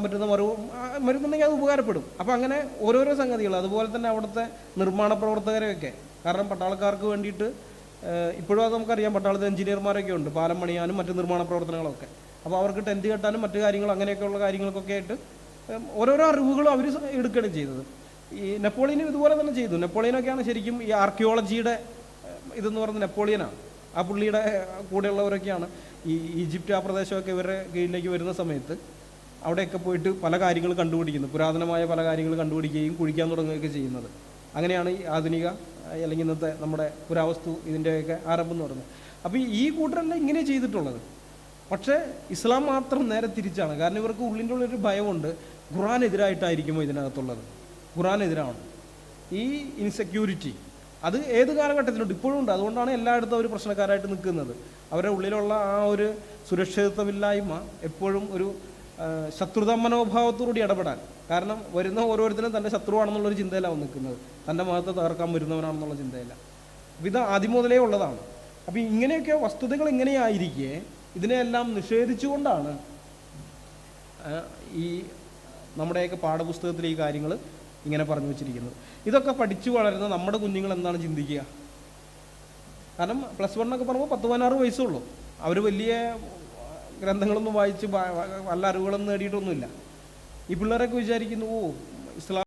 പറ്റുന്ന മരുന്നുണ്ടെങ്കിൽ അത് ഉപകാരപ്പെടും. അപ്പോൾ അങ്ങനെ ഓരോരോ സംഗതികൾ. അതുപോലെ തന്നെ അവിടുത്തെ നിർമ്മാണ പ്രവർത്തകരെയൊക്കെ, കാരണം പട്ടാളക്കാർക്ക് വേണ്ടിയിട്ട് ഇപ്പോഴും അത് നമുക്കറിയാം, പട്ടാളത്തിൽ എഞ്ചിനീയർമാരൊക്കെ ഉണ്ട്, പാലം പണിയാനും മറ്റ് നിർമ്മാണ പ്രവർത്തനങ്ങളൊക്കെ. അപ്പോൾ അവർക്ക് ടെൻറ്റ് കെട്ടാനും മറ്റു കാര്യങ്ങളും അങ്ങനെയൊക്കെയുള്ള കാര്യങ്ങൾക്കൊക്കെ ആയിട്ട് ഓരോരോ അറിവുകളും അവർ എടുക്കുകയാണ് ചെയ്തത്. ഈ നെപ്പോളിയനും ഇതുപോലെ തന്നെ ചെയ്തു. നെപ്പോളിയനൊക്കെയാണ് ശരിക്കും ഈ ആർക്കിയോളജിയുടെ ഇതെന്ന് പറയുന്നത് നെപ്പോളിയനാണ്. ആ പുള്ളിയുടെ കൂടെയുള്ളവരൊക്കെയാണ് ഈ ഈജിപ്റ്റ്, ആ പ്രദേശമൊക്കെ ഇവരുടെ കീഴിലേക്ക് വരുന്ന സമയത്ത് അവിടെയൊക്കെ പോയിട്ട് പല കാര്യങ്ങൾ കണ്ടുപിടിക്കുന്നത്, പുരാതനമായ പല കാര്യങ്ങൾ കണ്ടുപിടിക്കുകയും കുഴിക്കാൻ തുടങ്ങുകയൊക്കെ ചെയ്യുന്നത്. അങ്ങനെയാണ് ഈ ആധുനിക അല്ലെങ്കിൽ ഇന്നത്തെ നമ്മുടെ പുരാവസ്തു ഇതിൻ്റെയൊക്കെ ആരംഭം എന്ന് പറയുന്നത്. അപ്പോൾ ഈ കൂട്ടരെല്ലാം ഇങ്ങനെ ചെയ്തിട്ടുള്ളത്. പക്ഷേ ഇസ്ലാം മാത്രം നേരെ തിരിച്ചാണ്. കാരണം ഇവർക്ക് ഉള്ളിൻ്റെ ഉള്ളൊരു ഭയമുണ്ട്, ഖുർആൻ എതിരായിട്ടായിരിക്കുമോ ഇതിനകത്തുള്ളത്, ഖുർആൻ എതിരാണ്. ഈ ഇൻസെക്യൂരിറ്റി അത് ഏത് കാലഘട്ടത്തിലുണ്ട്, ഇപ്പോഴും ഉണ്ട്. അതുകൊണ്ടാണ് എല്ലായിടത്തും അവർ പ്രശ്നക്കാരായിട്ട് നിൽക്കുന്നത്. അവരുടെ ഉള്ളിലുള്ള ആ ഒരു സുരക്ഷിതത്വമില്ലായ്മ എപ്പോഴും ഒരു ശത്രുതാ മനോഭാവത്തോടുകൂടി ഇടപെടാൻ. കാരണം വരുന്ന ഓരോരുത്തരും തൻ്റെ ശത്രുവാണെന്നുള്ളൊരു ചിന്തയിലാണ് നിൽക്കുന്നത്, തൻ്റെ മതത്തെ തകർക്കാൻ വരുന്നവനാണെന്നുള്ള ചിന്തയില്ല. അപ്പോൾ ഇത് ആദ്യം മുതലേ ഉള്ളതാണ്. അപ്പോൾ ഇങ്ങനെയൊക്കെ വസ്തുതകൾ ഇങ്ങനെയായിരിക്കെ ഇതിനെയെല്ലാം നിഷേധിച്ചുകൊണ്ടാണ് ഈ നമ്മുടെയൊക്കെ പാഠപുസ്തകത്തിൽ ഈ കാര്യങ്ങൾ ഇങ്ങനെ പറഞ്ഞു വച്ചിരിക്കുന്നത്. ഇതൊക്കെ പഠിച്ചു വളരുന്ന നമ്മുടെ കുഞ്ഞുങ്ങൾ എന്താണ് ചിന്തിക്കുക? കാരണം +1 എന്നൊക്കെ പറയുമ്പോൾ 10-16 വയസ്സുള്ളൂ. അവർ വലിയ ഗ്രന്ഥങ്ങളൊന്നും വായിച്ച് നല്ല അറിവുകളൊന്നും നേടിയിട്ടൊന്നുമില്ല. ഈ പിള്ളേരൊക്കെ വിചാരിക്കുന്നു, ഇസ്ലാം